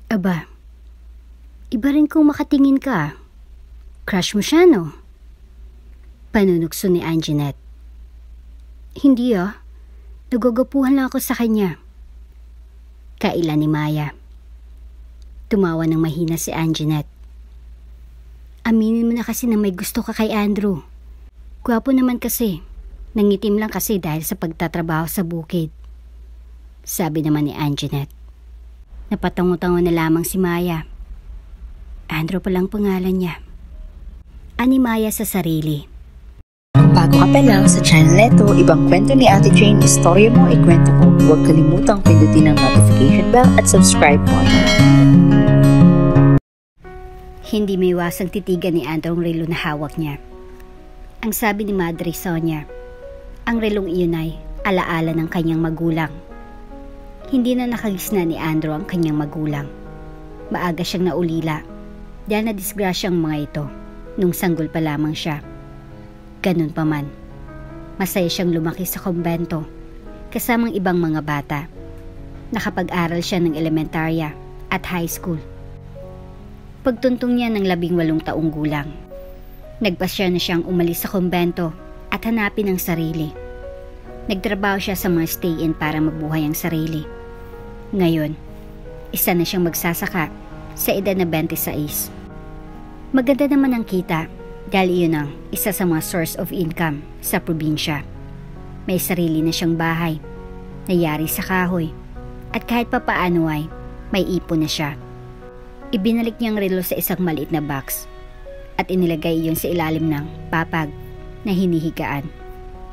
Aba, iba rin kung makatingin ka. Crush mo siya, no? Panunukso ni Anjanette. Hindi Nagagapuhan lang ako sa kanya. Kaila ni Maya. Tumawa ng mahina si Anjanette. Aminin mo na kasi na may gusto ka kay Andrew. Gwapo naman kasi. Nangitim lang kasi dahil sa pagtatrabaho sa bukid. Sabi naman ni Anjanette. Napatango-tango na lamang si Maya. Andrew palang pangalan niya. Ani Maya sa sarili. Bago ka pa lang sa channel neto, ibang kwento ni Ate Jane, istorya mo, ikwento ko. Huwag kalimutang pindutin ang notification bell at subscribe button. Hindi may iwasang titigan ni Andrew ang relo na hawak niya. Ang sabi ni Madre Sonia, ang relong iyon ay alaala ng kanyang magulang. Hindi na nakagisna ni Andrew ang kanyang magulang. Maaga siyang naulila dahil nadisgrasya ang mga ito nung sanggol pa lamang siya. Ganun pa man, masaya siyang lumaki sa kumbento kasamang ibang mga bata. Nakapag-aral siya ng elementarya at high school. Pagtuntong niya ng 18 taong gulang, nagpasya na siyang umalis sa kumbento at hanapin ang sarili. Nagtrabaho siya sa mga stay-in para mabuhay ang sarili. Ngayon, isa na siyang magsasaka sa edad na 26. Maganda naman ang kita dahil iyon ang isa sa mga source of income sa probinsya. May sarili na siyang bahay, nayari sa kahoy, at kahit papaano ay may ipon na siya. Ibinalik niya ang relo sa isang maliit na box at inilagay iyon sa ilalim ng papag na hinihigaan.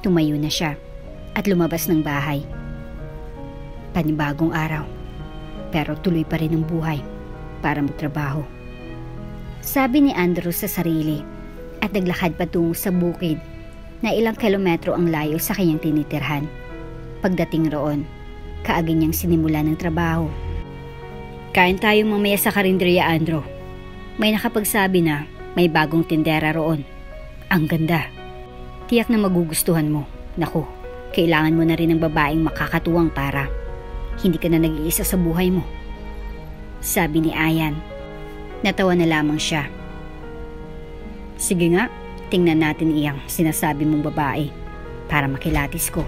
Tumayo na siya at lumabas ng bahay. Panibagong araw, pero tuloy pa rin ang buhay para magtrabaho. Sabi ni Andrew sa sarili at naglakad patungo sa bukid na ilang kilometro ang layo sa kanyang tinitirhan. Pagdating roon, kaagad niyang sinimulan ng trabaho. Kain tayo mamaya sa karinderya, Andrew. May nakapagsabi na may bagong tindera roon. Ang ganda. Tiyak na magugustuhan mo. Naku, kailangan mo na rin ng babaeng makakatuwang para hindi ka na nag-iisa sa buhay mo. Sabi ni Ayan. Natawa na lamang siya. Sige nga, tingnan natin iyang sinasabi mong babae para makilatis ko.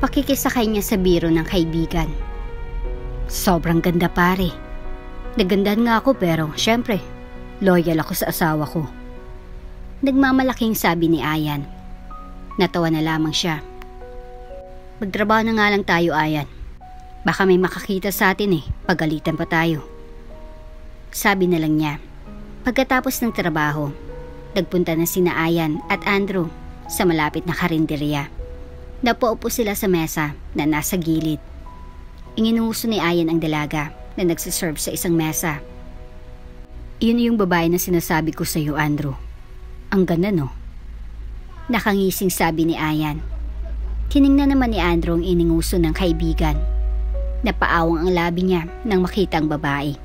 Pakikisakay niya sa biro ng kaibigan. Sobrang ganda, pare. Nagandahan nga ako pero syempre, loyal ako sa asawa ko. Nagmamalaking sabi ni Ayan. Natawa na lamang siya. Magtrabaho na nga lang tayo, Ayan. Baka may makakita sa atin pagalitan pa tayo. Sabi na lang niya. Pagkatapos ng trabaho, nagpunta na sina Ayan at Andrew sa malapit na karinderya. Napaupo sila sa mesa na nasa gilid. Inginuso ni Ayan ang dalaga na nagsiserve sa isang mesa. Iyon yung babae na sinasabi ko sa iyo, Andrew. Ang ganda, no? Nakangising sabi ni Ayan. Tiningnan naman ni Andrew ang ininguso ng kaibigan. Napaawang ang labi niya nang makita ang babae.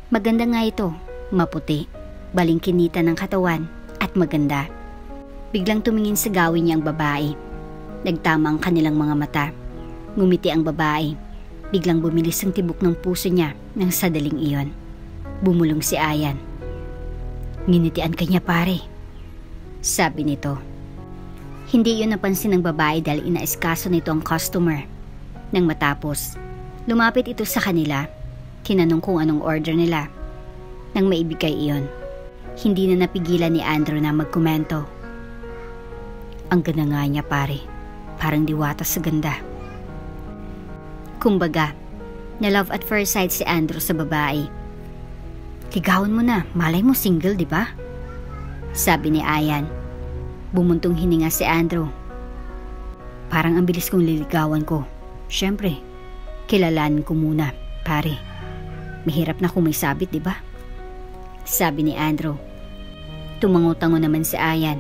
Maganda nga ito, maputi, balingkinita ng katawan at maganda. Biglang tumingin sa gawin niya ang babae. Nagtama ang kanilang mga mata. Ngumiti ang babae. Biglang bumilis ang tibok ng puso niya nang sadaling iyon. Bumulong si Ayan. Nginitian ka niya, pare. Sabi nito. Hindi iyon napansin ng babae dahil inaeskaso nito ang customer. Nang matapos, lumapit ito sa kanila. Tinanong kung anong order nila. Nang maibigay iyon, hindi na napigilan ni Andrew na magkomento. Ang ganda nga niya, pare. Parang diwata sa ganda. Kumbaga, na love at first sight si Andrew sa babae. Ligawan mo na, malay mo single, di ba? Sabi ni Ayan. Bumuntong hininga si Andrew. Parang ang bilis kong liligawan ko. Siyempre, kilalanin ko muna, pare. Mahirap na kung may sabit, di ba? Sabi ni Andrew. Tumango-tango naman si Ayan.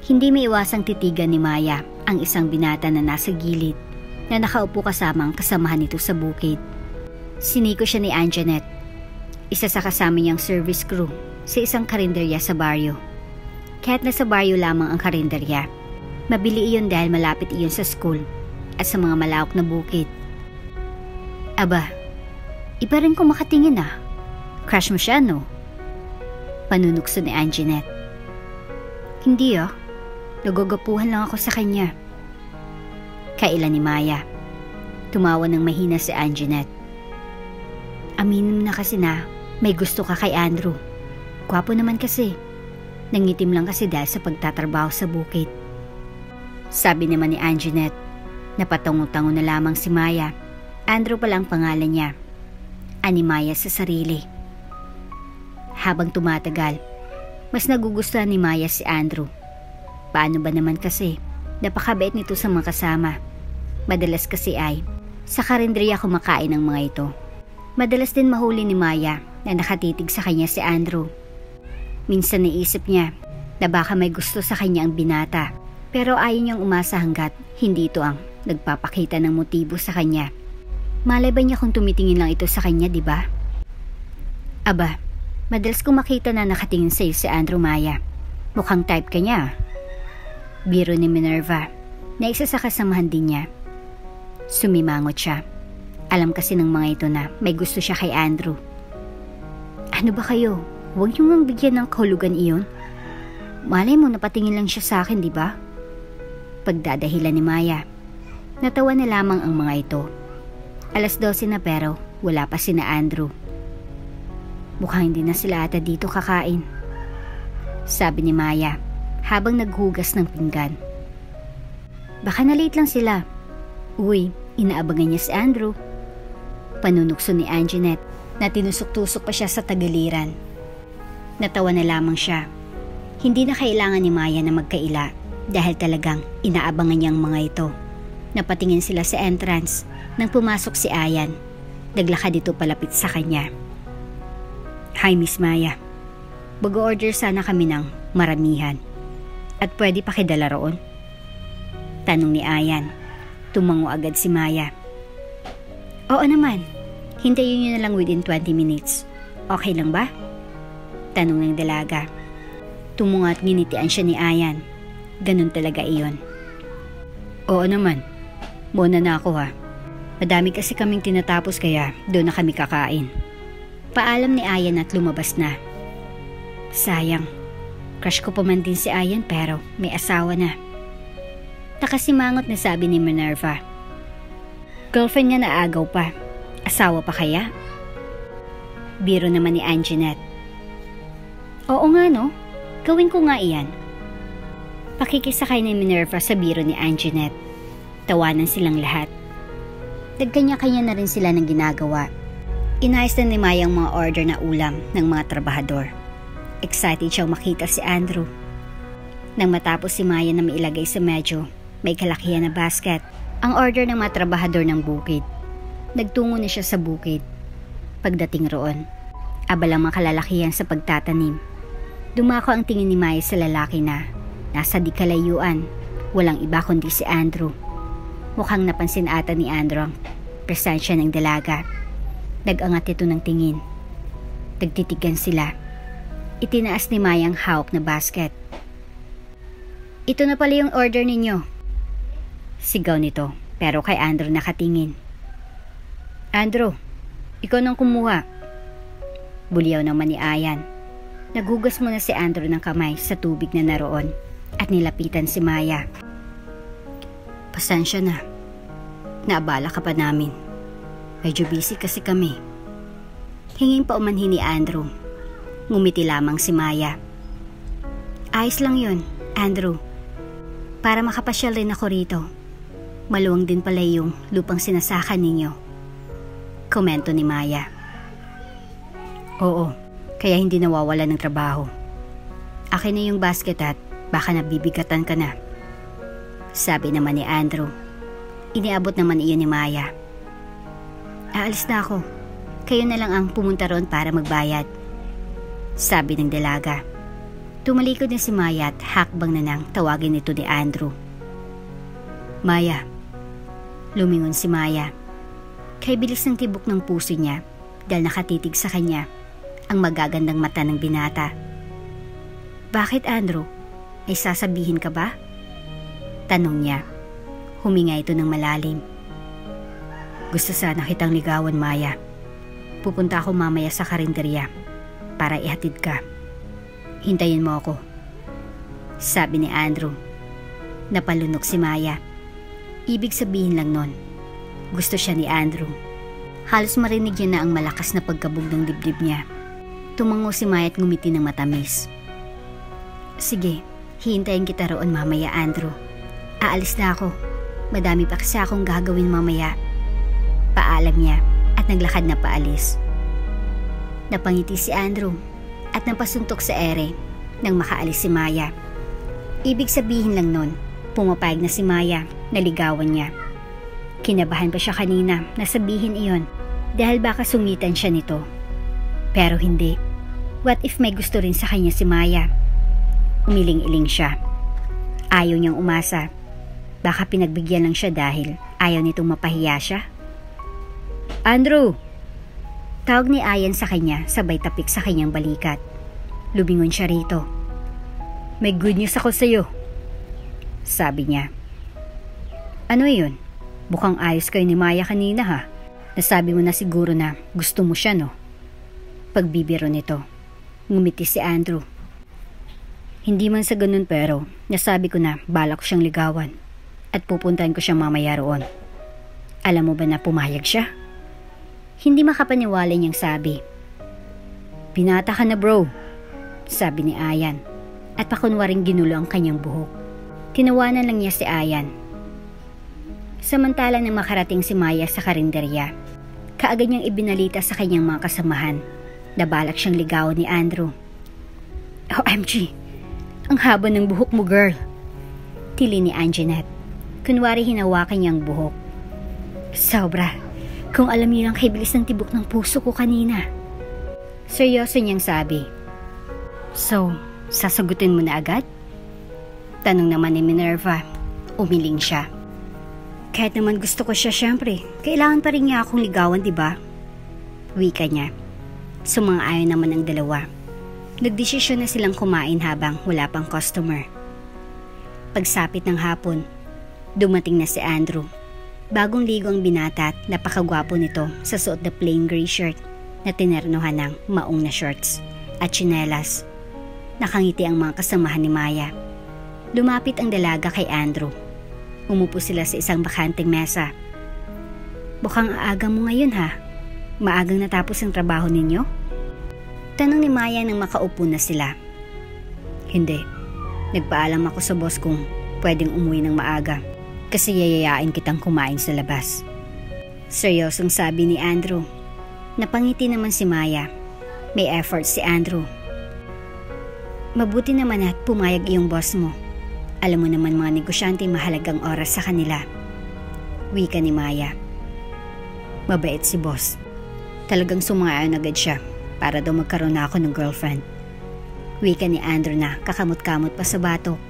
Hindi may iwasang titigan ni Maya ang isang binata na nasa gilid na nakaupo kasama ang kasamahan nito sa bukid. Siniko siya ni Anjanette, isa sa kasama niyang service crew sa isang karinderya sa baryo. Kahit nasa baryo lamang ang karinderya, mabili iyon dahil malapit iyon sa school at sa mga malawak na bukid. Aba, Iba rin kung makatingin ah. Crush mo siya, no? Panunukso ni Anjanette. Hindi ah. Nagagapuhan lang ako sa kanya. Kaila ni Maya. Tumawa ng mahina si Anjanette. Aminin mo na kasi na may gusto ka kay Andrew. Gwapo naman kasi. Nangitim lang kasi dahil sa pagtatrabaho sa bukid. Sabi naman ni Anjanette. Napatango-tango na lamang si Maya. Andrew pala ang pangalan niya. Ani Maya sa sarili. Habang tumatagal, mas nagugustuhan ni Maya si Andrew. Paano ba naman kasi? Napakabait nito sa mga kasama. Madalas kasi ay sa karinderiya kumakain ng mga ito. Madalas din mahuli ni Maya na nakatitig sa kanya si Andrew. Minsan naisip niya na baka may gusto sa kanya ang binata, pero ayaw niyang umasa hanggat hindi ito ang nagpapakita ng motibo sa kanya. Malay ba niya kung tumitingin lang ito sa kanya, di ba? Aba, madalas kong makita na nakatingin sa'yo si Andrew, Maya. Mukhang type ka niya. Biro ni Minerva na isa sa kasamahan din niya. Sumimangot siya. Alam kasi ng mga ito na may gusto siya kay Andrew. Ano ba kayo? Huwag niyo ngang bigyan ng kahulugan iyon. Malay mo napatingin lang siya sa akin, di ba? Pagdadahilan ni Maya. Natawa na lamang ang mga ito. 12:00 na pero wala pa sina Andrew. Mukhang hindi na sila ata dito kakain. Sabi ni Maya habang naghugas ng pinggan. Baka na-late lang sila. Uy, inaabangan niya si Andrew. Panunukso ni Anjanette na tinusok-tusok pa siya sa tagiliran. Natawa na lamang siya. Hindi na kailangan ni Maya na magkaila dahil talagang inaabangan niya ang mga ito. Napatingin sila sa entrance nang pumasok si Ayan. Naglakad dito palapit sa kanya. Hi Miss Maya. Mag-order sana kami ng maramihan. At pwede pakidala roon? Tanong ni Ayan. Tumango agad si Maya. Oo naman. Hintayin niyo na lang within 20 minutes. Okay lang ba? Tanong ng dalaga. Tumunga at nginitian siya ni Ayan. Ganun talaga iyon. Oo naman. Muna na ako ha. Madami kasi kaming tinatapos kaya doon na kami kakain. Paalam ni Ayan at lumabas na. Sayang. Crush ko pa man din si Ayan pero may asawa na. Nakasimangot na sabi ni Minerva. Girlfriend niya na agaw pa. Asawa pa kaya? Biro naman ni Anjanette. Oo nga no. Gawin ko nga iyan. Pakikisakay ni Minerva sa biro ni Anjanette. Tawanan silang lahat. Nagkanya-kanya na rin sila ng ginagawa. Inayos na ni Maya ang mga order na ulam ng mga trabahador. Excited siyang makita si Andrew. Nang matapos si Maya na mailagay sa medyo, may kalakihan na basket, ang order ng mga trabahador ng bukid. Nagtungo na siya sa bukid. Pagdating roon, abalang mga kalalakihan sa pagtatanim. Dumako ang tingin ni Maya sa lalaki na nasa di kalayuan. Walang iba kundi si Andrew. Mukhang napansin ata ni Andrew ang presensya ng dalaga. Nag-angat ito ng tingin. Nagtitigan sila. Itinaas ni Maya ang hawak na basket. Ito na pala yung order ninyo. Sigaw nito pero kay Andrew nakatingin. Andrew, ikaw nang kumuha. Buliyaw naman ni Ayan. Nagugas muna si Andrew ng kamay sa tubig na naroon at nilapitan si Maya. Pasensya na. Naabala ka pa namin. Medyo busy kasi kami. Hinging pa umanhin ni Andrew. Ngumiti lamang si Maya. Ayos lang yun, Andrew. Para makapasyal rin ako rito. Maluwang din pala yung lupang sinasakan ninyo. Komento ni Maya. Oo. Kaya hindi nawawala ng trabaho. Akin na yung basket at baka nabibigatan ka na. Sabi naman ni Andrew. Iniabot naman iyon ni Maya. Aalis na ako. Kayo na lang ang pumunta roon para magbayad. Sabi ng dalaga. Tumalikod na si Maya at hakbang na nang tawagin ito ni Andrew. Maya. Lumingon si Maya. Kay bilis ng tibok ng puso niya dahil nakatitig sa kanya ang magagandang mata ng binata. Bakit, Andrew? Ay sasabihin ka ba? Tanong niya. Huminga ito ng malalim. Gusto sana kitang ligawan, Maya. Pupunta ako mamaya sa karinderya para ihatid ka. Hintayin mo ako, sabi ni Andrew. Napalunok si Maya. Ibig sabihin lang nun, gusto siya ni Andrew. Halos marinig niya na ang malakas na pagkabog ng dibdib niya. Tumango si Maya at ngumiti ng matamis. Sige, hihintayin kita roon mamaya, Andrew. Aalis na ako. Madami pa kasi akong gagawin mamaya. Paalam niya at naglakad na paalis. Napangiti si Andrew at napasuntok sa ere nang makaalis si Maya. Ibig sabihin lang nun, pumapayag na si Maya na ligawan niya. Kinabahan pa siya kanina na sabihin iyon dahil baka sungitan siya nito. Pero hindi. What if may gusto rin sa kanya si Maya? Umiling-iling siya. Ayaw niyang umasa. Baka pinagbigyan lang siya dahil ayaw nitong mapahiya siya. Andrew! Tawag ni Ayan sa kanya sabay tapik sa kanyang balikat. Lumingon siya rito. May good news ako sa'yo, sabi niya. Ano yun? Mukhang ayos kayo ni Maya kanina ha. Nasabi mo na siguro na gusto mo siya, no? Pagbibiro nito, ngumiti si Andrew. Hindi man sa ganun pero nasabi ko na balak ko siyang ligawan at pupuntahan ko siya mamaya roon. Alam mo ba na pumayag siya? Hindi makapaniwala niyang sabi. Binata ka na bro, sabi ni Ayan at pakunwaring ginulo ang kanyang buhok. Tinawanan lang niya si Ayan. Samantalang nang makarating si Maya sa karinderya, kaagad niyang ibinalita sa kanyang mga kasamahan na balak siyang ligawan ni Andrew. OMG, ang haba ng buhok mo girl, tili ni Anjanette. Kunwari hinawakan niyang buhok. Sobra, kung alam niyo lang kay bilis ng tibok ng puso ko kanina. Seryoso niyang sabi. So, sasagutin mo na agad? Tanong naman ni Minerva. Umiling siya. Kahit naman gusto ko siya syempre, kailangan pa rin niya akong ligawan, diba? Wika niya. Sumang-ayon naman ang dalawa. Nagdesisyon na silang kumain habang wala pang customer. Pagsapit ng hapon, dumating na si Andrew. Bagong ligo ang binata at napakagwapo nito sa suot na plain gray shirt na tinernohan ng maong na shorts at tsinelas. Nakangiti ang mga kasamahan ni Maya. Lumapit ang dalaga kay Andrew. Umupo sila sa isang bakanteng mesa. Mukhang aaga mo ngayon ha? Maagang natapos ang trabaho ninyo? Tanong ni Maya nang makaupo na sila. Hindi. Nagpaalam ako sa boss kung pwedeng umuwi ng maaga kasi yayayain kitang kumain sa labas. Seryosong sabi ni Andrew. Napangiti naman si Maya. May effort si Andrew. Mabuti naman at pumayag iyong boss mo. Alam mo naman mga negosyante mahalagang oras sa kanila. Wika ni Maya. Mabait si boss. Talagang sumang-ayon agad siya para daw magkaroon na ako ng girlfriend. Wika ni Andrew na kakamot-kamot pa sa batok.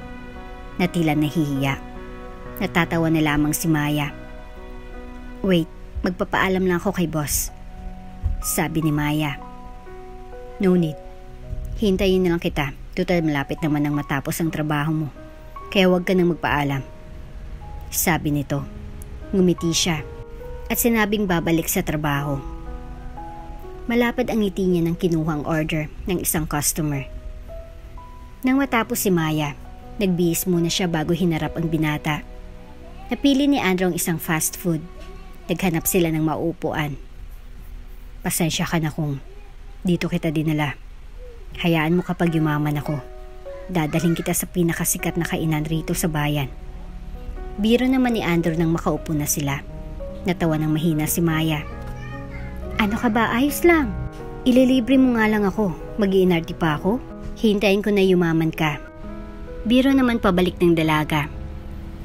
Na tila nahihiya. Natatawa na lamang si Maya. Wait, magpapaalam lang ako kay boss, sabi ni Maya. No need. Hintayin na lang kita. Total malapit naman ang matapos ang trabaho mo. Kaya huwag ka nang magpaalam, sabi nito. Ngumiti siya at sinabing babalik sa trabaho. Malapad ang ngiti niya nang kinuha ang order ng isang customer. Nang matapos si Maya, nagbihis muna siya bago hinarap ang binata. Napili ni Andrew ang isang fast food. Naghanap sila ng mauupuan. Pasensya ka na kung dito kita dinala. Hayaan mo kapag yumaman ako. Dadalhin kita sa pinakasikat na kainan rito sa bayan. Biro naman ni Andrew nang makaupo na sila. Natawa ng mahina si Maya. Ano ka ba? Ayos lang. Ililibre mo nga lang ako. Mag-iinarti pa ako. Hintayin ko na yumaman ka. Biro naman pabalik ng dalaga.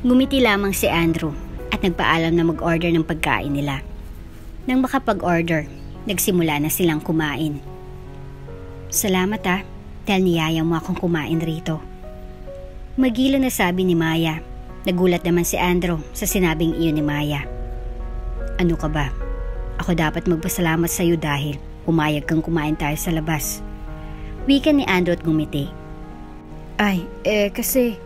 Ngumiti lamang si Andrew at nagpaalam na mag-order ng pagkain nila. Nang makapag-order, nagsimula na silang kumain. Salamat dahil niyaya mo akong kumain rito. Magilo na sabi ni Maya. Nagulat naman si Andrew sa sinabing iyon ni Maya. Ano ka ba? Ako dapat magpasalamat sa iyo dahil pumayag kang kumain tayo sa labas. Wika ni Andrew at ngumiti. Ay, kasi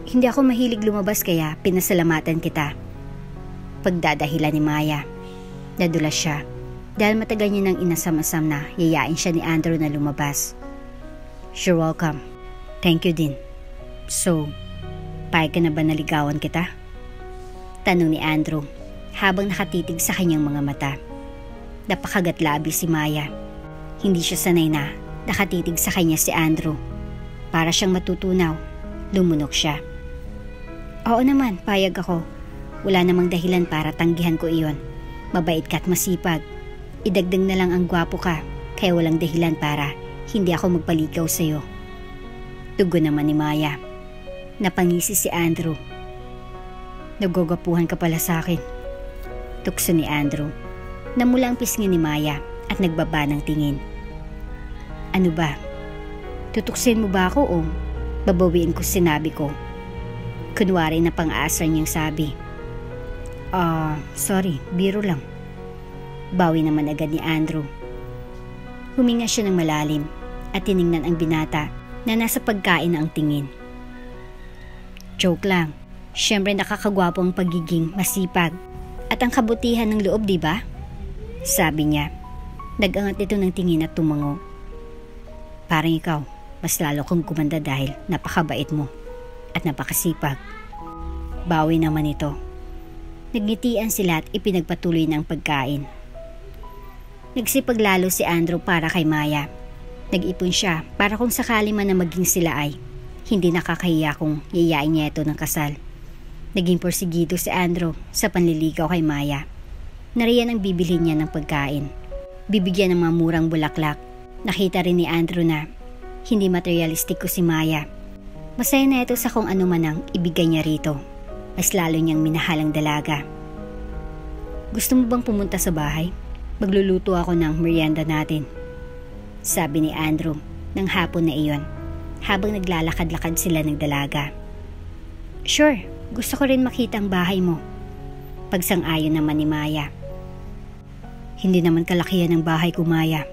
hindi ako mahilig lumabas kaya pinasalamatan kita. Pagdadahilan ni Maya. Nadulas siya. dahil matagal niya nang inasam-asam na yayain siya ni Andrew na lumabas. "You're welcome. Thank you din. So, payag ka na ba naligawan kita?" Tanong ni Andrew habang nakatitig sa kanyang mga mata. Napakagatlabi si Maya. Hindi siya sanay na nakatitig sa kanya si Andrew. Para siyang matutunaw, lumunok siya. "Oo naman, payag ako. Wala namang dahilan para tanggihan ko iyon. Mabait ka at masipag. Idagdag na lang ang gwapo ka, kaya walang dahilan para hindi ako magpaligaw sa'yo." Tugon naman ni Maya. Napangisi si Andrew. "Nagogapuhan ka pala sa akin." Tukso ni Andrew. Namula ang pisngi ni Maya at nagbaba ng tingin. "Ano ba? Tutuksin mo ba ako o babawiin ko sinabi ko?" Kunwari na pang-aasar niyang sabi. Sorry, biro lang." Bawi naman agad ni Andrew. Huminga siya ng malalim at tiningnan ang binata na nasa pagkain na ang tingin. "Joke lang. Siyempre nakakagwapo ang pagiging masipag at ang kabutihan ng loob, di ba?" Sabi niya. Nag-angat ito ng tingin at tumango. "Parang ikaw, mas lalo kong gumanda dahil napakabait mo at napakasipag." Bawi naman ito. Nagngitian sila at ipinagpatuloy na ang pagkain. Nagsipag lalo si Andrew para kay Maya. Nag-ipon siya para kung sakali man na maging sila ay hindi nakakahiya kung yayain niya ito ng kasal. Naging porsigido si Andrew sa panliligaw kay Maya. Nariyan ang bibili niya ng pagkain. Bibigyan ng mga murang bulaklak. Nakita rin ni Andrew na hindi materialistiko si Maya. Masaya na ito sa kung ano man ang ibigay niya rito. Mas lalo niyang minahal ang dalaga. "Gusto mo bang pumunta sa bahay? Magluluto ako ng merienda natin," sabi ni Andrew ng hapon na iyon habang naglalakad-lakad sila ng dalaga. "Sure, gusto ko rin makita ang bahay mo," pagsang-ayon naman ni Maya. "Hindi naman kalakihan ng bahay ko, Maya.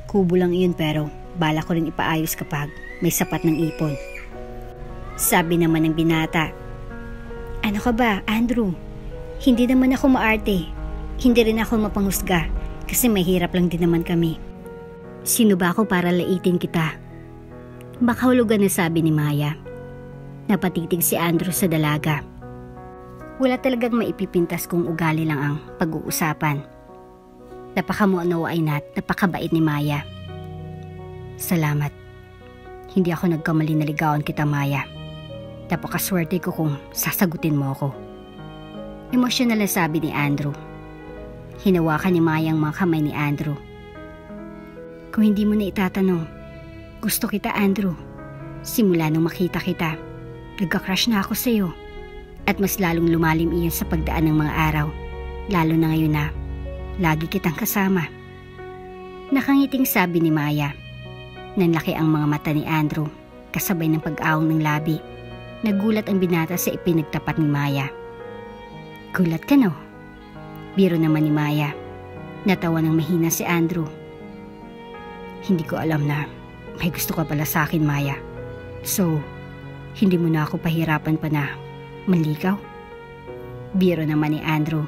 Kubo lang iyon pero bala ko rin ipaayos kapag may sapat ng ipon," sabi naman ng binata. "Ano ka ba, Andrew? Hindi naman ako maarte. Hindi rin ako mapanghusga kasi mahirap lang din naman kami. Sino ba ako para laitin kita?" Makahulugan na sabi ni Maya. Napatitig si Andrew sa dalaga. Wala talagang maipipintas kung ugali lang ang pag-uusapan. Napakamuunawain at napakabait ni Maya. "Salamat. Hindi ako nagkamali na ligawan kita, Maya. Napakaswerte ko kung sasagutin mo ako." Emosyonal na sabi ni Andrew. Hinawakan ni Maya ang mga kamay ni Andrew. "Kung hindi mo na itatanong, gusto kita, Andrew. Simula nung makita kita, nagka-crush na ako sa'yo. At mas lalong lumalim iyon sa pagdaan ng mga araw, lalo na ngayon na lagi kitang kasama." Nakangiting sabi ni Maya. Nanlaki ang mga mata ni Andrew, kasabay ng pag-awang ng labi. Nagulat ang binata sa ipinagtapat ni Maya. "Gulat ka, no?" Biro naman ni Maya. Natawa ng mahina si Andrew. "Hindi ko alam na may gusto ka pala sa akin, Maya. So, hindi mo na ako pahirapan pa na manligaw?" Biro naman ni Andrew.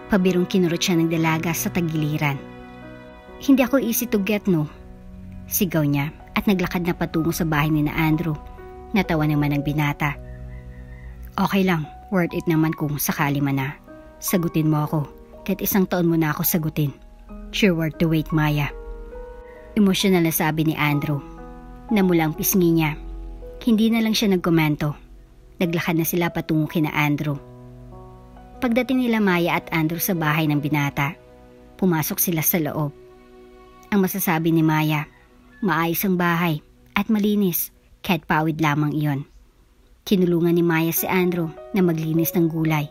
Pabirong kinurot siya ng dalaga sa tagiliran. "Hindi ako easy to get, no?" Sigaw niya at naglakad na patungo sa bahay ni na Andrew. Natawa naman ang binata. "Okay lang, worth it naman kung sakali man na sagutin mo ako. Kahit 1 taon mo na ako sagutin. Sure worth the wait, Maya." Emosyonal na sabi ni Andrew. Namula ang pisngi niya. Hindi na lang siya nagkomento. Naglakad na sila patungo kina Andrew. Pagdating nila Maya at Andrew sa bahay ng binata, pumasok sila sa loob. Ang masasabi ni Maya, maayos ang bahay at malinis. Kahit pawid lamang iyon. Kinulungan ni Maya si Andrew na maglinis ng gulay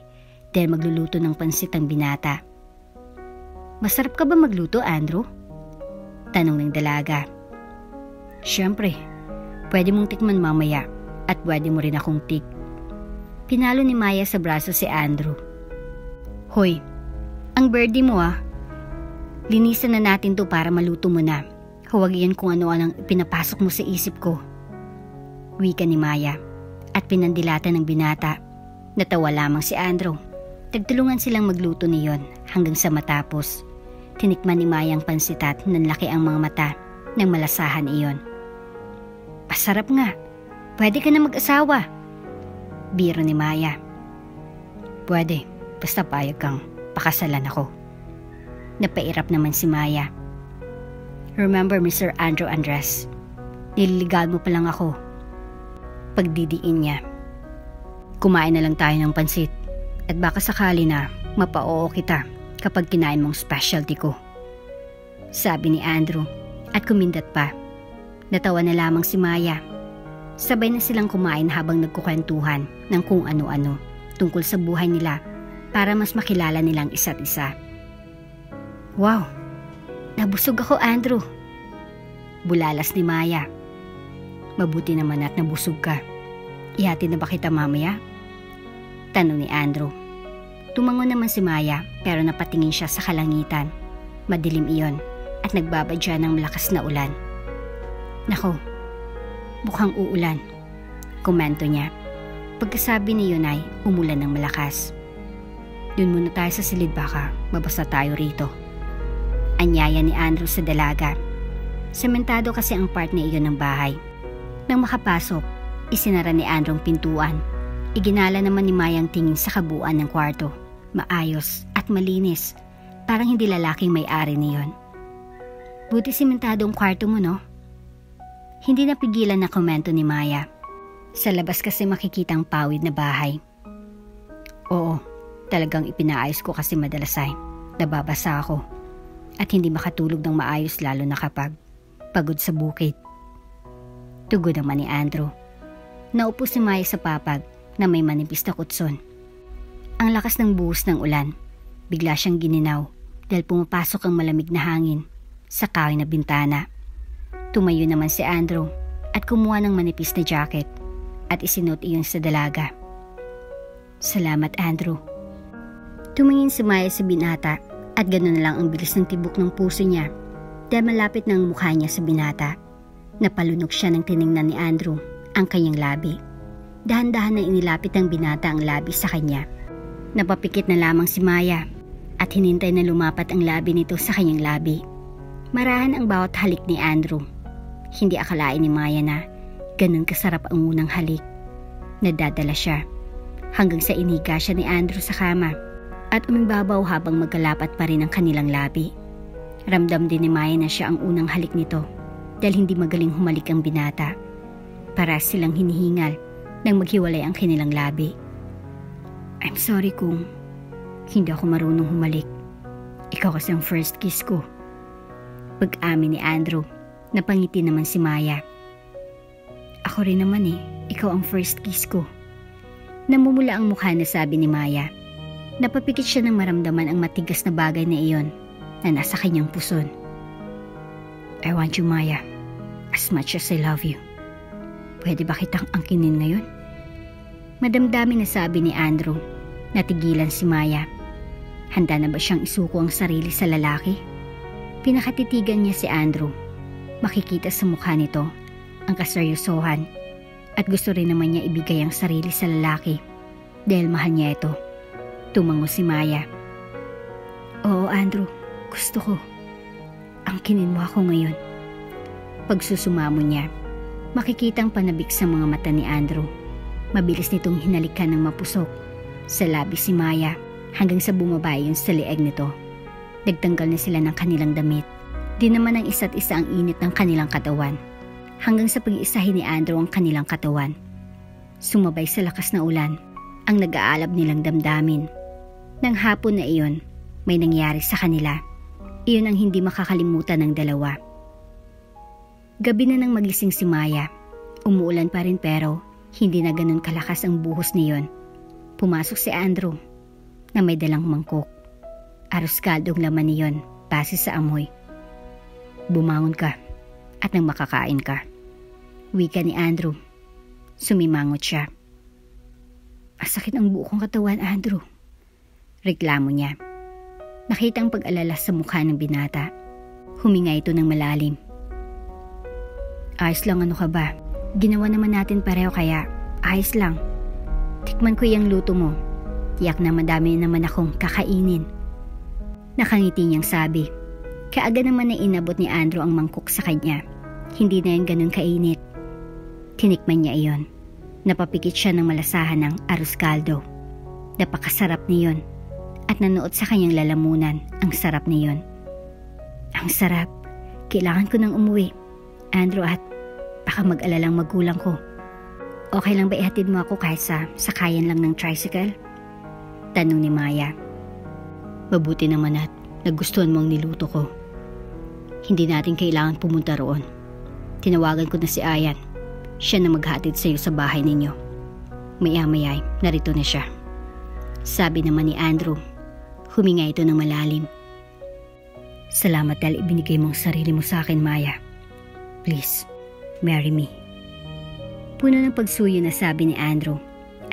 dahil magluluto ng pansit ang binata. "Masarap ka ba magluto, Andrew?" Tanong ng dalaga. "Siyempre, pwede mong tikman mamaya at pwede mo rin akong tik." Pinalo ni Maya sa braso si Andrew. "Hoy, ang birdie mo ah. Linisan na natin to para maluto mo na. Huwag iyan kung ano-anong pinapasok mo sa isip ko." Wika ni Maya at pinandilatan ng binata. Natawa lamang si Andrew. Nagtulungan silang magluto niyon hanggang sa matapos. Tinikman ni Maya ang pansit at nanlaki ang mga mata ng malasahan iyon. Pasarap nga. Pwede ka na mag-asawa. Biro ni Maya. Pwede, basta payag kang pakasalan ako. Napairap naman si Maya. Remember, Mr. Andrew Andres, nililigaw mo pa lang ako. Pagdidiin niya. Kumain na lang tayo ng pansit at baka sakali na mapa-oo kita kapag kinain mong specialty ko. Sabi ni Andrew at kumindat pa. Natawa na lamang si Maya. Sabay na silang kumain habang nagkukwentuhan ng kung ano-ano tungkol sa buhay nila para mas makilala nilang isa't isa. Wow! Nabusog ako, Andrew. Bulalas ni Maya. Mabuti naman at nabusog ka. Ihatid na ba kita mamaya? Tanong ni Andrew. Tumango naman si Maya pero napatingin siya sa kalangitan. Madilim iyon at nagbabadya ng malakas na ulan. Nako, mukhang uulan, komento niya. Pagkasabi ni Yunay, umulan ng malakas. Doon muna tayo sa silid baka mabasa tayo rito. Anyaya ni Andrew sa dalaga. Sementado kasi ang part na iyon ng bahay. Nang makapasok, isinara ni Andrew ang pintuan. Iginala naman ni Maya ang tingin sa kabuuan ng kwarto. Maayos at malinis. Parang hindi lalaking may-ari niyon. Buti sementado ang kwarto mo, no? Hindi napigilan na komento ni Maya. Sa labas kasi makikitang pawid na bahay. Oo, talagang ipinaayos ko kasi madalas ay nababasa ako. At hindi makatulog ng maayos lalo na kapag pagod sa bukid. Tugon naman ni Andrew. Naupo si Maya sa papag na may manipis na kutson. Ang lakas ng buhos ng ulan. Bigla siyang gininaw dahil pumapasok ang malamig na hangin sa kahoy na bintana. Tumayo naman si Andrew at kumuha ng manipis na jacket at isinuot iyon sa dalaga. Salamat, Andrew. Tumingin si Maya sa binata at ganoon na lang ang bilis ng tibok ng puso niya dahil malapit na ang mukha niya sa binata. Napalunok siya nang tiningnan ni Andrew ang kanyang labi. Dahan-dahan na inilapit ng binata ang labi sa kanya. Napapikit na lamang si Maya at hinintay na lumapat ang labi nito sa kanyang labi. Marahan ang bawat halik ni Andrew. Hindi akalain ni Maya na ganun kasarap ang unang halik. Nadadala siya hanggang sa iniga siya ni Andrew sa kama at umibabaw habang magkalapat pa rin ang kanilang labi. Ramdam din ni Maya na siya ang unang halik nito dahil hindi magaling humalik ang binata. Para silang hinihingal nang maghiwalay ang kanilang labi. I'm sorry kung hindi ako marunong humalik. Ikaw kasi ang first kiss ko. Pag-amin ni Andrew. Napangiti naman si Maya. Ako rin naman ikaw ang first kiss ko. Namumula ang mukha na sabi ni Maya. Napapikit siya nang maramdaman ang matigas na bagay na iyon na nasa kanyang puson. I want you, Maya, as much as I love you. Pwede ba kitang angkinin ngayon? Madamdamin na sabi ni Andrew. Natigilan si Maya. Handa na ba siyang isuko ang sarili sa lalaki? Pinakatitigan niya si Andrew. Makikita sa mukha nito ang kaseryosohan at gusto rin naman niya ibigay ang sarili sa lalaki dahil mahal niya ito. Tumango si Maya. Oo, Andrew, gusto ko. Angkinin mo ako ngayon. Pagsusumamo niya, makikitang panabik sa mga mata ni Andrew. Mabilis nitong hinalikan ng mapusok sa labi si Maya hanggang sa bumaba yun sa leeg nito. Nagtanggal na sila ng kanilang damit. Di naman ang isa't isa ang init ng kanilang katawan. Hanggang sa pag-iisahin ni Andrew ang kanilang katawan. Sumabay sa lakas na ulan ang nag-aalab nilang damdamin. Nang hapon na iyon, may nangyari sa kanila. Iyon ang hindi makakalimutan ng dalawa. Gabi na nang magising si Maya. Umuulan pa rin pero hindi na ganun kalakas ang buhos niyon. Pumasok si Andrew na may dalang mangkok. Aros kaldong laman niyon base sa amoy. Bumangon ka at nang makakain ka. Wika ni Andrew. Sumimangot siya. Masakit ang buo kong katawan, Andrew. Reklamo niya. Nakita ang pag-alala sa mukha ng binata. Huminga ito ng malalim. Ayos lang, ano ka ba? Ginawa naman natin pareho kaya ayos lang. Tikman ko yung luto mo. Tiyak na madami naman akong kakainin. Nakangiti niyang sabi Kaaga naman na inabot ni Andrew ang mangkok sa kanya. Hindi na yun ganun kainit. Tinikman niya iyon. Napapikit siya ng malasahan ng arroz caldo. Napakasarap niyon. At nanood sa kanyang lalamunan. Ang sarap niyon. Ang sarap. Kailangan ko nang umuwi, Andrew, at baka mag-alalang magulang ko. Okay lang ba ihatid mo ako kahit sa sakayan lang ng tricycle? Tanong ni Maya. Mabuti naman at nagustuhan mo ang niluto ko. Hindi natin kailangan pumunta roon. Tinawagan ko na si Ayan. Siya na maghatid sa iyo sa bahay ninyo. Maya-maya narito na siya. Sabi naman ni Andrew. Huminga ito ng malalim. Salamat dahil ibinigay mo ang sarili mo sa akin, Maya. Please, marry me. Puno ng pagsuyo na sabi ni Andrew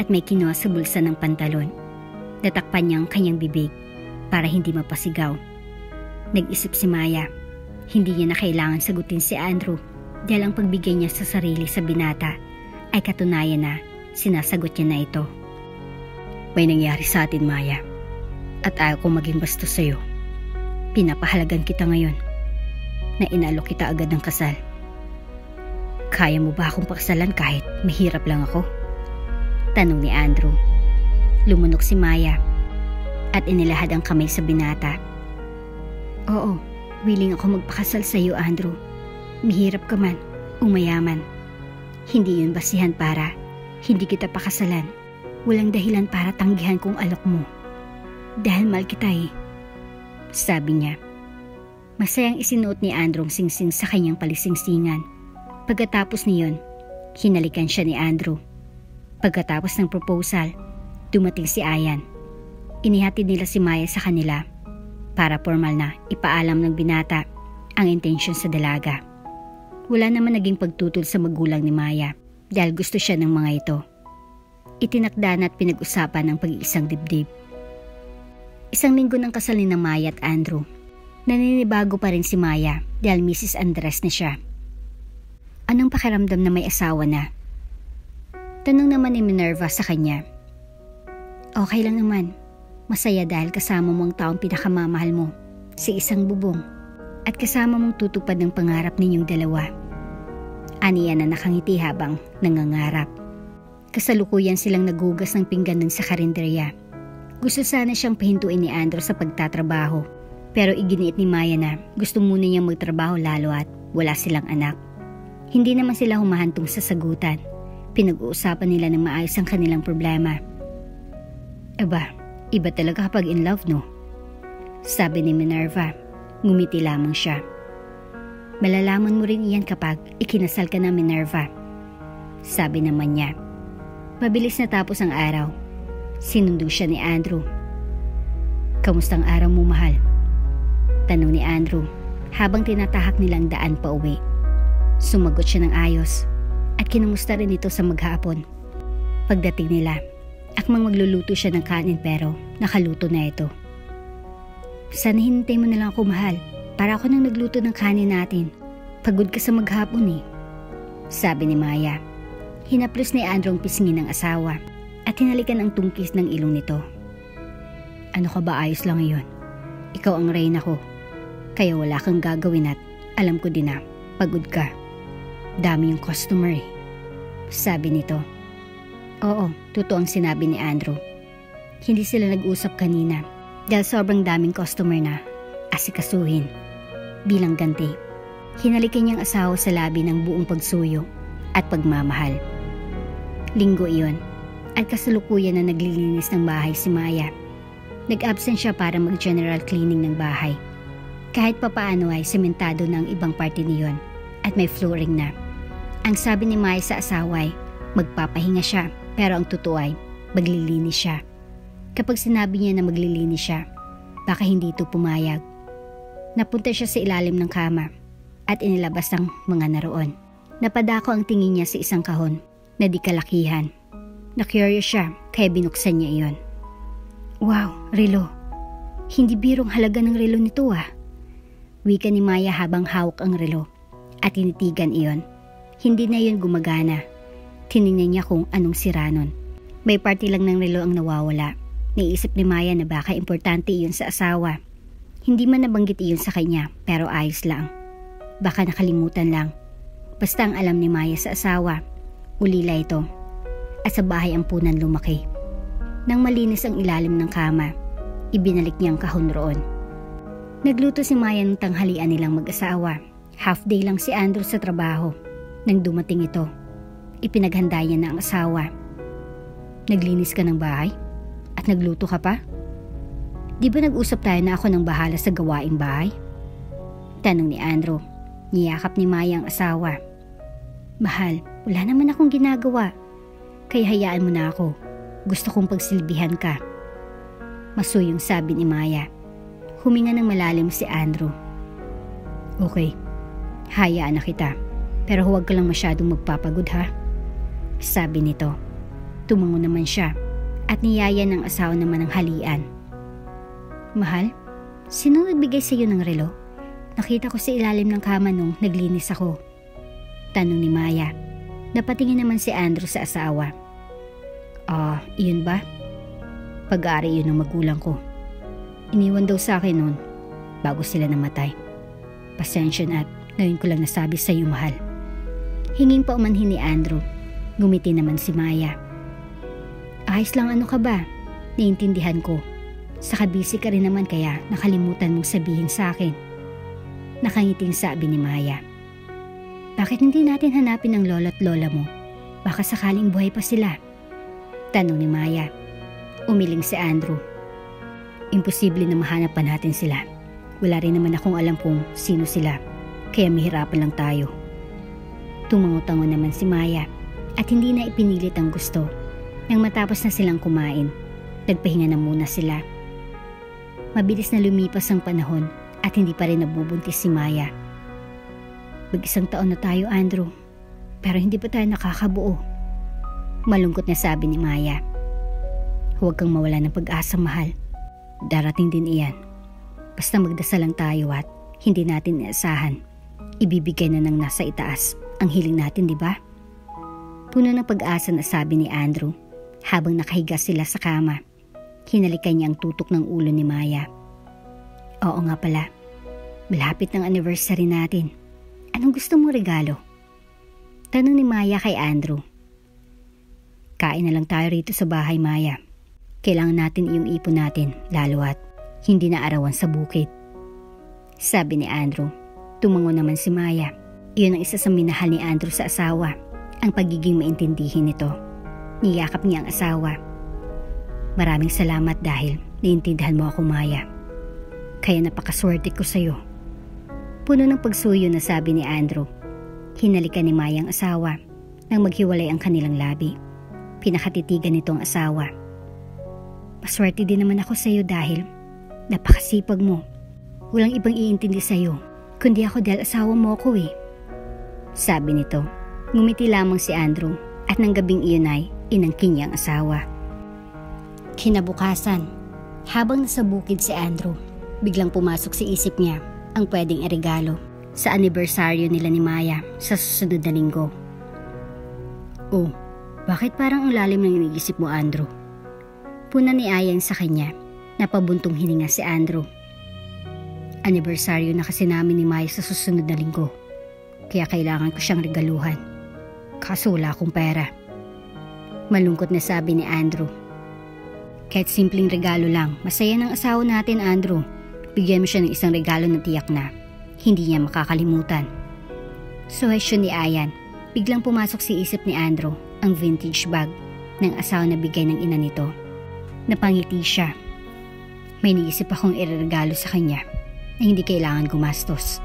at may kinuha sa bulsa ng pantalon. Natakpan niya ang kanyang bibig para hindi mapasigaw. Nag-isip si Maya. Hindi niya na kailangan sagutin si Andrew dahil ang pagbigay niya sa sarili sa binata ay katunayan na sinasagot niya na ito. May nangyari sa atin, Maya, at ayaw kong maging bastos sa iyo. Pinapahalagan kita ngayon na inalok kita agad ng kasal. Kaya mo ba akong pakasalan kahit mahirap lang ako? Tanong ni Andrew. Lumunok si Maya at inilahad ang kamay sa binata. Oo, willing ako magpakasal sa iyo, Andrew. Mahirap ka man o mayaman. Hindi yun basihan para hindi kita pakasalan. Walang dahilan para tanggihan kong alok mo. Dahil mahal kita eh. Sabi niya. Masayang isinuot ni Andrew ang singsing sa kanyang palisingsingan. Pagkatapos niyon, hinalikan siya ni Andrew. Pagkatapos ng proposal, dumating si Ayan. Inihatid nila si Maya sa kanila para formal na ipaalam ng binata ang intensyon sa dalaga. Wala naman naging pagtutol sa magulang ni Maya dahil gusto siya ng mga ito. Itinakda na at pinag-usapan ang pag-iisang dibdib. Isang linggo ng kasal ni Maya at Andrew. Naninibago pa rin si Maya dahil Mrs. Andres na siya. Anong pakiramdam na may asawa na? Tanong naman ni Minerva sa kanya. Okay lang naman. Masaya dahil kasama mo ang taong pinakamamahal mo sa isang bubong at kasama mong tutupad ng pangarap ninyong dalawa. Aniya na nakangiti habang nangangarap. Kasalukuyan silang nagugas ng pinggan dun sa karinderya. Gusto sana siyang pahintuin ni Andrew sa pagtatrabaho, pero iginiit ni Maya na gusto muna niyang magtrabaho lalo at wala silang anak. Hindi naman sila humahantong sa sagutan. Pinag-uusapan nila ng maayos ang kanilang problema. Aba, iba talaga kapag in love, no? Sabi ni Minerva. Ngumiti lamang siya. Malalaman mo rin iyan kapag ikinasal ka na, Minerva. Sabi naman niya. Mabilis natapos ang araw. Sinundo siya ni Andrew. Kamustang araw mo, mahal? Tanong ni Andrew habang tinatahak nilang daan pa uwi. Sumagot siya ng ayos at kinumusta rin ito sa maghapon. Pagdating nila, akmang magluluto siya ng kanin pero nakaluto na ito. Sana hinintay mo na lang ako, mahal, para ako nang nagluto ng kanin natin. Pagod ka sa maghapon eh. Sabi ni Maya. Hinaplos ni Andrew ang pisngi ng asawa at hinalikan ang tungkis ng ilong nito. Ano ka ba, ayos lang iyon? Ikaw ang reyna ko, kaya wala kang gagawin at alam ko din na pagod ka. Dami yung customer eh. Sabi nito. Oo, totoo ang sinabi ni Andrew. Hindi sila nag-usap kanina dahil sobrang daming customer na asikasuhin. Bilang ganti, hinalikan niyang asawa sa labi ng buong pagsuyo at pagmamahal. Linggo iyon at kasalukuyan na naglilinis ng bahay si Maya. Nag-absent siya para mag-general cleaning ng bahay. Kahit papaano ay sementado na ang ibang parte niyon at may flooring na. Ang sabi ni Maya sa asawa ay magpapahinga siya pero ang totoo ay maglilinis siya. Kapag sinabi niya na maglilinis siya, baka hindi ito pumayag. Napunta siya sa ilalim ng kama at inilabas ang mga naroon. Napadako ang tingin niya sa isang kahon na di kalakihan. Na-curious siya kaya binuksan niya iyon. Wow, relo. Hindi birong halaga ng relo nito ah. Wika ni Maya habang hawak ang relo at tinitigan iyon. Hindi na iyon gumagana. Tinignan niya kung anong sira nun. May parte lang ng relo ang nawawala. Naisip ni Maya na baka importante iyon sa asawa. Hindi man nabanggit iyon sa kanya pero ayos lang. Baka nakalimutan lang. Basta ang alam ni Maya sa asawa, ulila ito. At sa bahay ampunan lumaki. Nang malinis ang ilalim ng kama, ibinalik niya ang kahon roon. Nagluto si Maya ng tanghalian nilang mag-asawa. Half day lang si Andrew sa trabaho. Nang dumating ito, ipinaghanda niya na ang asawa. Naglinis ka ng bahay? At nagluto ka pa? Di ba nag-usap tayo na ako nang bahala sa gawaing bahay? Tanong ni Andrew. Niyakap ni Maya ang asawa. Mahal, wala naman akong ginagawa. Kaya hayaan mo na ako. Gusto kong pagsilbihan ka. Masuyong sabi ni Maya. Huminga ng malalim si Andrew. Okay, hayaan na kita. Pero huwag ka lang masyadong magpapagod ha. Sabi nito. Tumango naman siya at niyaya ng asawa naman ang halian. Mahal, sino nagbigay sa iyo ng relo? Nakita ko sa ilalim ng kama nung naglinis ako. Tanong ni Maya. Napatingin naman si Andrew sa asawa. Iyon ba? Pag-aari yun ng magulang ko. Iniwan daw sa akin noon bago sila namatay. Pasensya na at ngayon ko lang nasabi sa iyo, mahal. Hinging pa umanhin ni Andrew. Ngumiti naman si Maya. Ayos lang, ano ka ba? Naiintindihan ko. Saka busy ka rin naman kaya nakalimutan mong sabihin sa akin. Nakangiting sabi ni Maya. Bakit hindi natin hanapin ang lolo at lola mo? Baka sakaling buhay pa sila. Tanong ni Maya. Umiling si Andrew. Imposible na mahanap pa natin sila. Wala rin naman akong alam kung sino sila. Kaya mahirapan lang tayo. Tumango-tango naman si Maya at hindi na ipinilit ang gusto. Nang matapos na silang kumain, nagpahinga na muna sila. Mabilis na lumipas ang panahon at hindi pa rin nabubuntis si Maya. Mag-1 taon na tayo, Andrew. Pero hindi pa tayo nakakabuo. Malungkot na sabi ni Maya. Huwag kang mawala ng pag-asa, mahal. Darating din iyan. Basta magdasal lang tayo at hindi natin inaasahan. Ibibigay na ng nasa itaas ang hiling natin, di ba? Puno ng pag-asa na sabi ni Andrew habang nakahiga sila sa kama. Hinalikan niya ang tutok ng ulo ni Maya. Oo nga pala, malapit ng anniversary natin. Anong gusto mong regalo? Tanong ni Maya kay Andrew. Kain na lang tayo rito sa bahay, Maya. Kailangan natin iyong ipon natin, lalo at hindi na arawan sa bukid. Sabi ni Andrew. Tumango naman si Maya. Iyon ang isa sa minahal ni Andrew sa asawa, ang pagiging maintindihin nito. Niyakap niya ang asawa. Maraming salamat dahil naiintindihan mo ako, Maya. Kaya napakaswerte ko sa'yo. Puno ng pagsuyo na sabi ni Andrew. Hinalikan ni Maya ang asawa nang maghiwalay ang kanilang labi. Pinakatitigan nito ang asawa. Paswerte din naman ako sa'yo dahil napakasipag mo. Walang ibang iintindi sa'yo, kundi ako dahil asawa mo ako eh. Sabi nito. Ngumiti lamang si Andrew at nang gabing iyon ay inangkin niya ang asawa. Kinabukasan, habang nasa bukid si Andrew, biglang pumasok sa isip niya ang pwedeng iregalo sa anibersaryo nila ni Maya sa susunod na linggo. Oh, bakit parang ang lalim ng iniisip mo, Andrew? Puna ni Ayan sa kanya, napabuntong hininga si Andrew. Anibersaryo na kasi namin ni Maya sa susunod na linggo, kaya kailangan ko siyang regaluhan. Kaso wala akong pera. Malungkot na sabi ni Andrew. Kahit simpleng regalo lang, masaya ng asawa natin, Andrew. Bigyan mo siya ng isang regalo na tiyak na hindi niya makakalimutan. Suhestyon ni Ayan. Biglang pumasok sa isip ni Andrew ang vintage bag ng asawa na bigay ng ina nito. Napangiti siya. May niisip akong ireregalo sa kanya na hindi kailangan gumastos.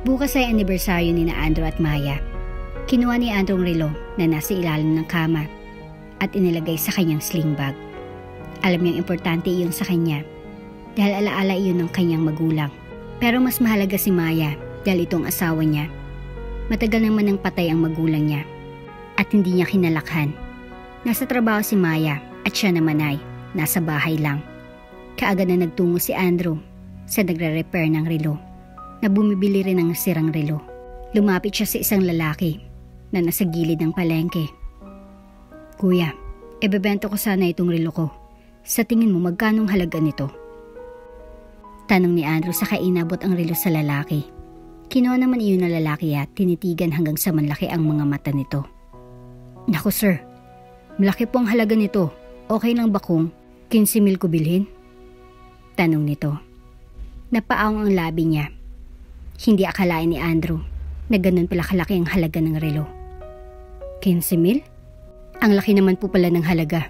Bukas ay anibersaryo ni na Andrew at Maya. Kinuha ni Andrew ang relo na nasa ilalim ng kama at inilagay sa kanyang sling bag. Alam niyang importante iyon sa kanya dahil alaala iyon ng kanyang magulang. Pero mas mahalaga si Maya dahil itong asawa niya. Matagal naman nang patay ang magulang niya at hindi niya kinalakhan. Nasa trabaho si Maya at siya naman ay nasa bahay lang. Kaagad na nagtungo si Andrew sa nagre-repair ng relo na bumibili rin ng sirang relo. Lumapit siya sa isang lalaki na nasa gilid ng palengke. Kuya, ibebenta ko sana itong relo ko. Sa tingin mo magkanong halaga nito? Tanong ni Andrew saka inabot ang relo sa lalaki. Kinuha naman iyon ng lalaki at tinitigan hanggang sa manlaki ang mga mata nito. Naku sir, malaki po ang halaga nito. Okay lang ba kung 15,000 ko bilhin? Tanong nito. Napaawang ang labi niya. Hindi akalain ni Andrew na ganun pala kalaki ang halaga ng relo. 15,000? Ang laki naman po pala ng halaga.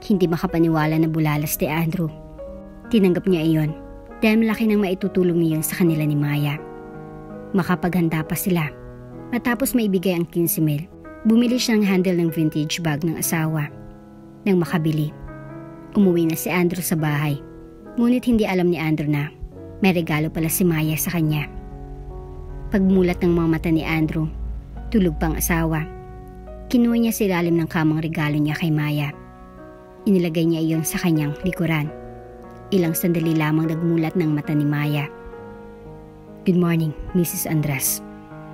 Hindi makapaniwala na bulalas ni Andrew. Tinanggap niya iyon dahil malaki nang maitutulong niyon sa kanila ni Maya. Makapaghanda pa sila. Matapos maibigay ang 15,000, bumili siya ng handle ng vintage bag ng asawa. Nang makabili, umuwi na si Andrew sa bahay. Ngunit hindi alam ni Andrew na may regalo pala si Maya sa kanya. Pagmulat ng mga mata ni Andrew, tulog pang asawa. Kinuha niya sa ilalim ng kamang regalo niya kay Maya. Inilagay niya iyon sa kanyang likuran. Ilang sandali lamang nagmulat ng mata ni Maya. Good morning, Mrs. Andres.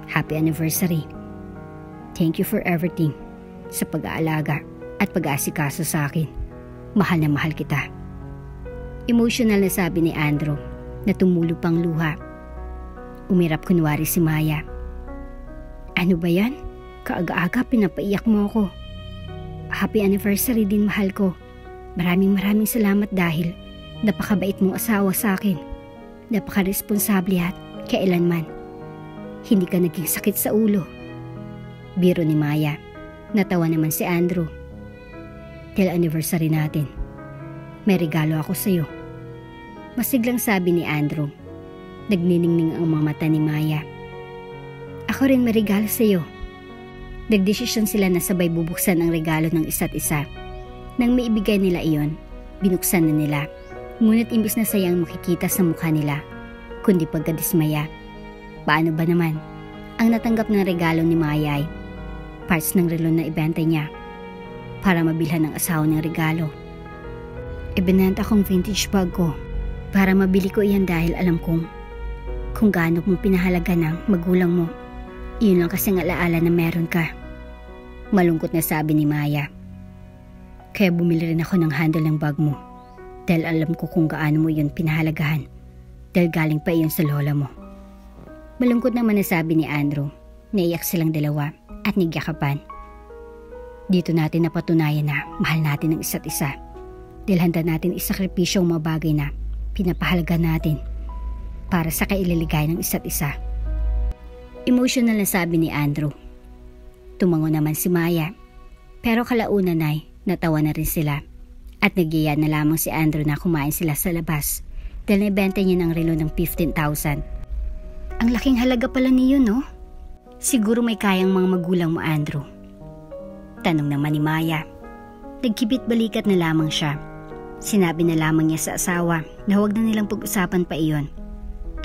Happy anniversary. Thank you for everything. Sa pag-aalaga at pag-aasikaso sa akin. Mahal na mahal kita. Emotional na sabi ni Andrew na tumulo pang luha. Umirap kunwari si Maya. Ano ba yan? Kaaga-aga pinapaiyak mo ako. Happy anniversary din mahal ko. Maraming salamat dahil napakabait mong asawa sa akin. Napaka-responsable at kailanman. Hindi ka naging sakit sa ulo. Biro ni Maya. Natawa naman si Andrew. Dahil anniversary natin, may regalo ako sa'yo. Masiglang sabi ni Andrew. Nagniningning ang mga mata ni Maya. Ako rin may regalo sa'yo. Nagdesisyon sila na sabay bubuksan ang regalo ng isa't isa. Nang maibigay nila iyon, binuksan na nila. Ngunit imbis na sayang makikita sa mukha nila, kundi pagkadismaya. Paano ba naman? Ang natanggap ng regalo ni Maya ay parts ng relo na ibenta niya para mabilhan ng asawa ng regalo. Ibinenta kong vintage bag ko para mabili ko iyan dahil alam kong kung gaano mong pinahalaga ng magulang mo. Iyon lang kasing alaala na meron ka. Malungkot na sabi ni Maya. Kaya bumili rin ako ng handle ng bag mo dahil alam ko kung gaano mo iyon pinahalagahan dahil galing pa iyon sa lola mo. Malungkot naman na sabi ni Andrew. Naiyak silang dalawa at nagyakapan. Dito natin napatunayan na mahal natin ang isa't isa dahil handa natin isakripisyo ang mga bagay na pinapahalaga natin para sa kaililigay ng isa't isa. Emotional na sabi ni Andrew. Tumango naman si Maya pero kalaunan ay natawa na rin sila at nagyaya na lamang si Andrew na kumain sila sa labas dahil naibenta niya ng relo ng 15,000. Ang laking halaga pala niyo, no? Siguro may kayang mga magulang mo, Andrew. Tanong naman ni Maya. Nagkibit balikat na lamang siya. Sinabi na lamang niya sa asawa na huwag na nilang pag-usapan pa iyon.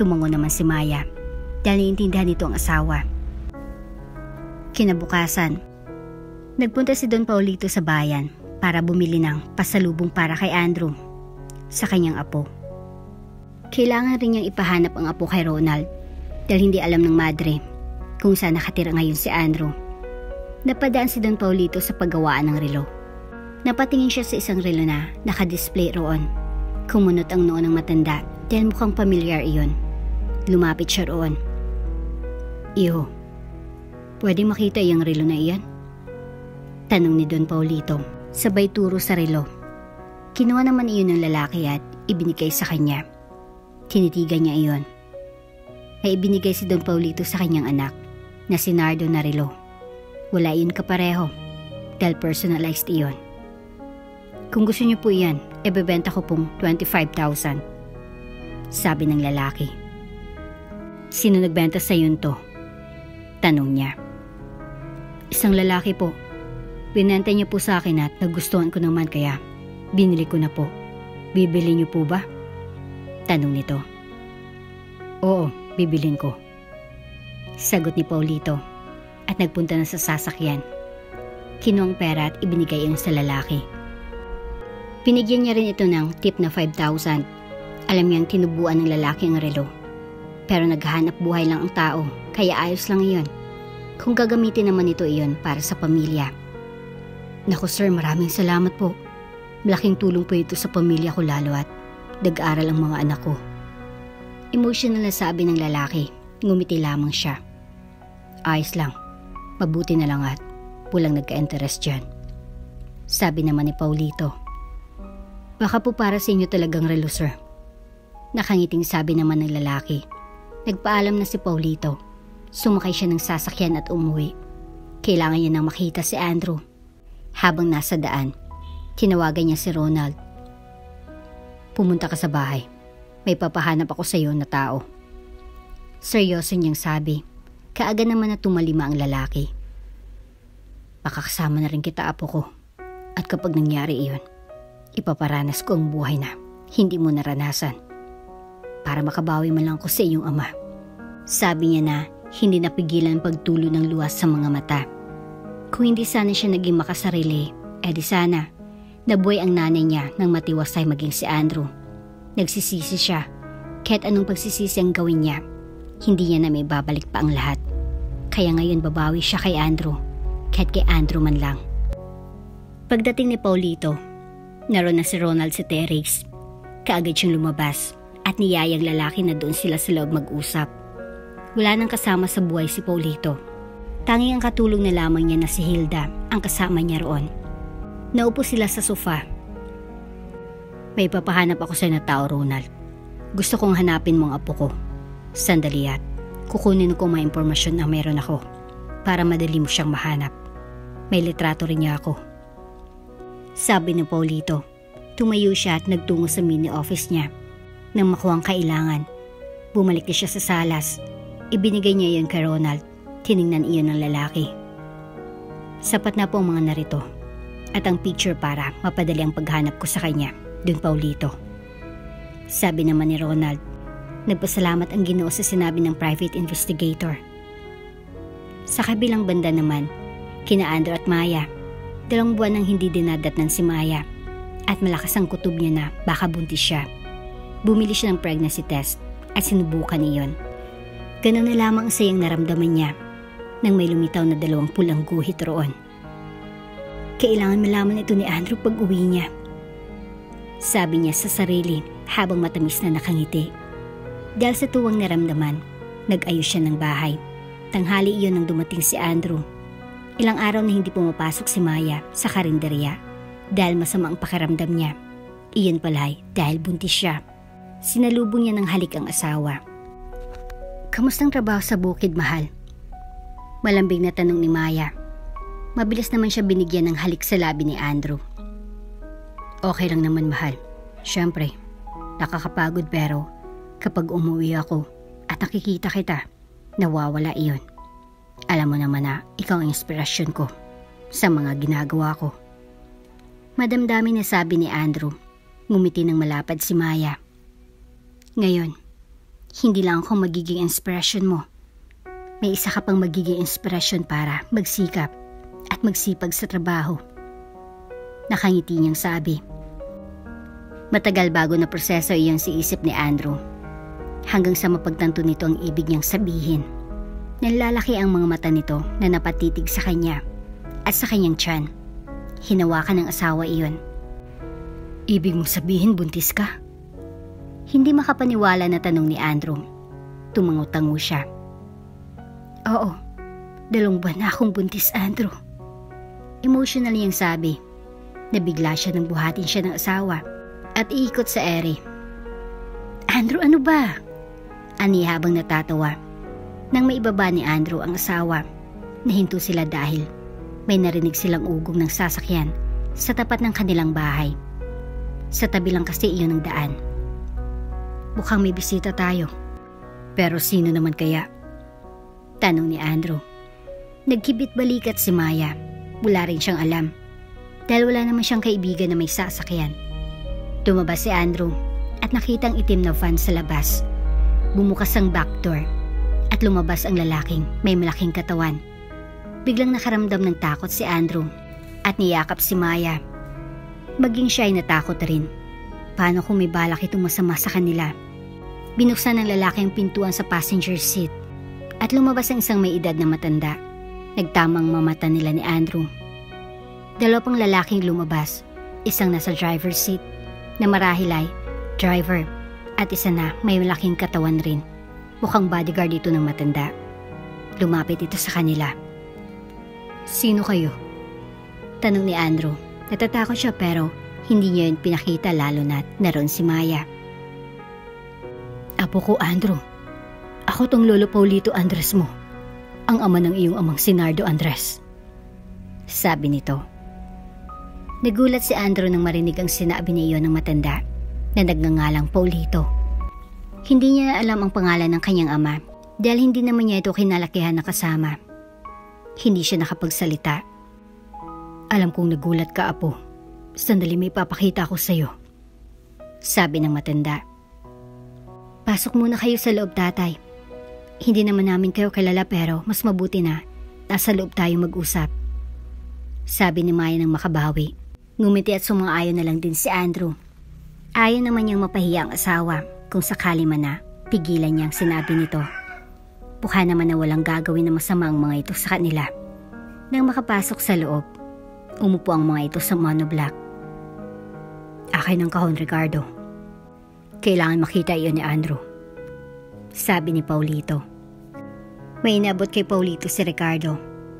Tumango naman si Maya dahil naiintindihan nito ang asawa. Kinabukasan, nagpunta si Don Paulito sa bayan para bumili ng pasalubong para kay Andrew sa kanyang apo. Kailangan rin niyang ipahanap ang apo kay Ronald dahil hindi alam ng madre kung saan nakatira ngayon si Andrew. Napadaan si Don Paulito sa paggawaan ng relo. Napatingin siya sa isang relo na nakadisplay roon. Kumunot ang noo ng matanda dahil mukhang pamilyar iyon. Lumapit siya roon. Iho, pwede makita iyang relo na iyan? Tanong ni Don Paulito, sabay turo sa relo. Kinuha naman iyon ng lalaki at ibinigay sa kanya. Tinitigan niya iyon. Ay ibinigay si Don Paulito sa kanyang anak na si Nardo na relo. Wala iyon kapareho dahil personalized iyon. Kung gusto niyo po iyan, ibebenta ko pong 25,000. Sabi ng lalaki. Sino nagbenta sa iyon to? Tanong niya. Isang lalaki po. Binenta niya po sa akin at nagustuhan ko naman kaya binili ko na po. Bibili niyo po ba? Tanong nito. Oo, bibilin ko. Sagot ni Paulito at nagpunta na sa sasakyan. Kinuha ang pera at ibinigay iyon sa lalaki. Pinigyan niya rin ito ng tip na 5,000. Alam niyang tinubuan ng lalaki ang relo. Pero naghahanap buhay lang ang tao, kaya ayos lang iyon. Kung gagamitin naman ito iyon para sa pamilya. Naku sir, maraming salamat po. Malaking tulong po ito sa pamilya ko lalo at Nag-aaral ang mga anak ko. Emotional na sabi ng lalaki. Ngumiti lamang siya. Ayos lang. Mabuti na lang at pulang nagka-interest dyan. Sabi naman ni Paulito. Baka po para sa inyo talagang relo, sir. Nakangiting sabi naman ng lalaki. Nagpaalam na si Paulito. Sumakay siya ng sasakyan at umuwi. Kailangan niya nang makita si Andrew. Habang nasa daan, tinawagan niya si Ronald. Pumunta ka sa bahay. May papahanap ako sa iyo na tao. Seryoso niyang sabi. Kaagad naman na tumalima ang lalaki. Makakasama na rin kita, apo ko. At kapag nangyari iyon, ipaparanas ko ang buhay na hindi mo naranasan. Para makabawi man lang ko sa iyong ama. Sabi niya na hindi napigilan pagtulo ng luwas sa mga mata. Kung hindi sana siya naging makasarili, edi sana nabuhay ang nanay niya nang matiwasay maging si Andrew. Nagsisisi siya. Kahit anong pagsisisi ang gawin niya, hindi niya na may babalik pa ang lahat. Kaya ngayon babawi siya kay Andrew, kahit kay Andrew man lang. Pagdating ni Paulito, naroon na si Ronald sa terrace. Kaagad siyang lumabas at niyayang lalaki na doon sila sa loob mag-usap. Wala nang kasama sa buhay si Paulito. Tanging ang katulong na lamang niya na si Hilda ang kasama niya roon. Naupo sila sa sofa. May papahanap ako sa na tao, Ronald. Gusto kong hanapin mong apo ko. Sandali at kukunin ko mga impormasyon na meron ako para madali mo siyang mahanap. May litrato rin niya ako. Sabi ni Paulito. Tumayo siya at nagtungo sa mini office niya. Nang makuha ang kailangan, bumalik na siya sa salas. Ibinigay niya iyon kay Ronald. Tiningnan iyon ng lalaki. Sapat na po ang mga narito at ang picture para mapadali ang paghanap ko sa kanya, dun Paulito. Sabi naman ni Ronald. Nagpasalamat ang Ginoo sa sinabi ng private investigator. Sa kabilang banda naman, kina Andrew at Maya, 2 buwan nang hindi dinadatnan si Maya at malakas ang kutob niya na baka buntis siya. Bumili siya ng pregnancy test at sinubukan iyon. Ganun na lamang ang sayang naramdaman niya nang may lumitaw na 2 pulang guhit roon. Kailangan malaman ito ni Andrew pag uwi niya. Sabi niya sa sarili habang matamis na nakangiti. Dahil sa tuwang naramdaman, nag-ayos siya ng bahay. Tanghali iyon nang dumating si Andrew. Ilang araw na hindi pumapasok si Maya sa karinderya dahil masama ang pakiramdam niya. Iyon pala'y dahil buntis siya. Sinalubong niya ng halik ang asawa. Kamustang trabaho sa bukid, mahal? Malambing na tanong ni Maya. Mabilis naman siya binigyan ng halik sa labi ni Andrew. Okay lang naman, mahal. Siyempre, nakakapagod pero kapag umuwi ako at nakikita kita, nawawala iyon. Alam mo naman na ikaw ang inspirasyon ko sa mga ginagawa ko. Madamdamin na sabi ni Andrew. Ngumiti ng malapad si Maya. Ngayon, hindi lang ako magiging inspirasyon mo. May isa ka pang magiging inspirasyon para magsikap at magsipag sa trabaho. Nakangiti niyang sabi. Matagal bago na proseso iyon sa isip ni Andrew. Hanggang sa mapagtanto nito ang ibig niyang sabihin. Nalalaki ang mga mata nito na napatitig sa kanya at sa kanyang tiyan. Hinawakan ng asawa iyon. Ibig mong sabihin buntis ka? Hindi makapaniwala na tanong ni Andrew. Tumango-tango siya. Oo, 2 buwan na akong buntis, Andrew. Emotional niyang sabi. Nabigla siya nang buhatin siya ng asawa at iikot sa ere. Andrew, ano ba? Ani habang natatawa. Nang maibaba ni Andrew ang asawa, nahinto sila dahil may narinig silang ugong ng sasakyan sa tapat ng kanilang bahay. Sa tabi lang kasi iyon ng daan. Mukhang may bisita tayo. Pero sino naman kaya? Tanong ni Andrew. Nagkibit balikat si Maya. Wala rin siyang alam. Dahil wala naman siyang kaibigan na may sasakyan. Tumabas si Andrew at nakitang itim na van sa labas. Bumukas ang back door at lumabas ang lalaking may malaking katawan. Biglang nakaramdam ng takot si Andrew at niyakap si Maya. Maging siya ay natakot rin. Paano kung may balak itong masama sa kanila? Binuksan ng lalaki ang pintuan sa passenger seat at lumabas ang isang may edad na matanda. Nagtamang mamata nila ni Andrew. 2 pang lalaking lumabas, isang nasa driver's seat na marahil ay driver at isa na may malaking katawan rin. Mukhang bodyguard ito ng matanda. Lumapit ito sa kanila. "Sino kayo?" tanong ni Andrew. Natatakot siya pero hindi niya yun pinakita lalo na't naroon si Maya. "Apo ko, Andrew. Ako tong Lolo Paulito Andres mo, ang ama ng iyong amang si Nardo Andres," sabi nito. Nagulat si Andrew nang marinig ang sinabi niya iyon ng matanda na nagngangalang Paulito. Hindi niya alam ang pangalan ng kanyang ama dahil hindi naman niya ito kinalakihan na kasama. Hindi siya nakapagsalita. "Alam kong nagulat ka, apo. Sandali, may papakita ko sa iyo," sabi ng matanda. "Pasok muna kayo sa loob, tatay. Hindi naman namin kayo kilala pero mas mabuti na nasa loob tayo mag-usap," sabi ni Maya ng makabawi. Ngumiti at sumang-ayon na lang din si Andrew. Ayaw naman niyang mapahiya ang asawa kung sakali man na pigilan niyang sinabi nito. Mukha naman na walang gagawin na masama ang mga ito sa kanila. Nang makapasok sa loob, umupo ang mga ito sa monoblock. "Akin ang kahon, Ricardo. Kailangan makita iyon ni Andrew," sabi ni Paulito. May inabot kay Paulito si Ricardo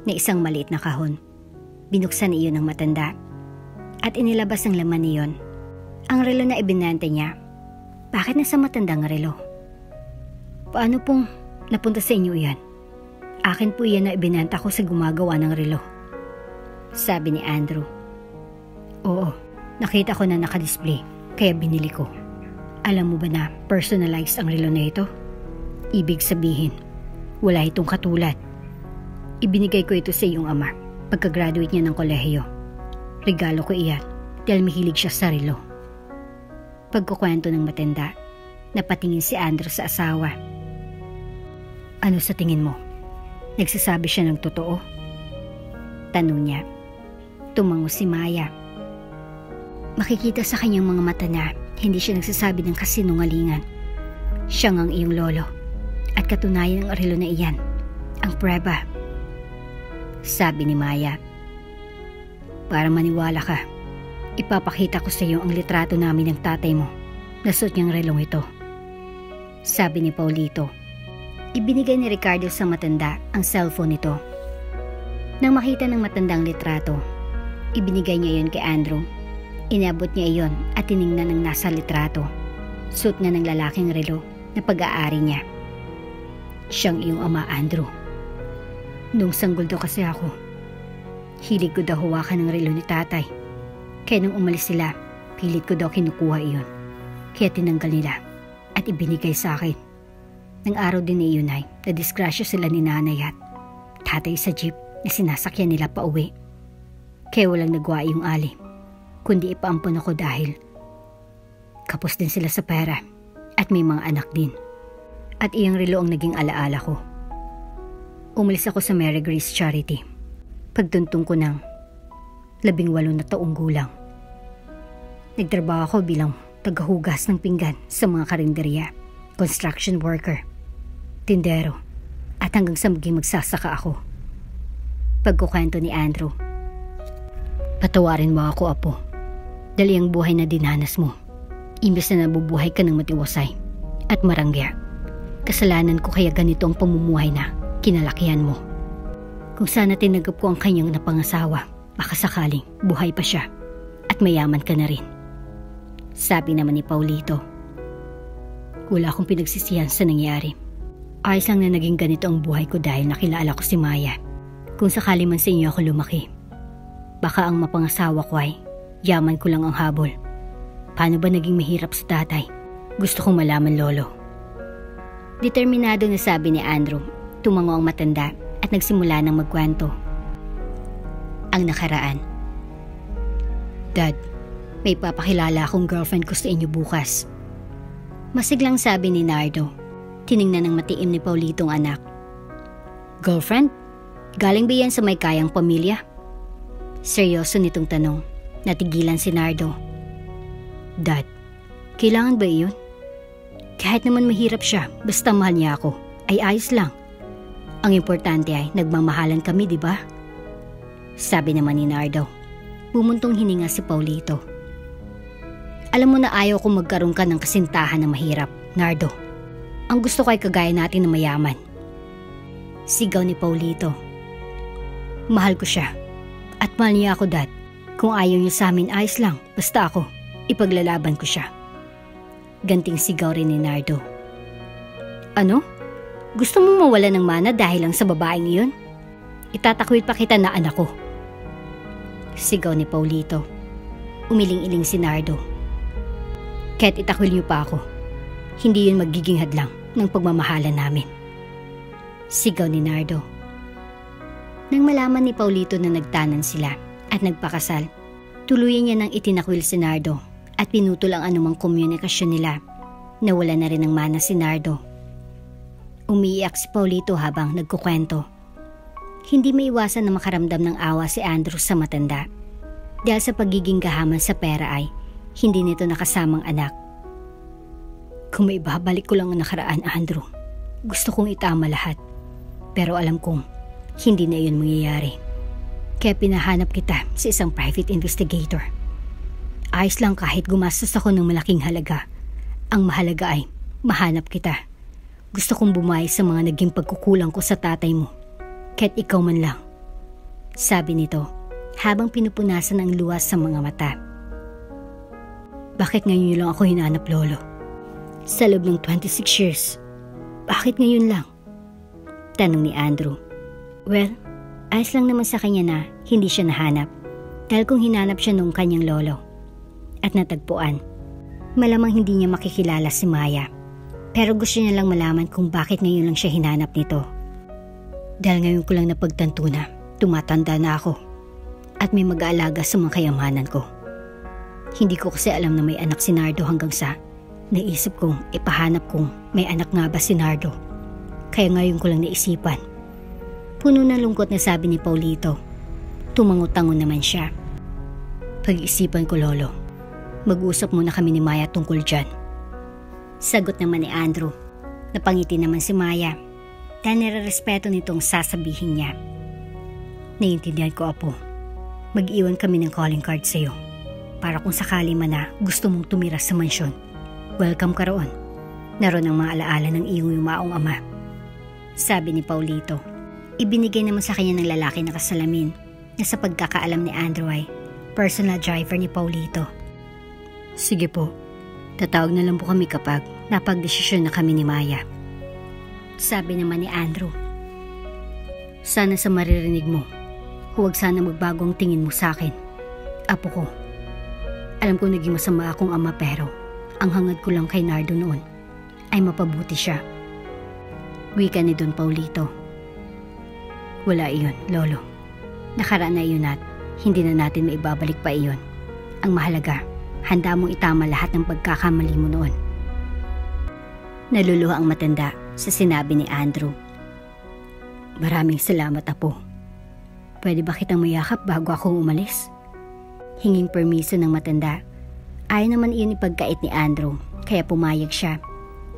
na isang maliit na kahon. Binuksan iyon ng matanda at inilabas ang laman niyon. Ang relo na ibinenta niya. "Bakit nasa matandang relo? Paano pong napunta sa inyo iyan?" "Akin po iyan na ibinenta ko sa gumagawa ng relo," sabi ni Andrew. "Oo, nakita ko na nakadisplay kaya binili ko. Alam mo ba na personalized ang relo na ito? Ibig sabihin, wala itong katulad. Ibinigay ko ito sa iyong ama pagka-graduate niya ng kolehiyo. Regalo ko iyan dahil mahilig siya sa relo." Pagkukwento ng matanda, napatingin si Andrew sa asawa. "Ano sa tingin mo? Nagsasabi siya ng totoo?" tanong niya. Tumango si Maya. Makikita sa kanyang mga mata na hindi siya nagsasabi ng kasinungalingan. Siya ang iyong lolo at katunayan ng relo na iyan ang prueba, sabi ni Maya. "Para maniwala ka, ipapakita ko sa iyo ang litrato namin ng tatay mo na suot niyang relong ito," sabi ni Paulito. Ibinigay ni Ricardo sa matanda ang cellphone nito. Nang makita ng matandang litrato, ibinigay niya iyon kay Andrew. Inabot niya iyon at tiningnan ng nasa litrato. Suot nga ng lalaking relo na pag-aari niya. "Siyang iyong ama, Andrew. Nung sanggol daw kasi ako, hilig ko daw hawakan ng relo ni tatay. Kaya nung umalis sila, pilit ko daw kinukuha iyon. Kaya tinanggal nila at ibinigay sa akin. Nang araw din iyon ay nadisgrasya sila ni nanay at tatay sa jeep na sinasakyan nila pa uwi. Kaya walang nagawa yung ali, kundi ipaampon ako dahil kapos din sila sa pera at may mga anak din. At iyang relo ang naging alaala ko. Umalis ako sa Mary Grace Charity. Pagtuntong ko ng 18 na taong gulang. Nagtrabaho ako bilang tagahugas ng pinggan sa mga karinderya, construction worker, tindero, at hanggang sa maging magsasaka ako. Pagkukwento ni Andrew. "Patawarin mo ako, apo. Dali ang buhay na dinanas mo. Imbes na nabubuhay ka ng matiwasay at marangya. Kasalanan ko kaya ganito ang pamumuhay na kinalakihan mo. Kung sana tinanggap ko ang kanyang napangasawa, baka sakaling buhay pa siya at mayaman ka na rin," sabi naman ni Paulito. "Wala akong pinagsisihan sa nangyari. Ayos lang na naging ganito ang buhay ko dahil nakilala ko si Maya. Kung sakali man sa inyo ako lumaki, baka ang mapangasawa ko ay yaman ko lang ang habol. Paano ba naging mahirap sa tatay? Gusto kong malaman, lolo." Determinado na sabi ni Andrew. Tumango ang matanda at nagsimula ng magkwento. Ang nakaraan. "Dad, may papakilala akong girlfriend ko sa inyo bukas," masiglang sabi ni Nardo. Tiningnan ng matiim ni Paulitong anak. "Girlfriend? Galing ba yan sa may kayang pamilya?" Seryoso nitong tanong. Natigilan si Nardo. "Dad, kailangan ba iyon? Kahit naman mahirap siya, basta mahal niya ako, ay ayos lang. Ang importante ay nagmamahalan kami, di ba?" Sabi naman ni Nardo. Bumuntong hininga si Paulito. Alam mo na ayaw kong magkaroon ka ng kasintahan na mahirap, Nardo. Ang gusto ko ay kagaya natin na mayaman. Sigaw ni Paulito. Mahal ko siya. At mahal niya ako, Dad. Kung ayaw niya sa amin, ayos lang. Basta ako, ipaglalaban ko siya. Ganting sigaw rin ni Nardo. Ano? Gusto mong mawala ng mana dahil lang sa babaeng iyon? Itatakwil pa kita na anak ko. Sigaw ni Paulito. Umiling-iling si Nardo. Kahit itakwil niyo pa ako, hindi yun magiging hadlang ng pagmamahalan namin. Sigaw ni Nardo. Nang malaman ni Paulito na nagtanan sila at nagpakasal, tuluyan niya nang itinakwil si Nardo at pinutol ang anumang komunikasyon nila. Nawala na rin ng mana si Nardo. Umiiyak si Paulito habang nagkukwento. Hindi maiwasan na makaramdam ng awa si Andrew sa matanda. Dahil sa pagiging gahaman sa pera ay hindi nito nakasamang anak. Kung may babalik ko lang ang nakaraan, Andrew, gusto kong itama lahat. Pero alam kong hindi na iyon mangyayari. Kaya pinahanap kita sa isang private investigator. Ayos lang kahit gumastos ako ng malaking halaga. Ang mahalaga ay mahanap kita. Gusto kong bumawi sa mga naging pagkukulang ko sa tatay mo. Kahit ikaw man lang. Sabi nito habang pinupunasan ang luwas sa mga mata. Bakit ngayon lang ako hinanap, Lolo? Sa loob ng 26 years. Bakit ngayon lang? Tanong ni Andrew. Well, ayos lang naman sa kanya na hindi siya nahanap. Dahil kung hinanap siya noong kanyang lolo at natagpuan, malamang hindi niya makikilala si Maya. Pero gusto niya lang malaman kung bakit ngayon lang siya hinanap nito. Dahil ngayon ko lang napagtanto na tumatanda na ako at may mag-aalaga sa mga kayamanan ko. Hindi ko kasi alam na may anak si Nardo hanggang sa naisip kong ipahanap kung may anak nga ba si Nardo. Kaya ngayon ko lang naisipan. Puno ng lungkot na sabi ni Paulito. Tumangot-tangon naman siya. Pag-iisipan ko, Lolo. Mag-usap muna kami ni Maya tungkol dyan. Sagot naman ni Andrew. Napangiti naman si Maya dahil nire-respeto nitong sasabihin niya. Naiintindihan ko, Apo. Mag-iwan kami ng calling card sa'yo para kung sakali man na gusto mong tumira sa mansyon. Welcome ka roon. Naroon ang mga alaala ng iyong yumaong ama. Sabi ni Paulito. Ibinigay naman sa kanya ng lalaki na kasalamin na sa pagkakaalam ni Andrew ay personal driver ni Paulito. Sige po, tatawag na lang po kami kapag napagdesisyon na kami ni Maya. Sabi naman ni Andrew. Sana sa maririnig mo, huwag sana magbago ang tingin mo sa akin. Apo ko, alam ko naging masama akong ama pero ang hangad ko lang kay Nardo noon ay mapabuti siya. Wika ni Don Paulito. Wala iyon, Lolo. Nakaraan na iyon at hindi na natin maibabalik pa iyon. Ang mahalaga, handa mong itama lahat ng pagkakamali mo noon. Naluluha ang matanda sa sinabi ni Andrew. Maraming salamat, Apo. Pwede ba kitang mayakap bago ako umalis? Hinging permiso ng matanda. Ayaw naman iyon ipagkait ni Andrew, kaya pumayag siya.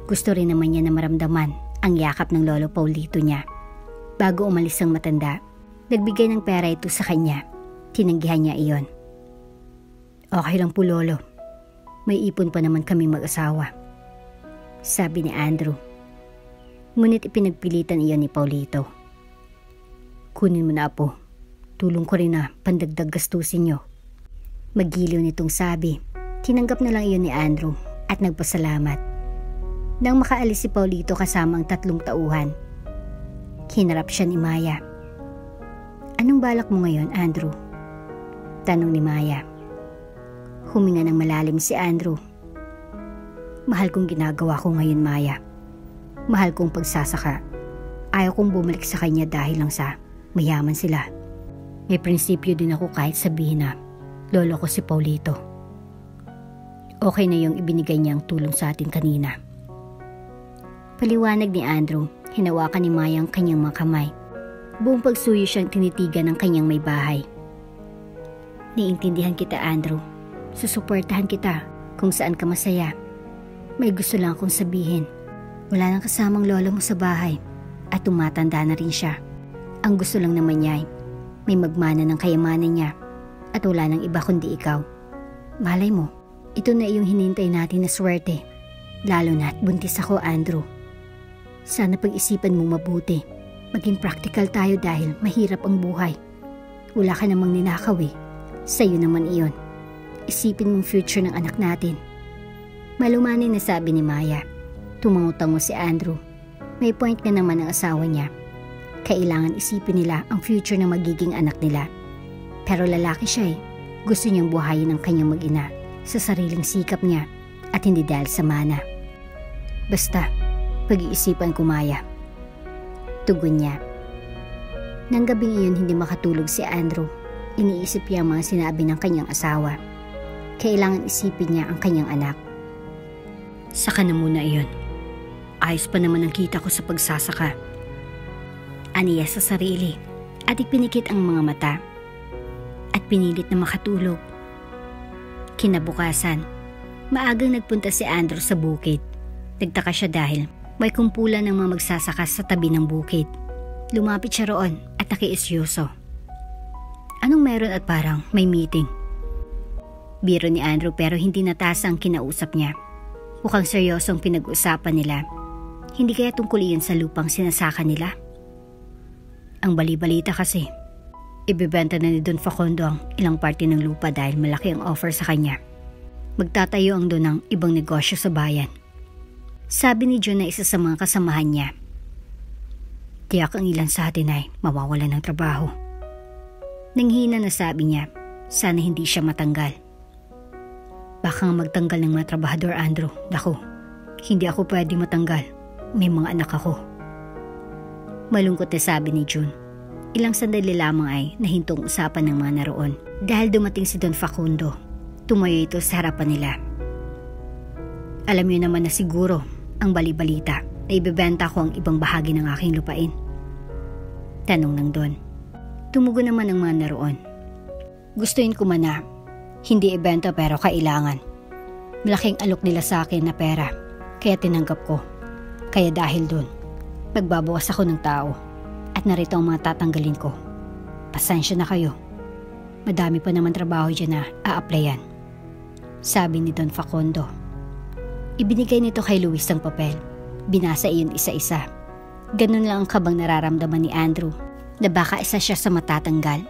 Gusto rin naman niya na maramdaman ang yakap ng Lolo Paulito niya. Bago umalis ang matanda, nagbigay ng pera ito sa kanya. Tinanggihan niya iyon. Okay lang po, Lolo. May ipon pa naman kami mag-asawa. Sabi ni Andrew. Ngunit ipinagpilitan iyon ni Paulito. Kunin mo na, Apo. Tulong ko rin na pandagdag gastusin niyo. Magiliw nitong sabi. Tinanggap na lang iyon ni Andrew at nagpasalamat. Nang makaalis si Paulito kasama ang 3 tauhan, hinarap siya ni Maya. Anong balak mo ngayon, Andrew? Tanong ni Maya. Huminga ng malalim si Andrew. Mahal kong ginagawa ko ngayon, Maya. Mahal kong pagsasaka. Ayaw kong bumalik sa kanya dahil lang sa mayaman sila. May prinsipyo din ako kahit sabihin na lolo ko si Paulito. Okay na yung ibinigay niyang tulong sa atin kanina. Paliwanag ni Andrew. Hinawakan ni Maya ang kanyang mga kamay. Buong pagsuyo siyang tinitigan ng kanyang may bahay. Niintindihan kita, Andrew. Susuportahan kita kung saan ka masaya. May gusto lang akong sabihin. Wala nang kasamang lolo mo sa bahay at tumatanda na rin siya. Ang gusto lang naman niya ay may magmana ng kayamanan niya at wala nang iba kundi ikaw. Malay mo, Ito na iyong hinintay natin na swerte. Lalo na't buntis ako, Andrew. Sana pag-isipan mong mabuti. Maging practical tayo dahil mahirap ang buhay. Wala ka namang ninakaw eh. Sa'yo naman iyon. Isipin mong future ng anak natin. Malumanay na sabi ni Maya. Tumango-tango si Andrew. May point na naman ang asawa niya. Kailangan isipin nila ang future ng magiging anak nila. Pero lalaki siya eh. Gusto niyang buhayin ang kanyang mag-ina sa sariling sikap niya at hindi dahil sa mana. Basta, pag-iisipan ko, Maya. Tugon niya. Nang gabing iyon hindi makatulog si Andrew. Iniisip niya ang mga sinabi ng kanyang asawa. Kailangan isipin niya ang kanyang anak. Saka na muna iyon. Ayos pa naman ang kita ko sa pagsasaka. Aniya sa sarili at ipinikit ang mga mata at pinilit na makatulog. Kinabukasan, maagang nagpunta si Andrew sa bukid. Nagtaka siya dahil may kumpulan ng mga magsasaka sa tabi ng bukid. Lumapit siya roon at nakiisyoso. Anong meron at parang may meeting? Biro ni Andrew pero hindi natasa ang kinausap niya. Mukhang seryosong pinag-usapan nila. Hindi kaya tungkol iyon sa lupang sinasaka nila? Ang bali-balita kasi, ibebenta na ni Don Facundo ang ilang parte ng lupa dahil malaki ang offer sa kanya. Magtatayo ang doon ng ibang negosyo sa bayan. Sabi ni John na isa sa mga kasamahan niya. Tiyak ang ilan sa atin ay mawawalan ng trabaho. Nanghina na sabi niya, sana hindi siya matanggal. Baka nga magtanggal ng mga trabahador, Andrew. Naku, hindi ako pwede matanggal. May mga anak ako. Malungkot na sabi ni June. Ilang sandali lamang ay nahintong usapan ng mga naroon. Dahil dumating si Don Facundo, tumayo ito sa harapan nila. Alam niyo naman na siguro ang bali-balita na ibebenta ko ang ibang bahagi ng aking lupain. Tanong ng Don. Tumugon naman ang mga naroon. Gustuin ko man na hindi ibenta pero kailangan. Malaking alok nila sa akin na pera kaya tinanggap ko. Kaya dahil doon, magbabawas ako ng tao at narito ang mga tatanggalin ko. Pasensya na kayo. Madami pa naman trabaho dyan na a-applyan. Sabi ni Don Facundo. Ibinigay nito kay Luis ang papel. Binasa iyon isa-isa. Ganun lang ang kabang nararamdaman ni Andrew na baka isa siya sa matatanggal.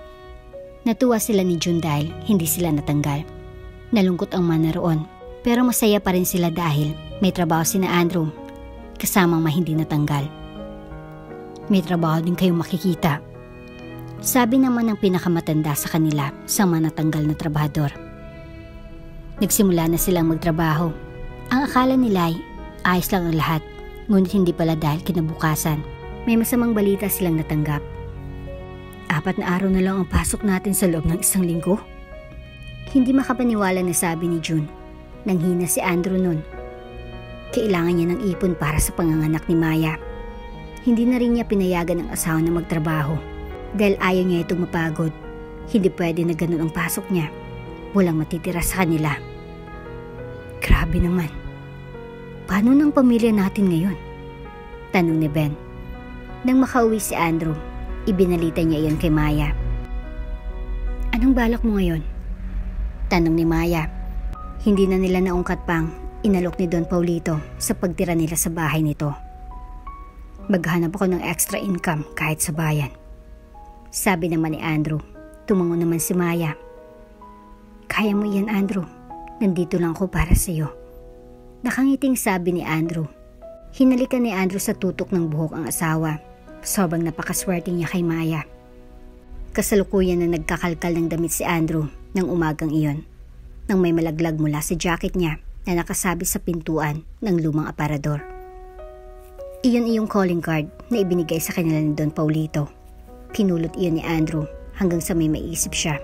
Natuwa sila ni June dahil hindi sila natanggal. Nalungkot ang mga naroon pero masaya pa rin sila dahil may trabaho si na Andrew kasamang hindi natanggal. May trabaho din kayong makikita. Sabi naman ng pinakamatanda sa kanila sa mga natanggal na trabahador. Nagsimula na silang magtrabaho. Ang akala nila ay ayos lang ang lahat, ngunit hindi pala dahil kinabukasan. May masamang balita silang natanggap. 4 na araw na lang ang pasok natin sa loob ng 1 linggo. Hindi makapaniwala na sabi ni June. Nanghina si Andrew nun. Kailangan niya ng ipon para sa panganganak ni Maya. Hindi na rin niya pinayagan ang asawa na magtrabaho. Dahil ayaw niya itong mapagod. Hindi pwede na ganun ang pasok niya. Walang matitira sa kanila. Grabe naman. Paano ng pamilya natin ngayon? Tanong ni Ben. Nang makauwi si Andrew, ibinalita niya iyon kay Maya. Anong balak mo ngayon? Tanong ni Maya. Hindi na nila naungkat pang inalok ni Don Paulito sa pagtira nila sa bahay nito. Maghanap ako ng extra income kahit sa bayan. Sabi naman ni Andrew. Tumango naman si Maya. Kaya mo yan, Andrew. Nandito lang ako para sa iyo. Nakangiting sabi ni Andrew. Hinalikan ni Andrew sa tutok ng buhok ang asawa. Sobrang napakaswerte niya kay Maya. Kasalukuyan na nagkakalkal ng damit si Andrew ng umagang iyon. Nang may malaglag mula sa jacket niya na nakasabi sa pintuan ng lumang aparador. Iyon iyong calling card na ibinigay sa kanila ni Don Paulito. Pinulot iyon ni Andrew hanggang sa may maisip siya.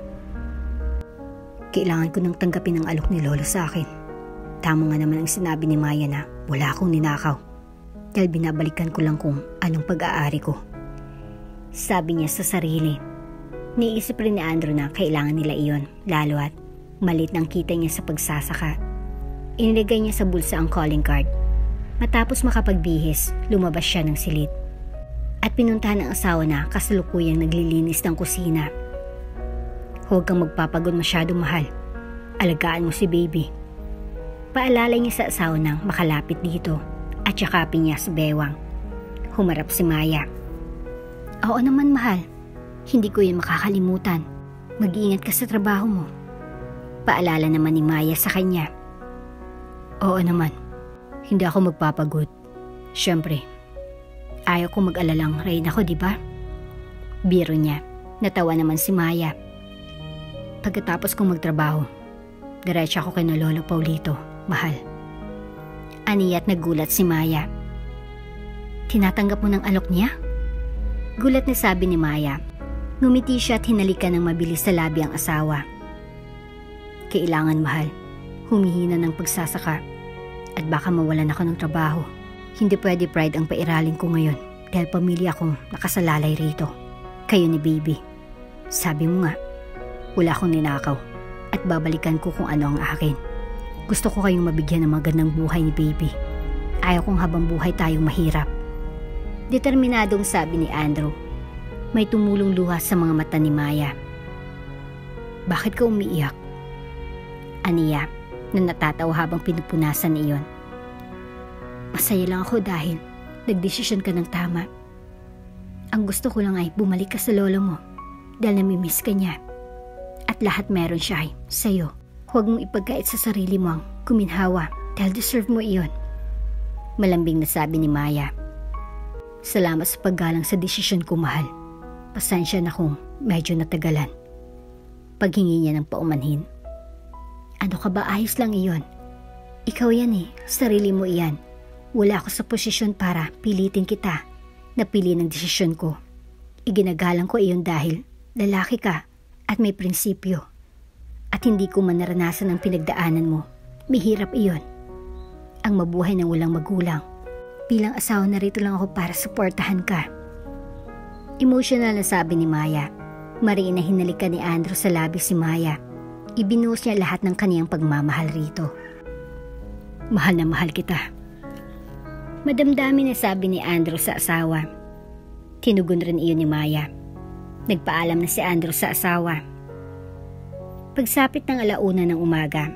Kailangan ko nang tanggapin ang alok ni Lolo sa akin. Tama nga naman ang sinabi ni Maya na wala akong ninakaw. Dahil binabalikan ko lang kung anong pag-aari ko. Sabi niya sa sarili. Niisip rin ni Andrew na kailangan nila iyon, lalo at malit ng kita niya sa pagsasaka. Inilagay niya sa bulsa ang calling card. Matapos makapagbihis, lumabas siya ng silid. At pinuntahan ng asawa na kasalukuyang naglilinis ng kusina. Huwag kang magpapagod masyado, mahal. Alagaan mo si baby. Paalala niya sa asawa nang makalapit dito at yakapin niya sa bewang. Humarap si Maya. Oo naman mahal, hindi ko yun makakalimutan. Mag-iingat ka sa trabaho mo. Paalala naman ni Maya sa kanya. Oo naman, hindi ako magpapagod. Siyempre, ayaw ko mag-alalang reyna ko, di ba? Biro niya. Natawa naman si Maya. Pagkatapos kong magtrabaho, diretso ako kay Lolo Paulito, mahal. Aniya at nagulat si Maya. Tinatanggap mo ng alok niya? Gulat na sabi ni Maya. Ngumiti siya at hinalikan ng mabilis sa labi ang asawa. Kailangan mahal, humihina ng pagsasaka at baka mawalan ako ng trabaho. Hindi pwede pride ang pairalin ko ngayon dahil pamilya akong nakasalalay rito. Kayo ni baby. Sabi mo nga, wala akong ninakaw at babalikan ko kung ano ang akin. Gusto ko kayong mabigyan ng magandang buhay ni baby. Ayaw kong habang buhay tayong mahirap. Determinadong sabi ni Andrew. May tumulong luha sa mga mata ni Maya. Bakit ka umiiyak? Aniya na natatawa habang pinupunasan iyon. Masaya lang ako dahil nagdesisyon ka ng tama. Ang gusto ko lang ay bumalik ka sa lolo mo dahil namimiss ka niya. At lahat meron siya ay sa'yo. Huwag mong ipagkait sa sarili mo ang kuminhawa dahil deserve mo iyon. Malambing na sabi ni Maya. Salamat sa paggalang sa desisyon ko, mahal. Pasensya na kung medyo natagalan. Paghingi niya ng paumanhin. Ano ka ba, ayos lang iyon. Ikaw yan eh, sarili mo iyan. Wala ako sa posisyon para pilitin kita. Napili ng desisyon ko. Iginagalang ko iyon dahil lalaki ka at may prinsipyo. At hindi ko man naranasan ang pinagdaanan mo. Mahirap iyon. Ang mabuhay ng walang magulang. Bilang asawa narito lang ako para suportahan ka. Emotional na sabi ni Maya. Mariin na hinalikan ni Andrew sa labi si Maya. Ibinuhos niya lahat ng kaniyang pagmamahal rito. Mahal na mahal kita. Madamdamin na sabi ni Andrew sa asawa. Tinugon rin iyon ni Maya. Nagpaalam na si Andrew sa asawa. Pagsapit ng 1:00 ng umaga,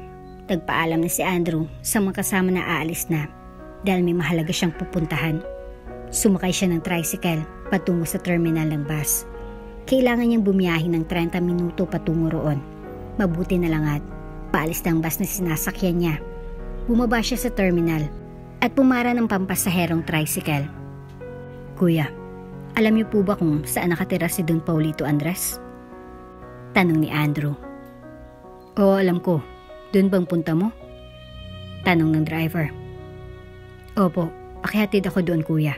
nagpaalam na si Andrew sa mga kasama na aalis na dahil may mahalaga siyang pupuntahan. Sumakay siya ng tricycle patungo sa terminal ng bus. Kailangan niyang bumiyahe ng 30 minuto patungo roon. Mabuti na lang at paalis ng bus na sinasakyan niya. Bumaba siya sa terminal at pumara ng pampasaherong tricycle. Kuya, alam niyo po ba kung saan nakatira si Don Paulito Andres? Tanong ni Andrew. Oo, alam ko. Doon bang punta mo? Tanong ng driver. Opo, akihatid ako doon, kuya.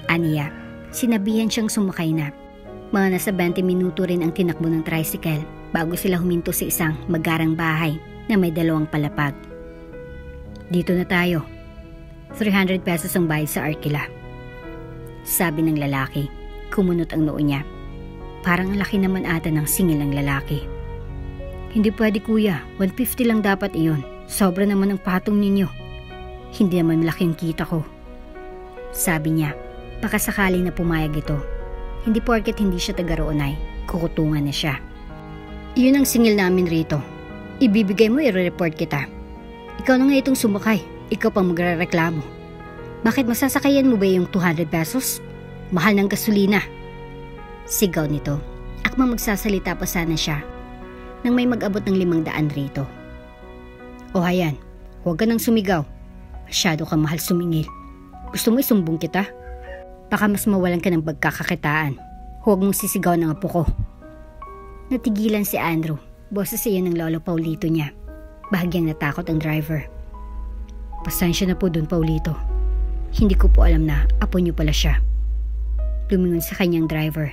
Aniya, sinabihan siyang sumakay na. Mga nasa 20 minuto rin ang tinakbo ng tricycle bago sila huminto sa isang magarang bahay na may 2 palapag. Dito na tayo. 300 pesos ang bayad sa Arkila. Sabi ng lalaki. Kumunot ang noo niya. Parang ang laki naman ata ng singil ng lalaki. Hindi pwede kuya, 150 lang dapat iyon. Sobra naman ang patong ninyo. Hindi naman malaki ang kita ko. Sabi niya, baka sakali na pumayag ito. Hindi porket hindi siya taga roon ay kukutungan na siya. Iyon ang singil namin rito. Ibibigay mo, i-report kita. Ikaw na nga itong sumakay. Ikaw pang magre-reklamo. Bakit masasakayan mo ba yung 200 pesos? Mahal ng gasolina. Sigaw nito. Akmang magsasalita pa sana siya nang may mag-abot ng 500 rito. O hayan, huwag ka nang sumigaw. Masyado ka mahal sumingil. Gusto mo isumbong kita? Baka mas mawalan ka ng pagkakakitaan. Huwag mong sisigaw ng apo ko. Natigilan si Andrew. Boses iyon ng lolo Paulito niya. Bahagyang natakot ang driver. Pasensya na po Don Paulito. Hindi ko po alam na apo niyo pala siya. Lumingon sa kanyang driver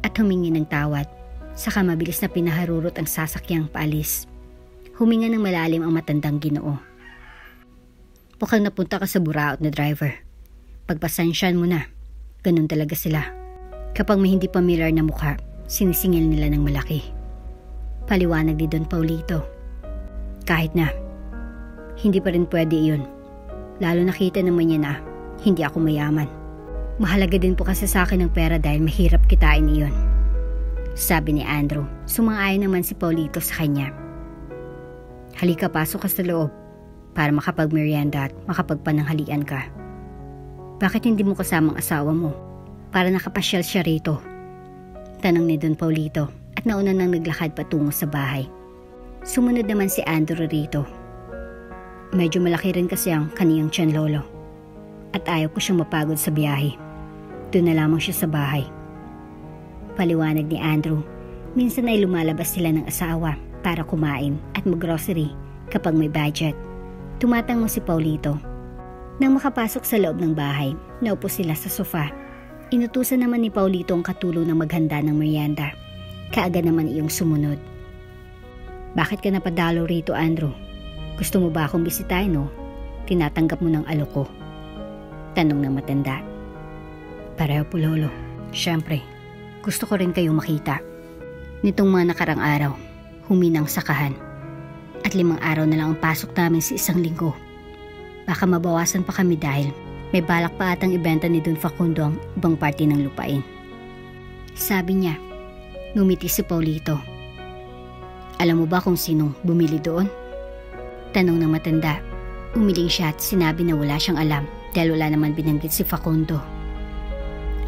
at humingi ng tawad. Saka mabilis na pinaharurot ang sasakyang paalis. Huminga ng malalim ang matandang Ginoo. Mukhang napunta ka sa buraot na driver. Pagpasensyahan mo na. Ganun talaga sila. Kapag may hindi familiar na mukha, sinisingil nila ng malaki. Paliwanag ni Don Paulito. Kahit na, hindi pa rin pwede iyon. Lalo nakita naman niya na hindi ako mayaman. Mahalaga din po kasi sa akin ang pera dahil mahirap kitain iyon. Sabi ni Andrew. Sumang-ayon naman si Paulito sa kanya. Halika, pasok ka sa loob. para makapag-merienda at makapagpananghalian ka. Bakit hindi mo kasamang asawa mo para nakapasyal siya rito? Tanong ni Don Paulito at nauna nang naglakad patungo sa bahay. Sumunod naman si Andrew rito. Medyo malaki rin kasi ang kaniyang tiyan, Lolo. At ayaw ko siyang mapagod sa biyahe. Doon na lamang siya sa bahay. Paliwanag ni Andrew, minsan ay lumalabas sila ng asawa para kumain at mag-grocery kapag may budget. Tumatango si Paulito. Nang makapasok sa loob ng bahay, naupo sila sa sofa. Inutusan naman ni Paulito ang katulong na maghanda ng merienda. Kaagad naman iyong sumunod. Bakit ka napadalo rito, Andrew? Gusto mo ba akong bisitahin o tinatanggap mo ng alok ko? Tanong ng matanda. Pareho po, Lolo. Siyempre, gusto ko rin kayong makita. Nitong mga nakarang araw, huminang sakahan. At 5 araw na lang ang pasok namin sa 1 linggo. Baka mabawasan pa kami dahil may balak pa atang ibenta ni Don Facundo ang ibang parte ng lupain. Sabi niya. Ngumiti si Paulito. Alam mo ba kung sinong bumili doon? Tanong ng matanda. Umiling siya at sinabi na wala siyang alam dahil wala naman binanggit si Facundo.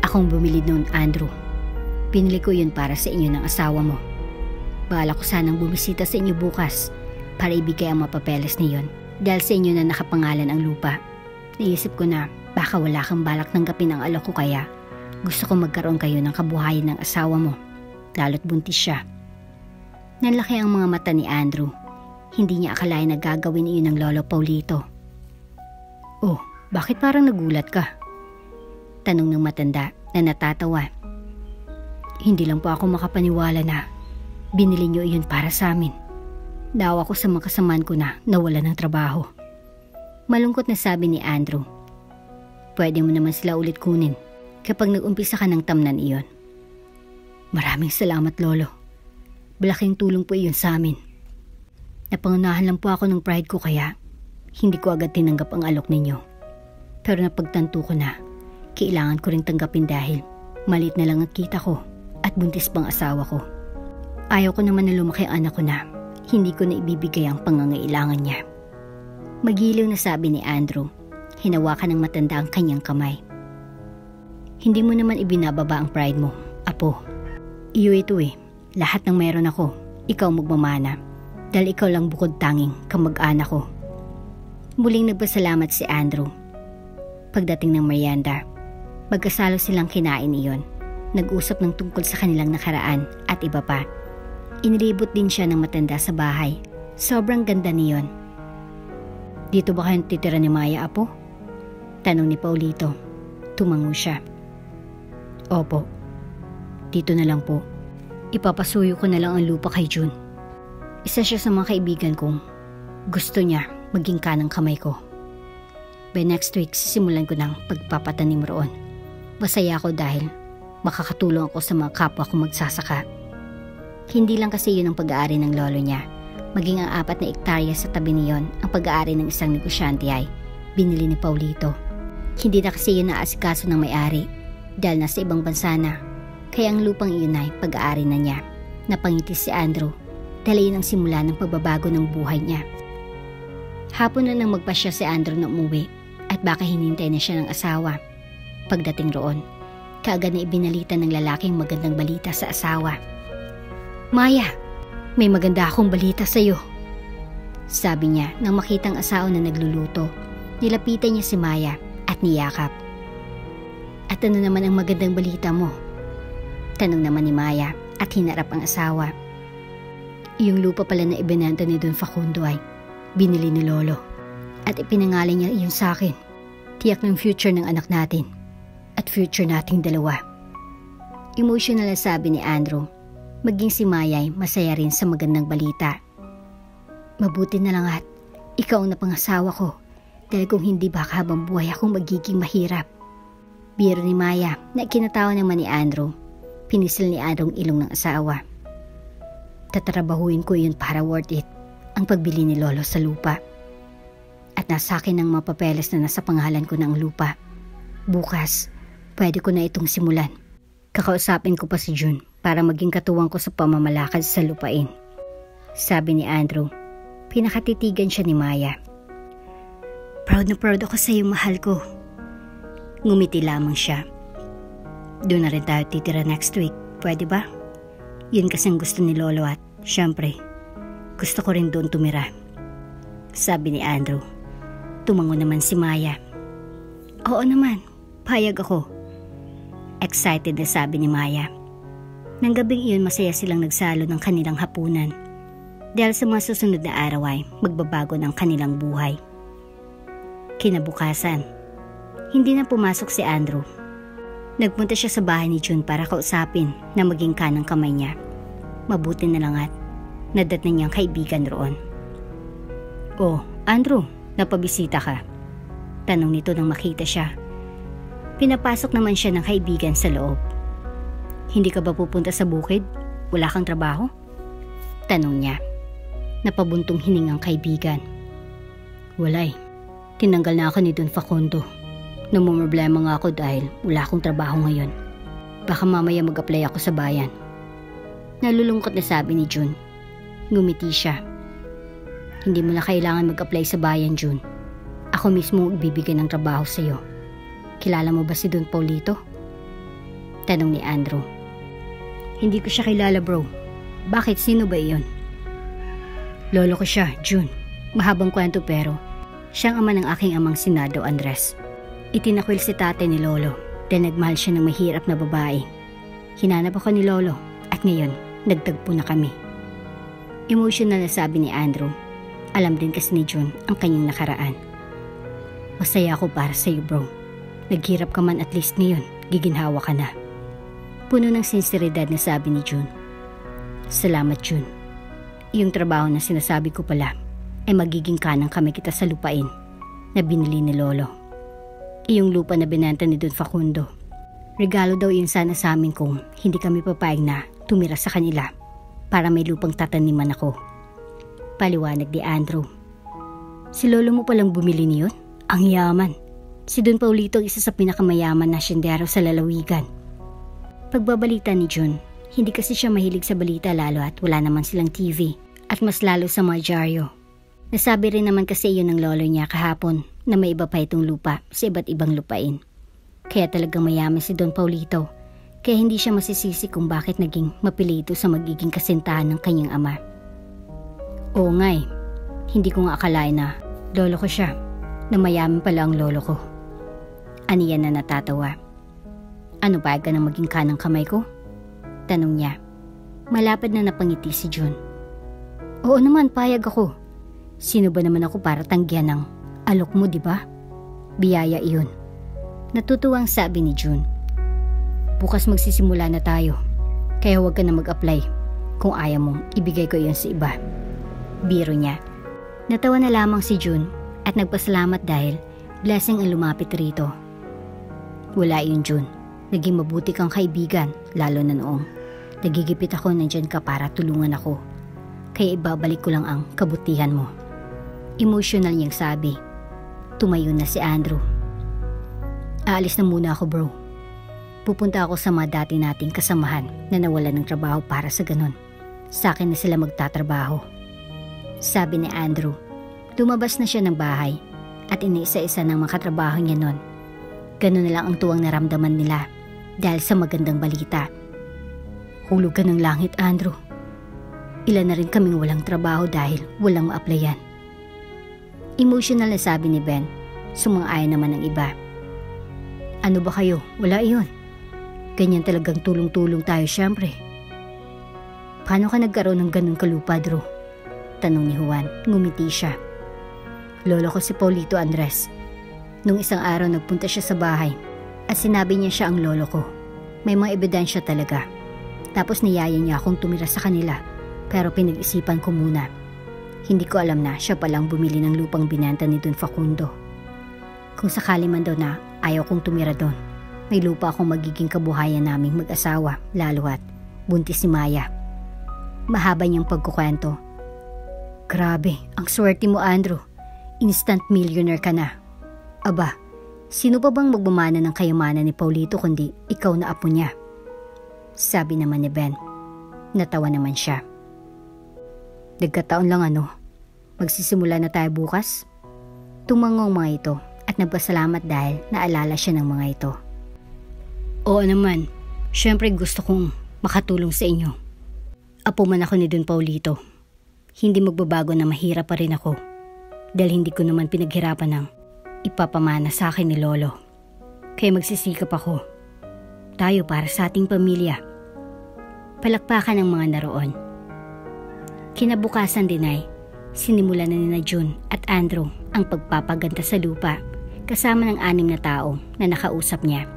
Akong bumili noon, Andrew. Pinili ko yun para sa inyo ng asawa mo. Bahala ko sanang bumisita sa inyo bukas para ibigay ang mapapeles niyon dahil sa inyo na nakapangalan ang lupa. Naisip ko na baka wala kang balak tanggapin ang alok ko kaya gusto ko magkaroon kayo ng kabuhayan ng asawa mo. Lalo't buntis siya. Nanlaki ang mga mata ni Andrew. Hindi niya akalain na gagawin iyon ng Lolo Paulito. Oh, bakit parang nagulat ka? Tanong ng matanda na natatawa. Hindi lang po ako makapaniwala na binili niyo iyon para sa amin. Naawa ko sa mga kasamaan ko na nawala ng trabaho. Malungkot na sabi ni Andrew. Pwede mo naman sila ulit kunin kapag nag-umpisa ka ng tamnan iyon. Maraming salamat, Lolo. Malaking tulong po iyon sa amin. Napangunahan lang po ako ng pride ko kaya hindi ko agad tinanggap ang alok ninyo. Pero napagtanto ko na kailangan ko rin tanggapin dahil maliit na lang ang kita ko at buntis pang asawa ko. Ayaw ko naman na lumaki ang anak ko na hindi ko na ibibigay ang pangangailangan niya. Magiliw na sabi ni Andrew. Hinawakan ng matanda ang kanyang kamay. Hindi mo naman ibinababa ang pride mo, Apo. Iyo ito eh. Lahat ng meron ako, ikaw magmamana. Dahil ikaw lang bukod tanging kamag-anak ko. Muling nagpasalamat si Andrew. Pagdating ng merienda, magkasalo silang kinain iyon. Nag-usap ng tungkol sa kanilang nakaraan at iba pa. Inilibot din siya ng matanda sa bahay. Sobrang ganda niyon. Dito ba kayo titira ni Maya, Apo? Tanong ni Paulito. Tumango siya. Opo. Dito na lang po. Ipapasuyo ko na lang ang lupa kay June. Isa siya sa mga kaibigan kong gusto niya maging kanang kamay ko. By next week, sisimulan ko ng pagpapatanim roon. Masaya ako dahil makakatulong ako sa mga kapwa kong magsasaka. Hindi lang kasi yun ang pag-aari ng lolo niya. Maging ang 4 na ektarya sa tabi niyon ang pag-aari ng isang negosyante ay binili ni Paulito. Hindi na kasi yun naasikaso ng may-ari dahil nasa ibang bansa na. Kaya ang lupang iyon ay pag-aari na niya. Napangiti si Andrew dahil yun ang simula ng pagbabago ng buhay niya. Hapon na nang magpasya si Andrew na umuwi at baka hinintay na siya ng asawa. Pagdating roon, kaagad na ibinalita ng lalaking magandang balita sa asawa. Maya, may maganda akong balita sa iyo. Sabi niya nang makitang asawa na nagluluto. Nilapitan niya si Maya at niyakap. At ano naman ang magandang balita mo? Tanong naman ni Maya at hinarap ang asawa. Yung lupa pala na ibinenta ni Don Facundo ay binili ni Lolo. At ipinangalan niya iyon sa akin. Tiyak ng future ng anak natin. At future nating dalawa. Emotional na sabi ni Andrew. Maging si Maya ay masaya rin sa magandang balita. Mabuti na lang at ikaw ang napangasawa ko. Dahil kung hindi baka habang buhay akong magiging mahirap. Biro ni Maya na kinatawa naman ni Andrew. Pinisil ni Andrew ang ilong ng asawa. Tatrabahuin ko yun para worth it ang pagbili ni Lolo sa lupa. At nasa akin ang mga papeles na nasa pangalan ko ng lupa. Bukas, pwede ko na itong simulan. Kakausapin ko pa si June para maging katuwang ko sa pamamalakad sa lupain. Sabi ni Andrew. Pinakatitigan siya ni Maya. Proud na proud ako sa iyo, mahal ko. Ngumiti lamang siya. Doon na rin tayo titira next week, pwede ba? Yun kasing gusto ni Lolo at syempre, gusto ko rin doon tumira. Sabi ni Andrew. Tumango naman si Maya. Oo naman, payag ako. Excited na sabi ni Maya. Nang gabing iyon masaya silang nagsalo ng kanilang hapunan. Dahil sa mga susunod na araw ay magbabago ng kanilang buhay. Kinabukasan, hindi na pumasok si Andrew. Nagpunta siya sa bahay ni June para kausapin na maging kanang kamay niya. Mabuti na lang at nadatnan niyang kaibigan roon. Oh, Andrew, napabisita ka? Tanong nito nang makita siya. Pinapasok naman siya ng kaibigan sa loob. Hindi ka ba pupunta sa bukid? Wala kang trabaho? Tanong niya. Napabuntong hiningang kaibigan. Walay. Tinanggal na ako ni Don Facundo. Namumroblema nga ako dahil wala akong trabaho ngayon. Baka mamaya mag-apply ako sa bayan. Nalulungkot na sabi ni June. Ngumiti siya. Hindi mo na kailangan mag-apply sa bayan, June. Ako mismo ibibigay ng trabaho sa iyo. Kilala mo ba si Don Paulito? Tanong ni Andrew. Hindi ko siya kilala, bro. Bakit? Sino ba iyon? Lolo ko siya, June. Mahabang kwento pero siyang ama ng aking amang si Nardo Andres. Itinakwil si tatay ni Lolo dahil nagmahal siya ng mahirap na babae. Hinanap ako ni Lolo at ngayon nagtagpo na kami. Emotional na sabi ni Andrew. Alam din kasi ni June ang kanyang nakaraan. Masaya ako para sa iyo, bro. Naghirap ka man at least ngayon, giginhawa ka na. Puno ng sinseridad na sabi ni June. Salamat, June. Iyong trabaho na sinasabi ko pala ay magiging kanang kami kita sa lupain na binili ni Lolo. Iyong lupa na binenta ni Don Facundo. Regalo daw yun sana sa amin kung hindi kami papayag na tumira sa kanila para may lupang tataniman ako. Paliwanag ni Andrew. Si Lolo mo palang bumili niyon? Ang yaman. Si Don Paulito isa sa pinakamayaman na siyendero sa lalawigan. Pagbabalita ni June, hindi kasi siya mahilig sa balita lalo at wala naman silang TV at mas lalo sa mga dyaryo. Nasabi rin naman kasi iyon ng lolo niya kahapon na may iba pa itong lupa sa iba't ibang lupain. Kaya talagang mayaman si Don Paulito, kaya hindi siya masisisi kung bakit naging mapili ito sa magiging kasintahan ng kanyang ama. Oo nga eh, hindi ko nga akalain na lolo ko siya, na mayaman pala ang lolo ko. Aniya na natatawa. Ano ba ka na maging kanang kamay ko? Tanong niya. Malapad na napangiti si June. Oo naman, payag ako. Sino ba naman ako para tanggihan ng alok mo, di ba? Biyaya iyon. Natutuwang sabi ni June. Bukas magsisimula na tayo, kaya huwag ka na mag-apply. Kung ayaw mong ibigay ko iyon sa iba. Biro niya. Natawa na lamang si June at nagpasalamat dahil blessing ang lumapit rito. Wala iyon, June. Naging mabuti kang kaibigan, lalo na noong nagigipit ako nandyan ka para tulungan ako. Kaya ibabalik ko lang ang kabutihan mo. Emotional niyang sabi. Tumayo na si Andrew. Aalis na muna ako, bro. Pupunta ako sa mga dati nating kasamahan na nawalan ng trabaho para sa ganun. Sa akin na sila magtatrabaho. Sabi ni Andrew. Lumabas na siya ng bahay at iniisa-isa ng mga katrabaho niya nun. Ganun na lang ang tuwang naramdaman nila dahil sa magandang balita. Hulog ka ng langit, Andrew. Ilan na rin kaming walang trabaho dahil walang ma-applyan. Emotional na sabi ni Ben. Sumang-ayon naman ng iba. Ano ba kayo? Wala iyon. Ganyan talagang tulong-tulong tayo syempre. Paano ka nagkaroon ng ganun kalupa, Drew? Tanong ni Juan. Ngumiti siya. Lolo ko si Paulito Andres. Nung isang araw nagpunta siya sa bahay at sinabi niya siya ang lolo ko. May mga ebidensya talaga. Tapos niyaya niya akong tumira sa kanila pero pinag-isipan ko muna. Hindi ko alam na siya palang bumili ng lupang binenta ni Don Facundo. Kung sakali man daw na ayaw kong tumira doon, may lupa akong magiging kabuhayan naming mag-asawa lalo at buntis si Maya. Mahaba niyang pagkukwento. Grabe, ang swerte mo, Andrew. Instant millionaire ka na. Aba, sino pa bang magmamana ng kayamanan ni Paulito kundi ikaw na apo niya? Sabi naman ni Ben. Natawa naman siya. Nagkataon lang ano, magsisimula na tayo bukas? Tumango ang mga ito at nagpasalamat dahil naalala siya ng mga ito. Oo naman, syempre gusto kong makatulong sa inyo. Apo man ako ni Don Paulito. Hindi magbabago na mahirap pa rin ako dahil hindi ko naman pinaghirapan ng ipapamana sa akin ni Lolo. Kaya magsisikap ako. Tayo para sa ating pamilya. Palakpakan ng mga naroon. Kinabukasan din ay sinimulan na nina June at Andrew ang pagpapaganda sa lupa kasama ng 6 na tao na nakausap niya.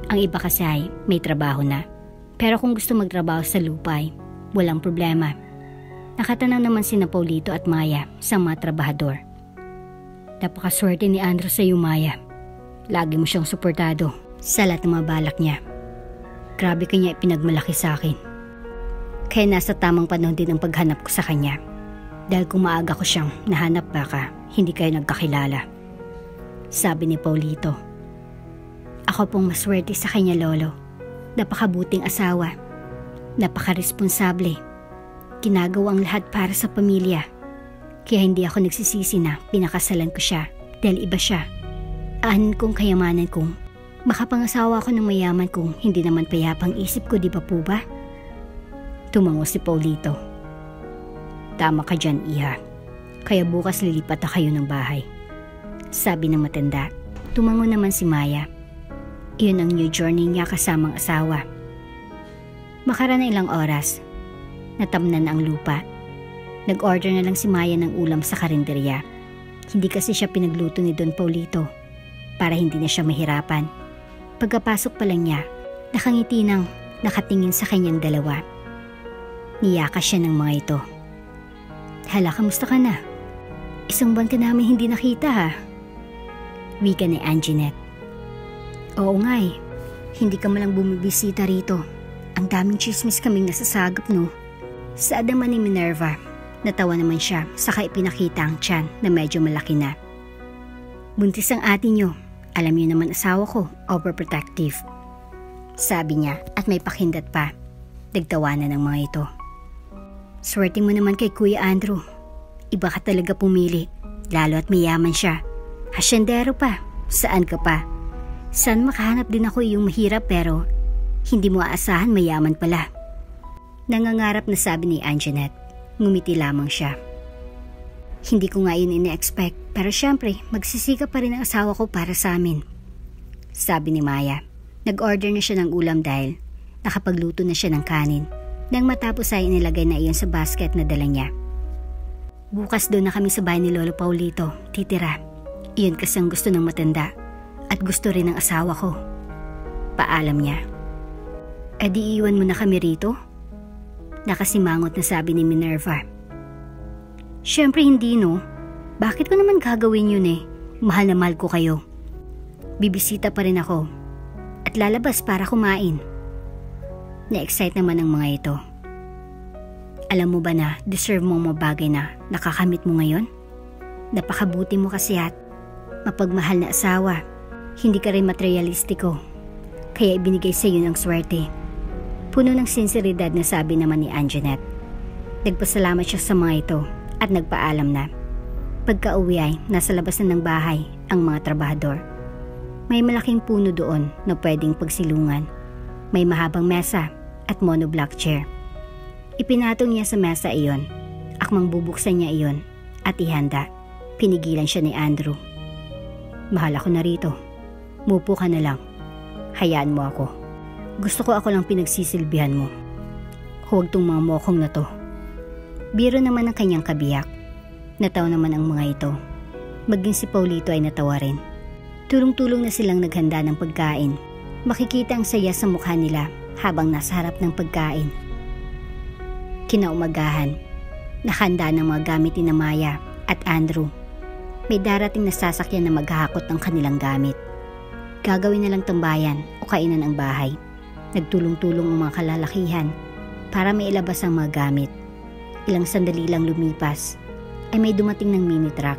Ang iba kasi ay may trabaho na. Pero kung gusto magtrabaho sa lupa ay walang problema. Nakatanaw naman sina Paulito at Maya sa mga trabahador. Napakaswerte ni Andrew sa iyo, Maya. Lagi mo siyang suportado sa lahat ng mga balak niya. Grabe kanya ipinagmalaki sa akin. Kaya nasa tamang panahon din ang paghanap ko sa kanya. Dahil kung maaga ko siyang nahanap baka hindi kayo nagkakilala. Sabi ni Paulito. Ako pong maswerte sa kanya, Lolo. Napakabuting asawa. Napakaresponsable. Ginagawa ang lahat para sa pamilya. Kaya hindi ako nagsisisi na pinakasalan ko siya dahil iba siya. Aanin kong kayamanan kong makapangasawa ko ng mayaman kung hindi naman payapang isip ko, di ba po ba? Tumango si Paulito. Tama ka dyan, Iha. Kaya bukas lilipat na kayo ng bahay. Sabi ng matanda. Tumango naman si Maya. Iyon ang new journey niya kasamang asawa. Makaraan na ilang oras. Natamnan na ang lupa. Nag-order na lang si Maya ng ulam sa karinderya. Hindi kasi siya pinagluto ni Don Paulito para hindi na siya mahirapan. Pagkapasok pa lang niya, nakangiti nang nakatingin sa kanyang dalawa. Niyaka siya ng mga ito. Hala, kamusta ka na? Isang buwan ka namin hindi nakita ha? Wika ni Anjanette. Oo nga eh, hindi ka malang bumibisita rito. Ang daming chismis kaming nasasagap no. Sa adaman ni Minerva, natawa naman siya saka ipinakita ang tiyan na medyo malaki na. Buntis ang ate niyo. Alam niyo naman asawa ko, overprotective. Sabi niya at may pakindat pa. Nagtawanan ng mga ito. Swerte mo naman kay Kuya Andrew. Iba ka talaga pumili, lalo at mayaman siya. Hasyendero pa, saan ka pa? Saan makahanap din ako yung mahirap pero hindi mo aasahan mayaman pala. Nangangarap na sabi ni Anjanette. Ngumiti lamang siya. Hindi ko nga yun ina-expect pero syempre magsisikap pa rin ang asawa ko para sa amin. Sabi ni Maya. Nag-order na siya ng ulam dahil nakapagluto na siya ng kanin. Nang matapos ay inilagay na iyon sa basket na dala niya. Bukas doon na kami sa bahay ni Lolo Paulito, titira. Iyon kasi ang gusto ng matanda at gusto rin ng asawa ko. Paalam niya. E di iwan mo na kami rito? Nakasimangot na sabi ni Minerva. Syempre hindi no. Bakit ko naman gagawin yun eh? Mahal na mahal ko kayo. Bibisita pa rin ako at lalabas para kumain. Na-excite naman ang mga ito. Alam mo ba na deserve mo mga bagay na nakakamit mo ngayon? Napakabuti mo kasi at mapagmahal na asawa. Hindi ka rin materialistiko. Kaya ibinigay sa iyo ng swerte. Puno ng sinseridad na sabi naman ni Anjanette. Nagpasalamat siya sa mga ito at nagpaalam na. Pagka-uwi ay nasa labas na ng bahay ang mga trabahador. May malaking puno doon na pwedeng pagsilungan. May mahabang mesa at monoblock chair. Ipinatong niya sa mesa iyon. Akmang bubuksan niya iyon at ihanda. Pinigilan siya ni Andrew. Mahal ako na rito. Mupo ka na lang. Hayaan mo ako. Gusto ko ako lang pinagsisilbihan mo. Huwag tong mga mokong na to. Biro naman ang kanyang kabiyak. Natawa naman ang mga ito. Maging si Paulito ay natawa rin. Tulong-tulong na silang naghanda ng pagkain. Makikita ang saya sa mukha nila habang nasa harap ng pagkain. Kinaumagahan, nakahanda ng mga gamit ni Maya at Andrew. May darating na sasakyan na maghahakot ng kanilang gamit. Gagawin na lang tambayan o kainan ang bahay. Nagtulong-tulong ang mga kalalakihan para may ilabas ang mga gamit. Ilang sandali lang lumipas ay may dumating ng mini truck.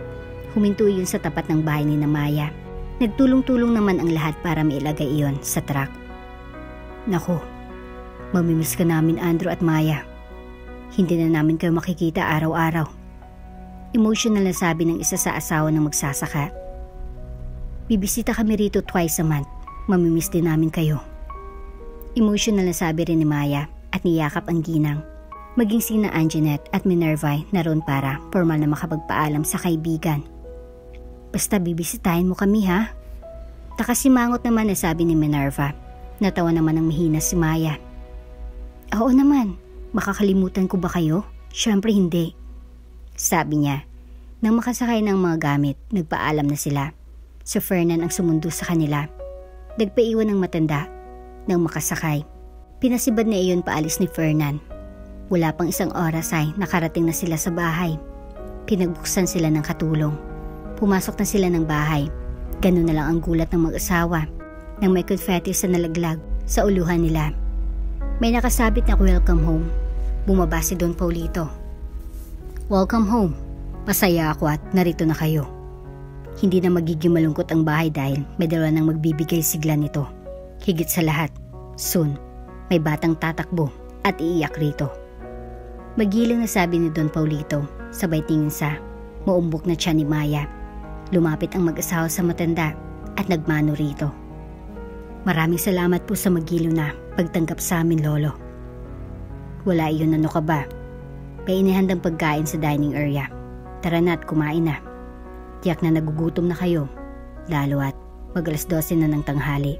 Huminto iyon sa tapat ng bahay ni Maya. Nagtulong-tulong naman ang lahat para mailagay iyon sa truck. Naku, mamimiss ka namin Andrew at Maya. Hindi na namin kayo makikita araw-araw. Emotional na sabi ng isa sa asawa ng magsasaka. Bibisita kami rito twice a month. Mamimiss din namin kayo. Emotional na sabi rin ni Maya at niyakap ang ginang. Maging sina Anjanette at Minerva naroon para formal na makapagpaalam sa kaibigan. Basta bibisitahin mo kami ha? Takasimangot naman na sabi ni Minerva. Natawa naman ng mahina si Maya. Oo naman, makakalimutan ko ba kayo? Siyempre hindi. Sabi niya. Nang makasakay ng mga gamit, nagpaalam na sila. Si Fernan ang sumundo sa kanila. Nagpaiwan ng matanda. Nang makasakay, pinasibad na iyon paalis ni Fernan. Wala pang isang oras ay nakarating na sila sa bahay. Pinagbuksan sila ng katulong. Pumasok na sila ng bahay. Ganun na lang ang gulat ng mag-asawa nang may confetti sa nalaglag sa uluhan nila. May nakasabit na welcome home. Bumaba si Don Paulito. Welcome home. Masaya ako at narito na kayo. Hindi na magiging malungkot ang bahay dahil may dalawa nang magbibigay sigla nito. Higit sa lahat, soon, may batang tatakbo at iiyak rito. Magiling na sabi ni Don Paulito, sabay tingin sa maumbok na tiyan ni Maya. Lumapit ang mag-asawa sa matanda at nagmano rito. Maraming salamat po sa magiliw na pagtanggap sa amin, Lolo. Wala iyon, ano ka ba? May inihandang pagkain sa dining area. Tara na at kumain na. Tiyak na nagugutom na kayo, lalo at mag-12 na ng tanghali.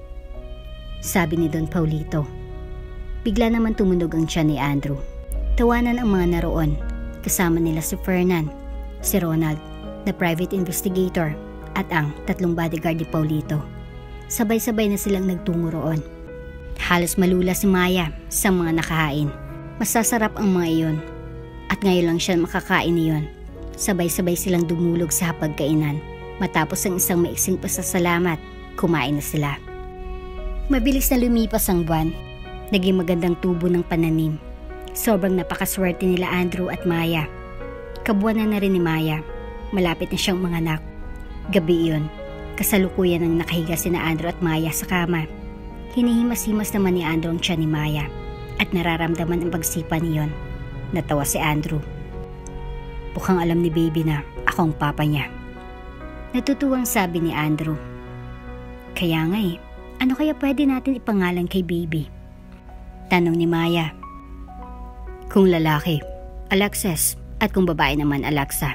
Sabi ni Don Paulito. Bigla naman tumunog ang tiyan ni Andrew. Tawanan ang mga naroon. Kasama nila si Fernan, si Ronald, na private investigator, at ang 3 bodyguard ni Paulito. Sabay-sabay na silang nagtungo roon. Halos malula si Maya sa mga nakahain. Masasarap ang mga iyon. At ngayon lang siya makakain niyon. Sabay-sabay silang dumulog sa hapagkainan. Matapos ang isang maiksing pasasalamat, kumain na sila. Mabilis na lumipas ang buwan. Naging magandang tubo ng pananim. Sobrang napakaswerte nila Andrew at Maya. Kabuwanan na rin ni Maya. Malapit na siyang manganak. Gabi iyon, kasalukuyan ang nakahiga sina Andrew at Maya sa kama. Hinihimas-himas naman ni Andrew ang tiyan ni Maya at nararamdaman ang pagsipa niyon. Natawa si Andrew. Mukhang alam ni baby na ako ang papa niya. Natutuwang sabi ni Andrew. Kaya nga ano kaya pwede natin ipangalan kay baby? Tanong ni Maya. Kung lalaki, Alexis, at kung babae naman Alexa.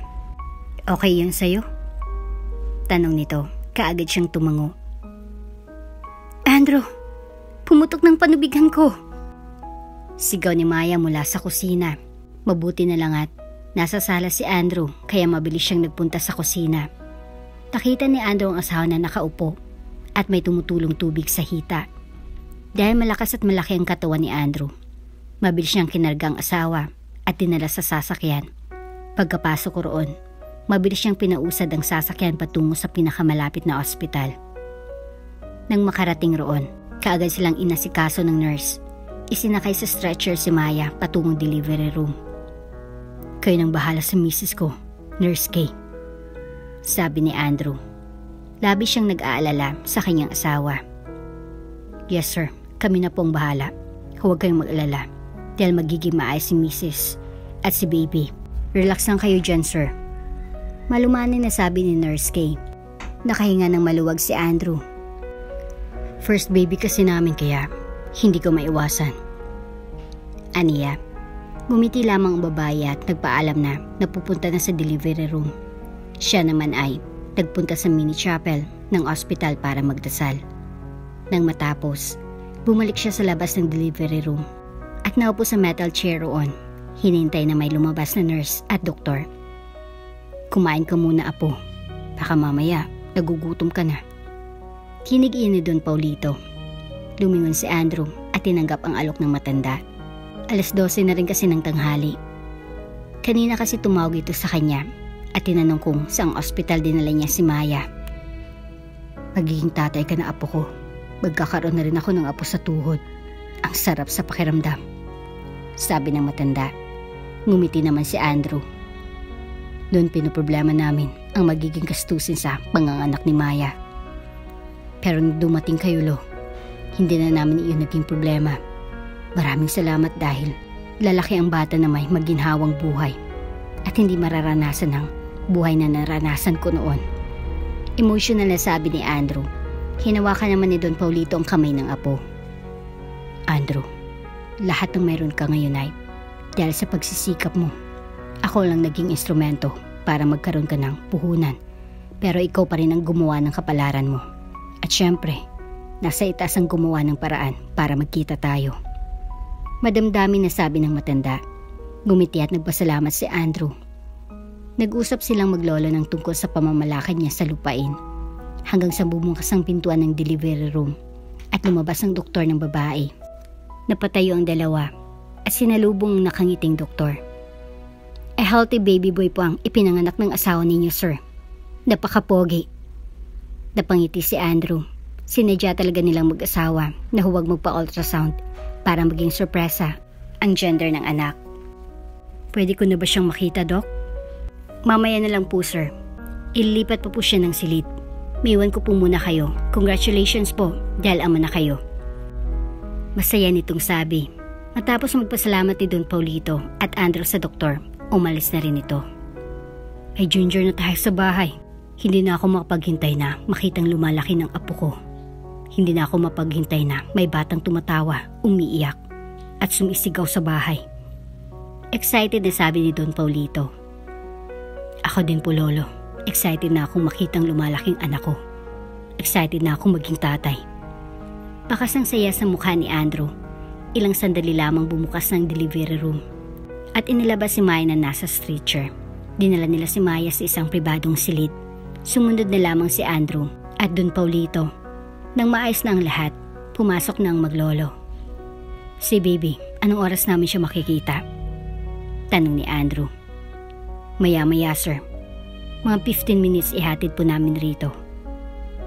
Okay yun sa'yo? Tanong nito, kaagad siyang tumango. Andrew, pumutok ng panubigan ko. Sigaw ni Maya mula sa kusina. Mabuti na lang at nasa sala si Andrew kaya mabilis siyang nagpunta sa kusina. Nakita ni Andrew ang asawa na nakaupo at may tumutulong tubig sa hita. Dahil malakas at malaki ang katawan ni Andrew, mabilis niyang kinarga ang asawa at dinala sa sasakyan. Pagkapasok ko roon, mabilis niyang pinausad ang sasakyan patungo sa pinakamalapit na ospital. Nang makarating roon, kaagad silang inasikaso ng nurse. Isinakay sa stretcher si Maya patungong delivery room. Kayo nang bahala sa misis ko, Nurse Kay. Sabi ni Andrew. Labis siyang nag-aalala sa kanyang asawa. Yes sir, kami na pong bahala. Huwag kayong mag-alala dahil magiging maayos si misis at si baby. Relax lang kayo dyan sir. Malumanin na sabi ni Nurse Kay. Nakahinga ng maluwag si Andrew. First baby kasi namin kaya hindi ko maiwasan. Aniya, ngumiti lamang ang babae at nagpaalam na napupunta na sa delivery room. Siya naman ay nagpunta sa mini chapel ng ospital para magdasal. Nang matapos, bumalik siya sa labas ng delivery room at naupo sa metal chair roon. Hinintay na may lumabas na nurse at doktor. Kumain ka muna apo, baka mamaya nagugutom ka na. Kinig iyon ni Don Paulito. Lumingon si Andrew at tinanggap ang alok ng matanda. 12 na rin kasi ng tanghali. Kanina kasi tumawag ito sa kanya at tinanong kung saang ospital dinala niya si Maya. Magiging tatay ka na apo ko. Magkakaroon na rin ako ng apo sa tuhod. Ang sarap sa pakiramdam. Sabi ng matanda. Ngumiti naman si Andrew. Noon pinoproblema namin ang magiging gastusin sa panganganak ni Maya. Pero nung dumating kayo Lo, hindi na namin iyon naging problema. Maraming salamat dahil lalaki ang bata na may maginhawang buhay at hindi mararanasan ng buhay na naranasan ko noon. Emotional na sabi ni Andrew. Hinawakan naman ni Don Paulito ang kamay ng apo. Andrew, lahat ng mayroon ka ngayon ay dahil sa pagsisikap mo. Ako lang naging instrumento para magkaroon ka ng puhunan. Pero ikaw pa rin ang gumawa ng kapalaran mo. At syempre, nasa itaas ang gumawa ng paraan para magkita tayo. Madamdamin na sabi ng matanda. Ngumiti at nagpasalamat si Andrew. Nag-usap silang maglolo ng tungkol sa pamamalakad niya sa lupain. Hanggang sa bumukas ang pintuan ng delivery room at lumabas ang doktor ng babae. Napatayo ang dalawa at sinalubong ang nakangiting doktor. A healthy baby boy po ang ipinanganak ng asawa ninyo, sir. Napakapogi. Napangiti si Andrew. Sinadya talaga nilang mag-asawa na huwag magpa-ultrasound para maging sorpresa ang gender ng anak. Pwede ko na ba siyang makita, Doc? Mamaya na lang po, sir. Ililipat pa po siya ng silid. Maiwan ko po muna kayo. Congratulations po dahil ama na kayo. Masaya nitong sabi. Matapos magpasalamat ni Don Paulito at Andrew sa doktor, umalis na rin ito. Ay Ginger na tayo sa bahay. Hindi na ako makapaghintay na makitang lumalaki ng apo ko. Hindi na ako mapaghintay na may batang tumatawa, umiiyak at sumisigaw sa bahay. Excited na sabi ni Don Paulito. Ako din po, Lolo. Excited na akong makitang lumalaking anak ko. Excited na akong maging tatay. Bakas ang saya sa mukha ni Andrew. Ilang sandali lamang bumukas ng delivery room. At inilabas si Maya na nasa stretcher. Dinala nila si Maya sa isang pribadong silid. Sumunod na lamang si Andrew at Don Paulito. Nang maayos na ang lahat, pumasok na ang maglolo. Si baby, anong oras namin siya makikita? Tanong ni Andrew. Maya-maya, sir. Mga 15 minutes ihatid po namin rito.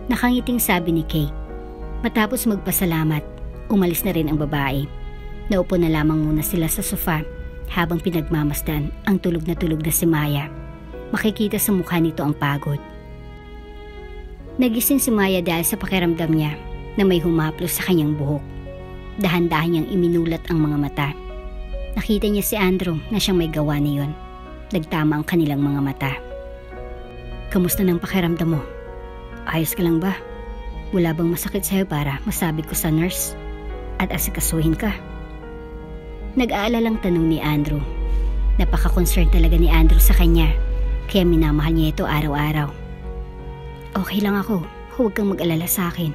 Nakangiting sabi ni Kay. Matapos magpasalamat, umalis na rin ang babae. Naupo na lamang muna sila sa sofa habang pinagmamasdan ang tulog na si Maya. Makikita sa mukha nito ang pagod. Nagising si Maya dahil sa pakiramdam niya na may humaplos sa kanyang buhok. Dahan-dahan niyang iminulat ang mga mata. Nakita niya si Andrew na siyang may gawa niyon. Nagtama ang kanilang mga mata. Kamusta ng pakiramdam mo? Ayos ka lang ba? Wala bang masakit sa'yo para masabi ko sa nurse at asikasuhin ka? Nag-aalalang tanong ni Andrew. Napaka-concerned talaga ni Andrew sa kanya, kaya minamahal niya ito araw-araw. Okay lang ako, huwag kang mag-alala sa akin.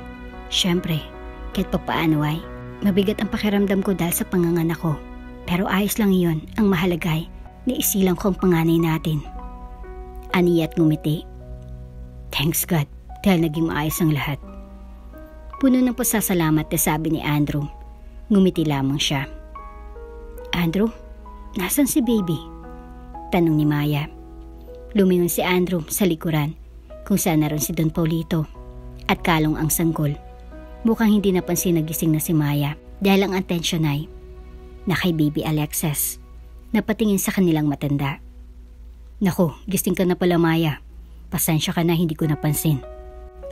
Siyempre, kahit papaano ay, mabigat ang pakiramdam ko dahil sa panganganak ko. Pero ayos lang iyon, ang mahalaga ay, naisilang ko ang panganay natin. Aniya at ngumiti. Thanks God, dahil naging maayos ang lahat. Puno ng pasasalamat na sabi ni Andrew. Ngumiti lamang siya. Andrew, nasan si baby? Tanong ni Maya. Lumingon si Andrew sa likuran kung saan naroon si Don Paulito at kalong ang sanggol. Mukhang hindi napansin na gising na si Maya dahil ang atensyon ay na kay baby Alexis. Napatingin sa kanilang matanda. Naku, gising ka na pala, Maya. Pasensya ka na, hindi ko napansin.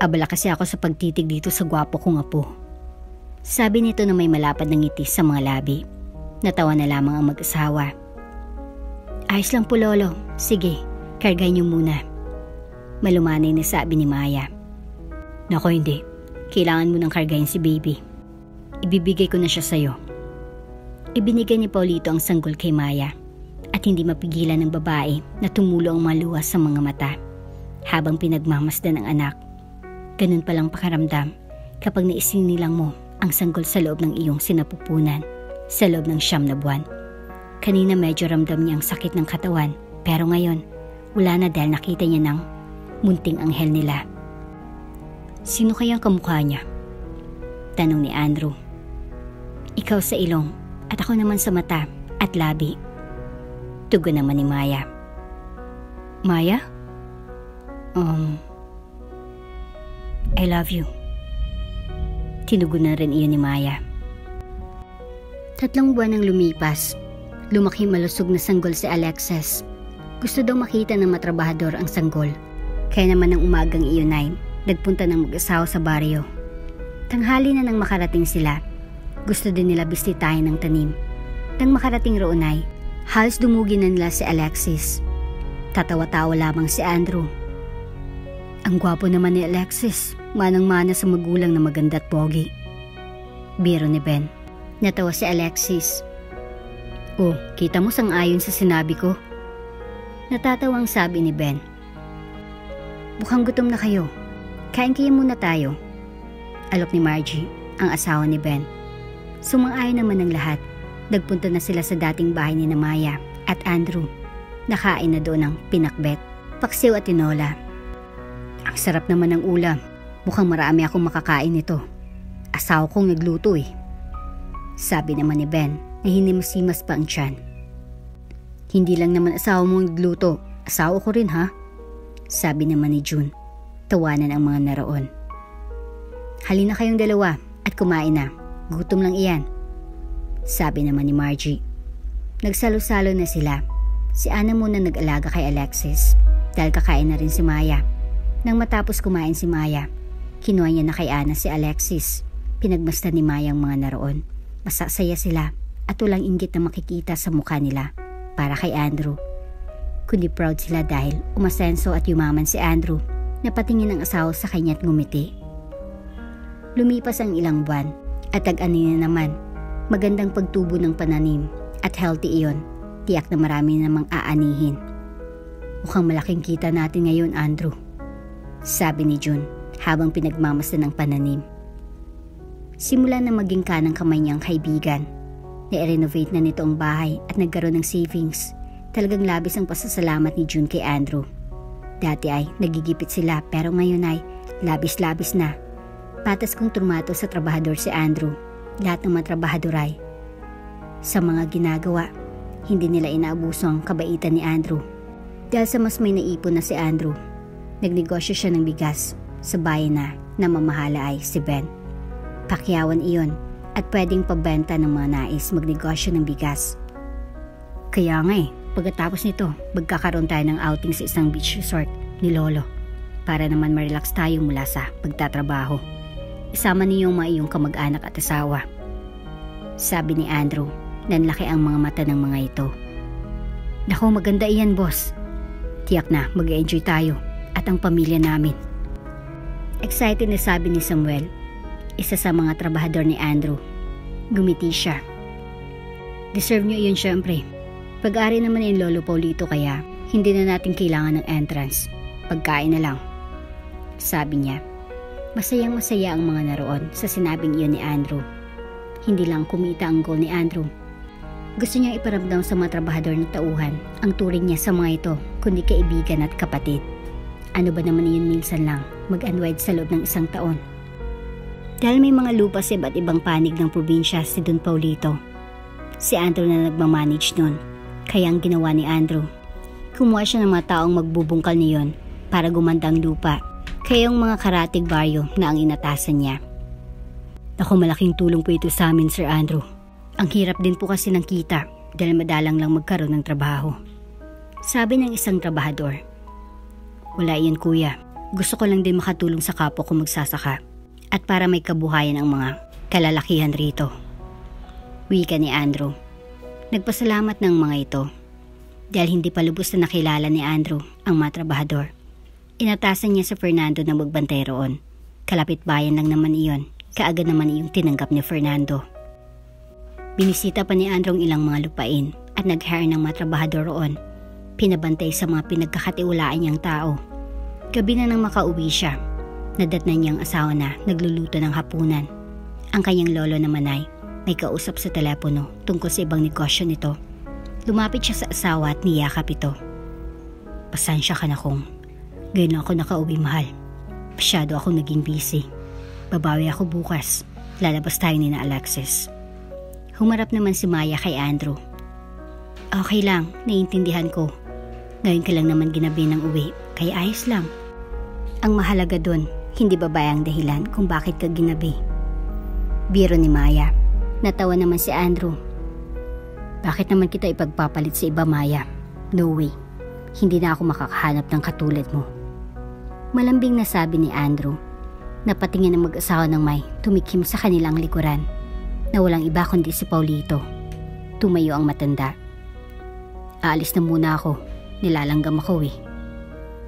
Abala kasi ako sa pagtitig dito sa gwapo kong apo. Sabi nito na may malapad na ngiti sa mga labi. Natawa na lamang ang mag-asawa. Ayos lang po, Lolo. Sige, kargay niyo muna. Malumanay na sabi ni Maya. Naku, hindi. Kailangan mo nang kargayin si baby. Ibibigay ko na siya sa'yo. Ibinigay ni Paulito ang sanggol kay Maya. At hindi mapigilan ng babae na tumulo ang maluwas sa mga mata habang pinagmamasdan ng anak. Ganun palang pakaramdam kapag naisinilang mo ang sanggol sa loob ng iyong sinapupunan sa loob ng 9 na buwan. Kanina medyo ramdam niya ang sakit ng katawan pero ngayon wala na dahil nakita niya ng munting anghel nila. Sino kaya ang kamukha niya? Tanong ni Andrew. Ikaw sa ilong at ako naman sa mata at labi. Tugon naman ni Maya. Maya? I love you. Tinugon na rin iyon ni Maya. 3 buwan nang lumipas. Lumaki malusog na sanggol si Alexis. Gusto daw makita ng matrabahador ang sanggol. Kaya naman ng umagang iyon ay nagpunta ng mag-asawa sa baryo. Tanghali na nang makarating sila. Gusto din nila bisitahin ng tanim. Nang makarating roon ay halos dumugin na nila si Alexis. Tatawa-tawa lamang si Andrew. Ang gwapo naman ni Alexis, manang-mana sa magulang na maganda at pogi. Biro ni Ben. Natawa si Alexis. Oh, kita mo sang-ayon sa sinabi ko. Natatawang sabi ni Ben. Mukhang gutom na kayo. Kain kayo muna tayo. Alok ni Margie, ang asawa ni Ben. Sumang-ayon naman ng lahat. Nagpunta na sila sa dating bahay ni Maya at Andrew. Nakain na doon ng pinakbet, paksiw at tinola. Ang sarap naman ng ulam. Mukhang marami akong makakain nito. Asawa kong nagluto eh. Sabi naman ni Ben na hinimasimas pa ang tiyan. Hindi lang naman asawa mong nagluto. Asawa ko rin ha? Sabi naman ni June. Tawanan ang mga naroon. Halina kayong dalawa at kumain na. Gutom lang iyan. Sabi naman ni Margie. Nagsalo-salo na sila. Si Anna muna nag-alaga kay Alexis dahil kakain na rin si Maya. Nang matapos kumain si Maya, kinuha niya na kay Anna si Alexis. Pinagmasdan ni Maya ang mga naroon. Masasaya sila at walang inggit na makikita sa mukha nila para kay Andrew. Kundi proud sila dahil umasenso at yumaman si Andrew na patingin ang asawa sa kanya at ngumiti. Lumipas ang ilang buwan at tag-ani na naman. Magandang pagtubo ng pananim at healthy iyon. Tiyak na marami namang aanihin. Mukhang malaking kita natin ngayon, Andrew. Sabi ni June habang pinagmamasdan ng pananim. Simula na maging kanang kamay niyang kaibigan. Na-renovate na nito ang bahay at nagkaroon ng savings. Talagang labis ang pasasalamat ni June kay Andrew. Dati ay nagigipit sila pero ngayon ay labis-labis na. Patas kong trumato sa trabahador si Andrew. Lahat ng mga trabahador ay sa mga ginagawa. Hindi nila inaabuso ang kabaitan ni Andrew. Dahil sa mas may naipon na si Andrew, nagnegosyo siya ng bigas sa bayan na namamahala ay si Ben. Pakyawan iyon at pwedeng pabenta ng mga nais magnegosyo ng bigas. Kaya nga pagkatapos nito, magkakaroon tayo ng outing sa isang beach resort ni Lolo para naman ma-relax tayo mula sa pagtatrabaho. Isama niyo ang mga iyong kamag-anak at asawa. Sabi ni Andrew, nanlaki ang mga mata ng mga ito. Naku, maganda iyan, boss. Tiyak na mag-enjoy tayo at ang pamilya namin. Excited na sabi ni Samuel, isa sa mga trabahador ni Andrew. Gumiti siya. Deserve nyo iyon syempre. Pag-ari naman yung Lolo Paulito kaya hindi na natin kailangan ng entrance. Pagkain na lang. Sabi niya. Masayang-masaya ang mga naroon sa sinabing iyon ni Andrew. Hindi lang kumita ang goal ni Andrew. Gusto niya iparamdam sa mga trabahador ng tauhan ang turing niya sa mga ito kundi kaibigan at kapatid. Ano ba naman iyon minsan lang mag-unwind sa loob ng isang taon. Dahil may mga lupa sa iba't ibang panig ng probinsya si Don Paulito. Si Andrew na nagmamanage nun. Kaya ang ginawa ni Andrew, kumuha siya ng mga taong magbubungkal niyon para gumanda ang lupa. Kaya yung mga karatig baryo na ang inatasan niya. Naku, malaking tulong po ito sa amin, Sir Andrew. Ang hirap din po kasi ng kita dahil madalang lang magkaroon ng trabaho. Sabi ng isang trabahador. Wala iyan, kuya. Gusto ko lang din makatulong sa kapwa ko magsasaka at para may kabuhayan ang mga kalalakihan rito. Wika ni Andrew. Nagpasalamat ng mga ito dahil hindi pa lubos na nakilala ni Andrew ang mga trabahador. Inatasan niya sa Fernando na magbantay roon. Kalapit bayan lang naman iyon. Kaagad naman iyong tinanggap ni Fernando. Binisita pa ni Andrew ang ilang mga lupain at nag-hire ng mga trabahador roon. Pinabantay sa mga pinagkakatiwalaan niyang tao. Gabi na nang makauwi siya. Nadatnan niyang asawa na nagluluto ng hapunan. Ang kanyang lolo naman ay may kausap sa telepono tungkol sa ibang negosyo nito. Lumapit siya sa asawa at niyakap ito. Pasensya ka na kung ngayon lang ako nakauwi, mahal. Masyado ako naging busy. Babawi ako bukas. Lalabas tayo ni na Alexis. Humarap naman si Maya kay Andrew. Okay lang, naiintindihan ko. Ngayon ka lang naman ginabi ng uwi, kaya ayos lang. Ang mahalaga dun, hindi babae ang dahilan kung bakit ka ginabi. Biro ni Maya. Natawa naman si Andrew. Bakit naman kita ipagpapalit sa iba, Maya? No way. Hindi na ako makakahanap ng katulad mo. Malambing na sabi ni Andrew. Napatingin ang mag-asawa ng may tumikim sa kanilang likuran na walang iba kundi si Paulito. Tumayo ang matanda. Aalis na muna ako. nilalanggam ako eh.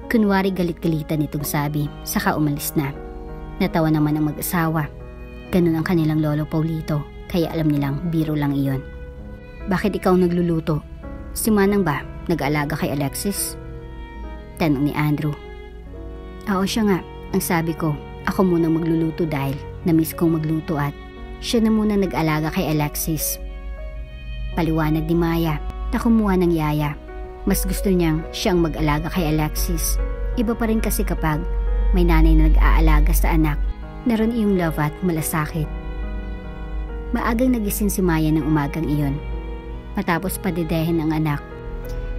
Kunwari galit-galitan itong sabi, saka umalis na. Natawa naman ang mag-asawa. Ganun ang kanilang lolo Paulito, kaya alam nilang biro lang iyon. Bakit ikaw nagluluto? Si Manang ba nag-aalaga kay Alexis? Tanong ni Andrew. Oo siya nga, ang sabi ko, ako muna magluluto dahil na-miss kong magluto at siya na muna nag-alaga kay Alexis. Paliwanag ni Maya na kumuha ng yaya. Mas gusto niyang siyang mag-alaga kay Alexis. Iba pa rin kasi kapag may nanay na nag-aalaga sa anak. Naroon iyong love at malasakit. Maagang nagising si Maya ng umagang iyon. Matapos padedehin ang anak,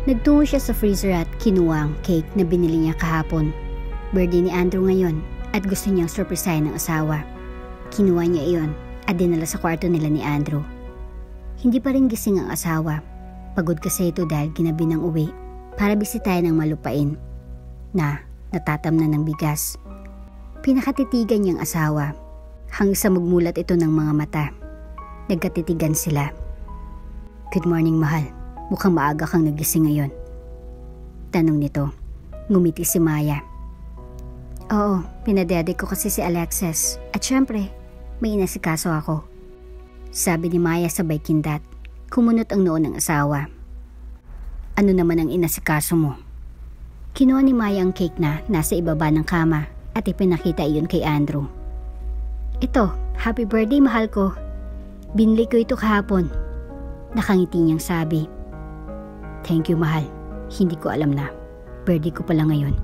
nagtungo siya sa freezer at kinuha ang cake na binili niya kahapon. Birthday ni Andrew ngayon at gusto niyang surprisahin ng asawa. Kinuha niya iyon at dinala sa kwarto nila ni Andrew. Hindi pa rin gising ang asawa. Pagod kasi ito dahil ginabi ng uwi para bisitahin ang malupain na natatamnan ng bigas. Pinakatitigan niyang asawa hanggang sa magmulat ito ng mga mata. Nagkatitigan sila. Good morning, mahal. Mukhang maaga kang nagising ngayon. Tanong nito. Ngumiti si Maya. Oo, pinadede ko kasi si Alexis at syempre may inasikaso ako. Sabi ni Maya sabay kindat. Kumunot ang noo ng asawa. Ano naman ang inasikaso mo? Kinuha ni Maya ang cake na nasa ibaba ng kama at ipinakita iyon kay Andrew. Ito, happy birthday mahal ko. Binili ko ito kahapon. Nakangiti niyang sabi. Thank you mahal. Hindi ko alam na birthday ko pala ngayon.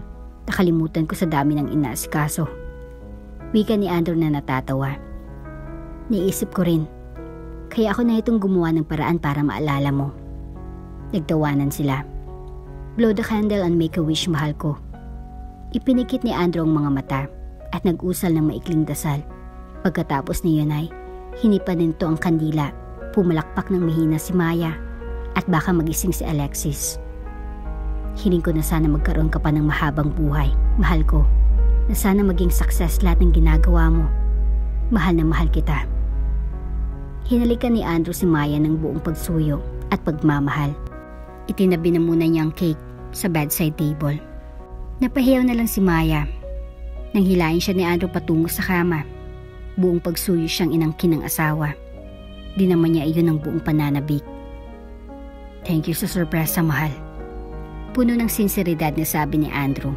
Nakalimutan ko sa dami ng inaasikaso. Wika ni Andrew na natatawa. Niisip ko rin. Kaya ako na itong gumawa ng paraan para maalala mo. Nagtawanan sila. Blow the candle and make a wish, mahal ko. Ipinikit ni Andrew ang mga mata at nag-usal ng maikling dasal. Pagkatapos niyon ay hinipan nito ang kandila. Pumalakpak ng mahina si Maya at baka magising si Alexis. Hiling ko na sana magkaroon ka pa ng mahabang buhay, mahal ko. Na sana maging success lahat ng ginagawa mo. Mahal na mahal kita. Hinalikan ni Andrew si Maya ng buong pagsuyo at pagmamahal. Itinabi na muna niya ang cake sa bedside table. Napahiyaw na lang si Maya. Nang hilahin siya ni Andrew patungo sa kama. Buong pagsuyo siyang inangkin ng asawa. Di naman niya iyon ang buong pananabik. Thank you sa sorpresa, mahal. Puno ng sinseridad na sabi ni Andrew.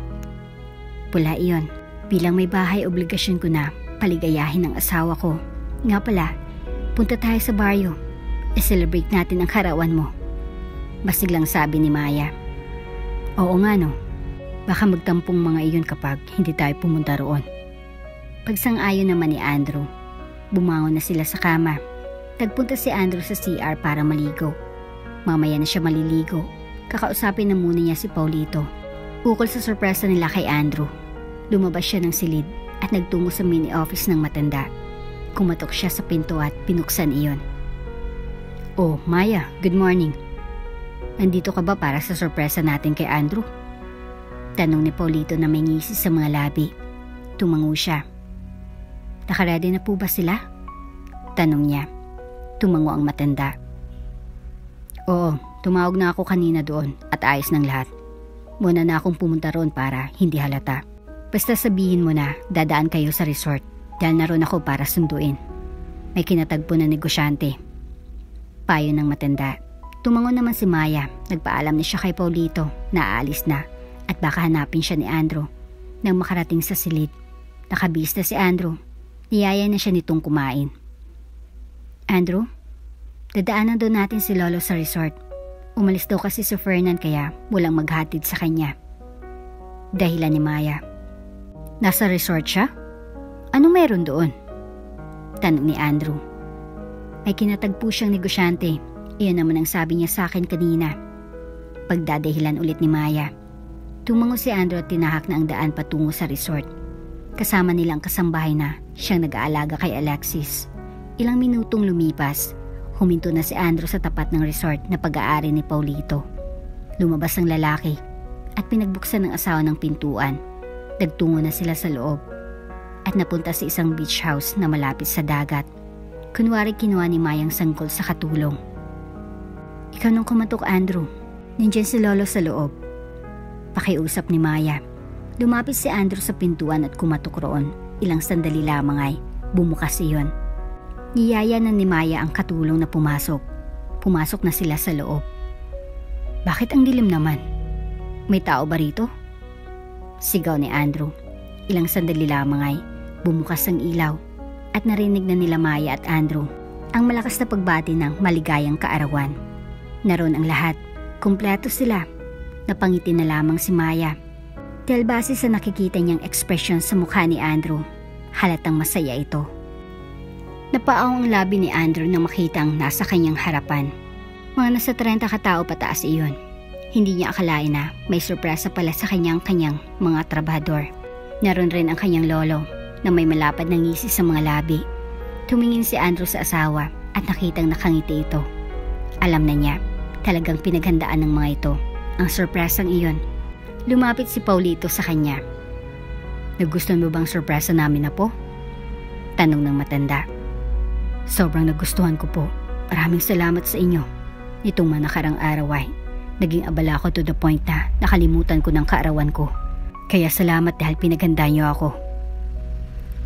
Pula iyon. Bilang may bahay, obligasyon ko na paligayahin ang asawa ko. Nga pala, punta tayo sa baryo. I-celebrate natin ang karawan mo. Masiglang sabi ni Maya. Oo nga no. Baka magtampong mga iyon kapag hindi tayo pumunta roon. Pagsang-ayon naman ni Andrew. Bumangon na sila sa kama. Nagpunta si Andrew sa CR para maligo. Mamaya na siya maliligo. Kakausapin na muna niya si Paulito. Ukol sa sorpresa nila kay Andrew. Lumabas siya ng silid at nagtungo sa mini office ng matanda. Kumatok siya sa pinto at pinuksan iyon. Oh, Maya, good morning. Nandito ka ba para sa sorpresa natin kay Andrew? Tanong ni Paulito na may ngisi sa mga labi. Tumango siya. Nakaredy na po ba sila? Tanong niya. Tumango ang matanda. Oo, tumawag na ako kanina doon at ayos ng lahat. Muna na akong pumunta roon para hindi halata. Basta sabihin mo na dadaan kayo sa resort. Dahil naroon ako para sunduin. May kinatagpo na negosyante. Payo ng matanda. Tumango naman si Maya. Nagpaalam na siya kay Paulito na aalis na at baka hanapin siya ni Andrew. Nang makarating sa silid, nakabihis na si Andrew. Niyaya na siya nitong kumain. Andrew, dadaanan daw natin si Lolo sa resort. Umalis daw kasi si Fernan kaya walang maghatid sa kanya. Dahilan ni Maya. Nasa resort siya? Ano meron doon? Tanong ni Andrew. May kinatagpo siyang negosyante. Iyon naman ang sabi niya sa akin kanina. Pagdadahilan ulit ni Maya. Tumango si Andrew at tinahak na ang daan patungo sa resort. Kasama nilang kasambahay na siyang nag-aalaga kay Alexis. Ilang minutong lumipas, huminto na si Andrew sa tapat ng resort na pag-aari ni Paulito. Lumabas ang lalaki at pinagbuksan ng asawa ng pintuan. Nagtungo na sila sa loob at napunta sa isang beach house na malapit sa dagat. Kunwari kinuha ni Mayang sanggol sa katulong. Ikaw nung kumatok, Andrew. Nandiyan si Lolo sa loob. Pakiusap ni Maya. Lumapit si Andrew sa pintuan at kumatok roon. Ilang sandali lamang ay bumukas iyon. Niyaya na ni Maya ang katulong na pumasok. Pumasok na sila sa loob. Bakit ang dilim naman? May tao ba rito? Sigaw ni Andrew. Ilang sandali lamang ay bumukas ang ilaw at narinig na nila Maya at Andrew ang malakas na pagbati ng maligayang kaarawan. Naroon ang lahat. Kumpleto sila. Napangiti na lamang si Maya. Dahil base sa nakikita niyang ekspresyon sa mukha ni Andrew, halatang masaya ito. Napaaw ang labi ni Andrew nang makita ang nasa kanyang harapan. Mga nasa 30 katao pataas iyon. Hindi niya akalain na may sorpresa pala sa kanyang mga trabahador. Naroon rin ang kanyang lolo na may malapad na ngisi sa mga labi. Tumingin si Andrew sa asawa at nakitang nakangiti ito. Alam na niya, talagang pinaghandaan ng mga ito ang sorpresang iyon. Lumapit si Paulito sa kanya. Nagustuhan mo bang sorpresa namin na po? Tanong ng matanda. Sobrang nagustuhan ko po. Maraming salamat sa inyo. Itong mga nakarang araw ay naging abala ko to the point na nakalimutan ko ng kaarawan ko. Kaya salamat dahil pinaghanda niyo ako.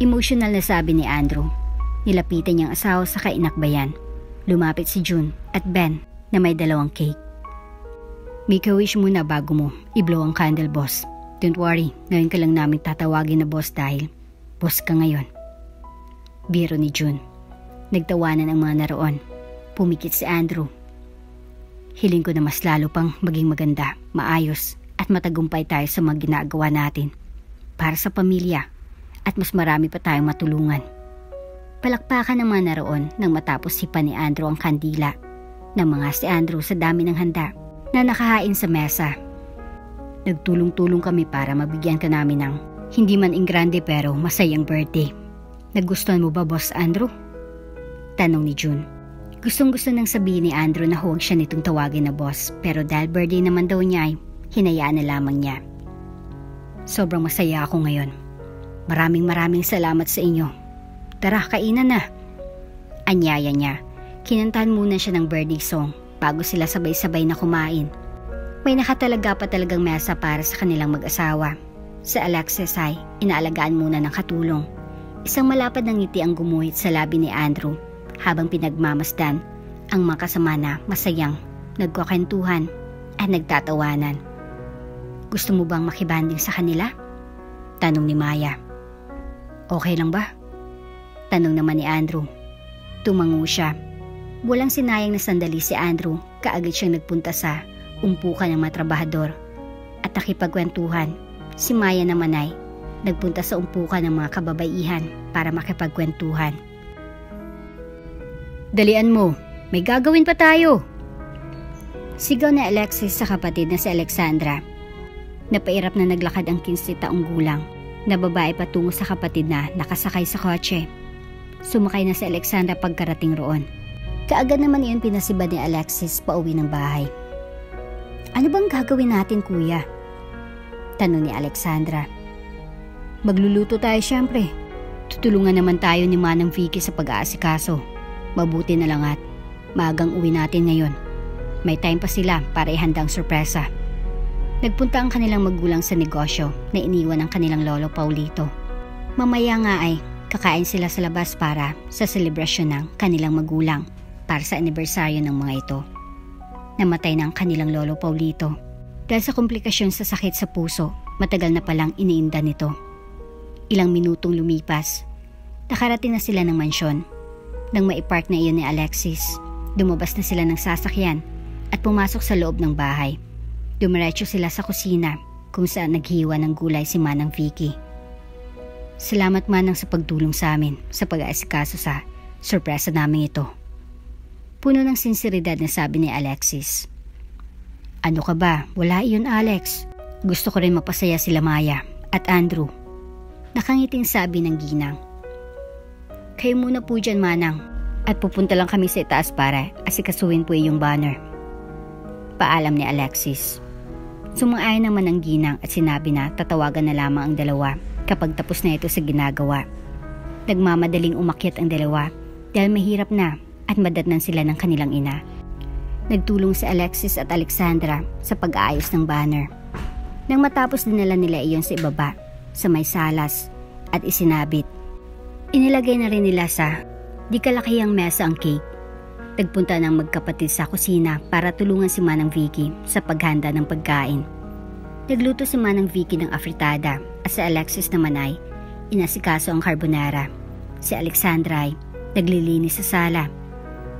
Emotional na sabi ni Andrew. Nilapitan niyang asawa sa kainakbayan. Lumapit si June at Ben na may 2 cake. Make a wish muna bago mo i-blow ang candle, boss. Don't worry, ngayon ka lang namin tatawagin na boss dahil boss ka ngayon. Biro ni June. Nagtawanan ang mga naroon. Pumikit si Andrew. Hiling ko na mas lalo pang maging maganda, maayos at matagumpay tayo sa mga ginagawa natin para sa pamilya at mas marami pa tayong matulungan. Palakpakan ng mga naroon nang matapos sipan ni Andrew ang kandila. Namanga si Andrew sa dami ng handa na nakahain sa mesa. Nagtulong-tulong kami para mabigyan ka namin ng hindi man ingrande pero masayang birthday. Nagustuhan mo ba, Boss Andrew? Tanong ni June. Gustong-gusto nang sabihin ni Andrew na huwag siya nitong tawagin na boss, pero dahil birthday naman daw niya ay hinayaan na lamang niya. Sobrang masaya ako ngayon. Maraming salamat sa inyo. Tara, kainan na. Anyaya niya. Kinantahan muna siya ng birthday song bago sila sabay-sabay na kumain. May nakatalaga pa talagang mesa para sa kanilang mag-asawa. Sa Alexis ay inaalagaan muna ng katulong. Isang malapad na ngiti ang gumuhit sa labi ni Andrew habang pinagmamasdan ang mga kasama na masayang nagkukwentuhan at nagtatawanan. Gusto mo bang makibanding sa kanila? Tanong ni Maya. Okay lang ba? Tanong naman ni Andrew. Tumango siya. Walang sinayang na sandali si Andrew, kaagad siyang nagpunta sa umpukan ng mga trabahador at nakipagkwentuhan. Si Maya naman ay nagpunta sa umpukan ng mga kababaihan para makipagkwentuhan. Dalian mo, may gagawin pa tayo. Sigaw ni Alexis sa kapatid na si Alexandra. Napairap na naglakad ang 15 taong gulang na babae patungo sa kapatid na nakasakay sa kotse. Sumakay na si Alexandra pagkarating roon. Kaagad naman iyon pinasibad ni Alexis pauwi ng bahay. Ano bang gagawin natin, kuya? Tanong ni Alexandra. Magluluto tayo syempre. Tutulungan naman tayo ni Manang Vicky sa pag-aasikaso. Mabuti na lang at maagang uwi natin ngayon. May time pa sila para ihanda ang sorpresa. Nagpunta ang kanilang magulang sa negosyo na iniwan ng kanilang lolo Paulito. Mamaya nga ay kakain sila sa labas para sa selebrasyon ng kanilang magulang para sa anibersaryo ng mga ito. Namatay na ang kanilang lolo Paulito. Dahil sa komplikasyon sa sakit sa puso, matagal na palang iniinda nito. Ilang minutong lumipas, nakarating na sila ng mansyon. Nang maipark na iyon ni Alexis, lumabas na sila ng sasakyan at pumasok sa loob ng bahay. Dumiretso sila sa kusina kung saan naghiwa ng gulay si Manang Vicky. Salamat Manang sa pagtulong sa amin sa pag-aasikaso sa sorpresa namin ito. Puno ng sinseridad na sabi ni Alexis. Ano ka ba? Wala iyon, Alex. Gusto ko rin mapasaya sila Maya at Andrew. Nakangiting sabi ng ginang. Kayo muna po dyan, Manang, at pupunta lang kami sa itaas para asikasuhin po yung banner. Paalam ni Alexis. Sumang-ayon naman ang ginang at sinabi na tatawagan na lamang ang dalawa kapag tapos na ito sa ginagawa. Nagmamadaling umakyat ang dalawa dahil mahirap na at madatnan sila ng kanilang ina. Nagtulong si Alexis at Alexandra sa pag-aayos ng banner. Nang matapos dinala nila iyon sa ibaba, sa may salas, at isinabit. Inilagay na rin nila sa di kalakihang mesa ang cake. Nagpunta ng magkapatid sa kusina para tulungan si Manang Vicky sa paghanda ng pagkain. Nagluto si Manang Vicky ng afritada at si Alexis naman ay inasikaso ang carbonara. Si Alexandra ay naglilinis sa sala.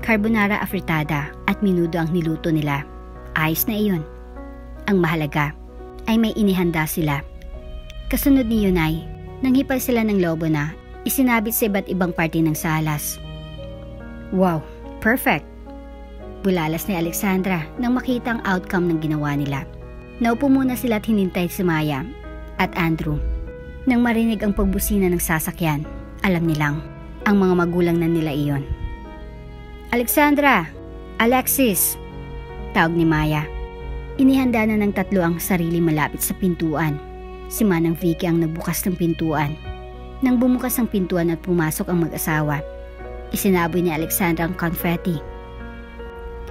Carbonara, afritada at menudo ang niluto nila. Ayos na iyon. Ang mahalaga ay may inihanda sila. Kasunod niyon ay nanghipal sila ng lobo na isinabit sa iba't ibang parte ng salas. Wow, perfect! Bulalas ni Alexandra nang makita ang outcome ng ginawa nila. Naupo muna sila at hinintay si Maya at Andrew. Nang marinig ang pagbusina ng sasakyan, alam nilang ang mga magulang na nila iyon. Alexandra! Alexis! Tawag ni Maya. Inihanda na ng tatlo ang sarili malapit sa pintuan. Si Manang Vicky ang nagbukas ng pintuan. Nang bumukas ang pintuan at pumasok ang mag-asawa, isinaboy ni Alexandra ang confetti.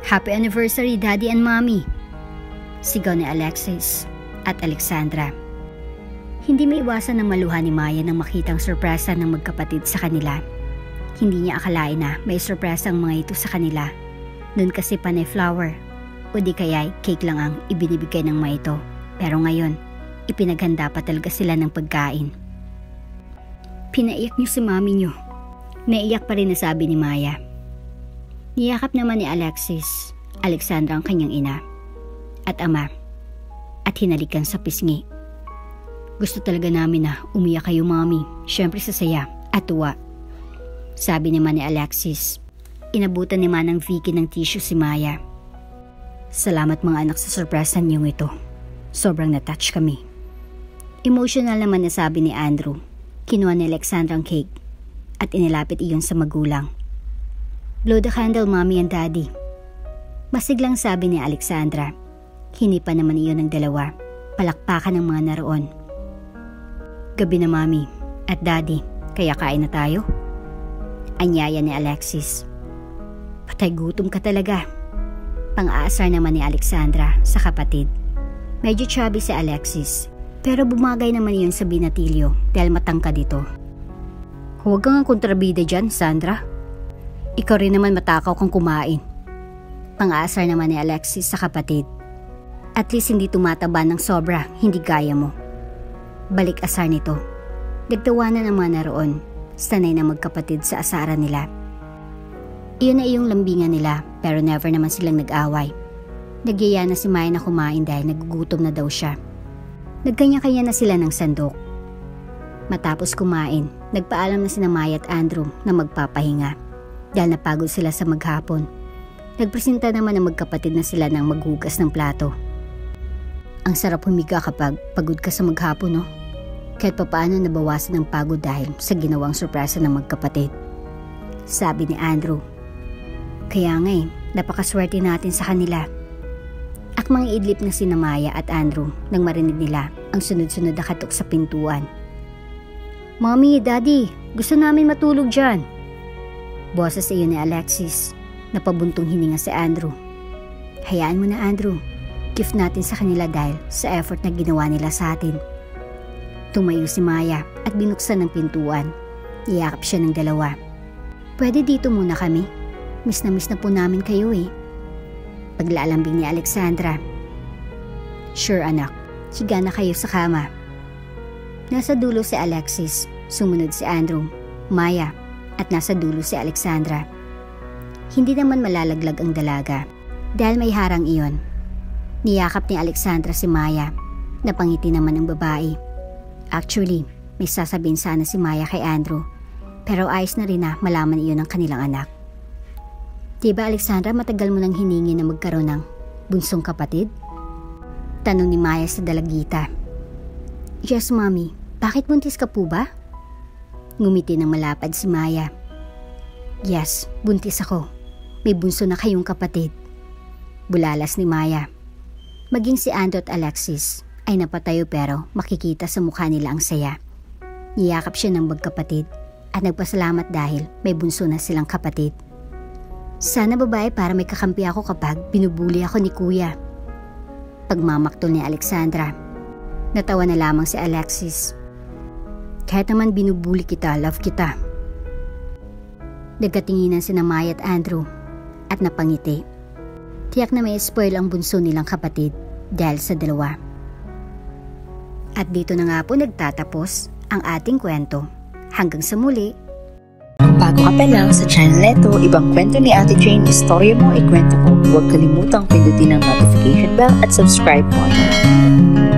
Happy anniversary, Daddy and Mommy! Sigaw ni Alexis at Alexandra. Hindi maiwasan ng maluha ni Maya nang makitang sorpresa ng magkapatid sa kanila. Hindi niya akalain na may sorpresa ang mga ito sa kanila. Noon kasi panay flower o di kaya cake lang ang ibinibigay ng mga ito. Pero ngayon, ipinaghanda pa talaga sila ng pagkain. Pinaiyak niyo si mami niyo. Naiyak pa rin na sabi ni Maya. Niyakap naman ni Alexis, Alexandra ang kanyang ina at ama at hinalikan sa pisngi. Gusto talaga namin na umiyak kayo, Mami. Siyempre sa saya at tuwa. Sabi naman ni Alexis. Inabutan ni Manang Vicky ng tissue si Maya. Salamat mga anak sa sorpresa niyong ito. Sobrang na-touch kami. Emotional naman na sabi ni Andrew. Kinuha ni Alexandra ang cake at inilapit iyon sa magulang. Blow the candle, Mommy and Daddy. Masiglang sabi ni Alexandra. Hinipa naman iyon ng dalawa. Palakpakan ng mga naroon. Gabi na, Mami at Daddy, kaya kain na tayo? Anyaya ni Alexis. Patay gutom ka talaga. Pang-aasar naman ni Alexandra sa kapatid. Medyo chubby si Alexis, pero bumagay naman iyon sa binatilyo dahil matangkad dito. Huwag kang kontrabida dyan, Sandra. Ikaw rin naman matakaw kang kumain. Pang-aasar naman ni Alexis sa kapatid. At least hindi tumataba ng sobra, hindi gaya mo. Balik asar nito. Nagtawanan ang mga naroon. Sanay na magkapatid sa asaran nila. Iyon na iyong lambingan nila pero never naman silang nag-away. Nagyaya na si Maya na kumain dahil nagugutom na daw siya. Nagkanya-kanya na sila ng sandok. Matapos kumain, nagpaalam na sina Maya at Andrew na magpapahinga dahil napagod sila sa maghapon. Nagpresenta naman ng magkapatid na sila ng maghugas ng plato. Ang sarap humiga kapag pagod ka sa maghapon, no? Kahit papaano nabawasan ng pagod dahil sa ginawang sorpresa ng magkapatid. Sabi ni Andrew. Kaya nga napakaswerte natin sa kanila. Akmang idlip na sina Maya at Andrew nang marinig nila ang sunod-sunod na katok sa pintuan. Mommy, Daddy, gusto namin matulog dyan. Boses iyon ni Alexis. Napabuntong hininga si Andrew. Hayaan mo na, Andrew. Gift natin sa kanila dahil sa effort na ginawa nila sa atin. Tumayo si Maya at binuksan ng pintuan. Iyakap siya ng dalawa. Pwede dito muna kami. Miss na po namin kayo eh. Paglalambing ni Alexandra. Sure anak, higa na kayo sa kama. Nasa dulo si Alexis, sumunod si Andrew, Maya at nasa dulo si Alexandra. Hindi naman malalaglag ang dalaga dahil may harang iyon. Niyakap ni Alexandra si Maya. Napangiti naman ang babae. Actually, may sasabihin sana si Maya kay Andrew pero ayos na rin na malaman iyon ng kanilang anak. Diba Alexandra, matagal mo nang hiningi na magkaroon ng bunsong kapatid? Tanong ni Maya sa dalagita. Yes, Mommy. Bakit buntis ka po ba? Ngumiti ng malapad si Maya. Yes, buntis ako. May bunso na kayong kapatid. Bulalas ni Maya. Maging si Andrew at Alexis ay napatayo pero makikita sa mukha nila ang saya. Niyakap siya ng magkapatid at nagpasalamat dahil may bunso na silang kapatid. Sana babae para may kakampi ako kapag binubuli ako ni Kuya. Pagmamaktol ni Alexandra. Natawa na lamang si Alexis. Kahit naman binubuli kita, love kita. Nagkatinginan sina Maya at Andrew at napangiti. Tiyak na may spoil ang bunso nilang kapatid dahil sa dalawa. At dito na nga po nagtatapos ang ating kwento. Hanggang sa muli. Kung bago ka pa lang sa channel Leto, ibang kwento ni Ate Jane, istorya mo, ikwento ko. Huwag kalimutang pindutin ang notification bell at subscribe button.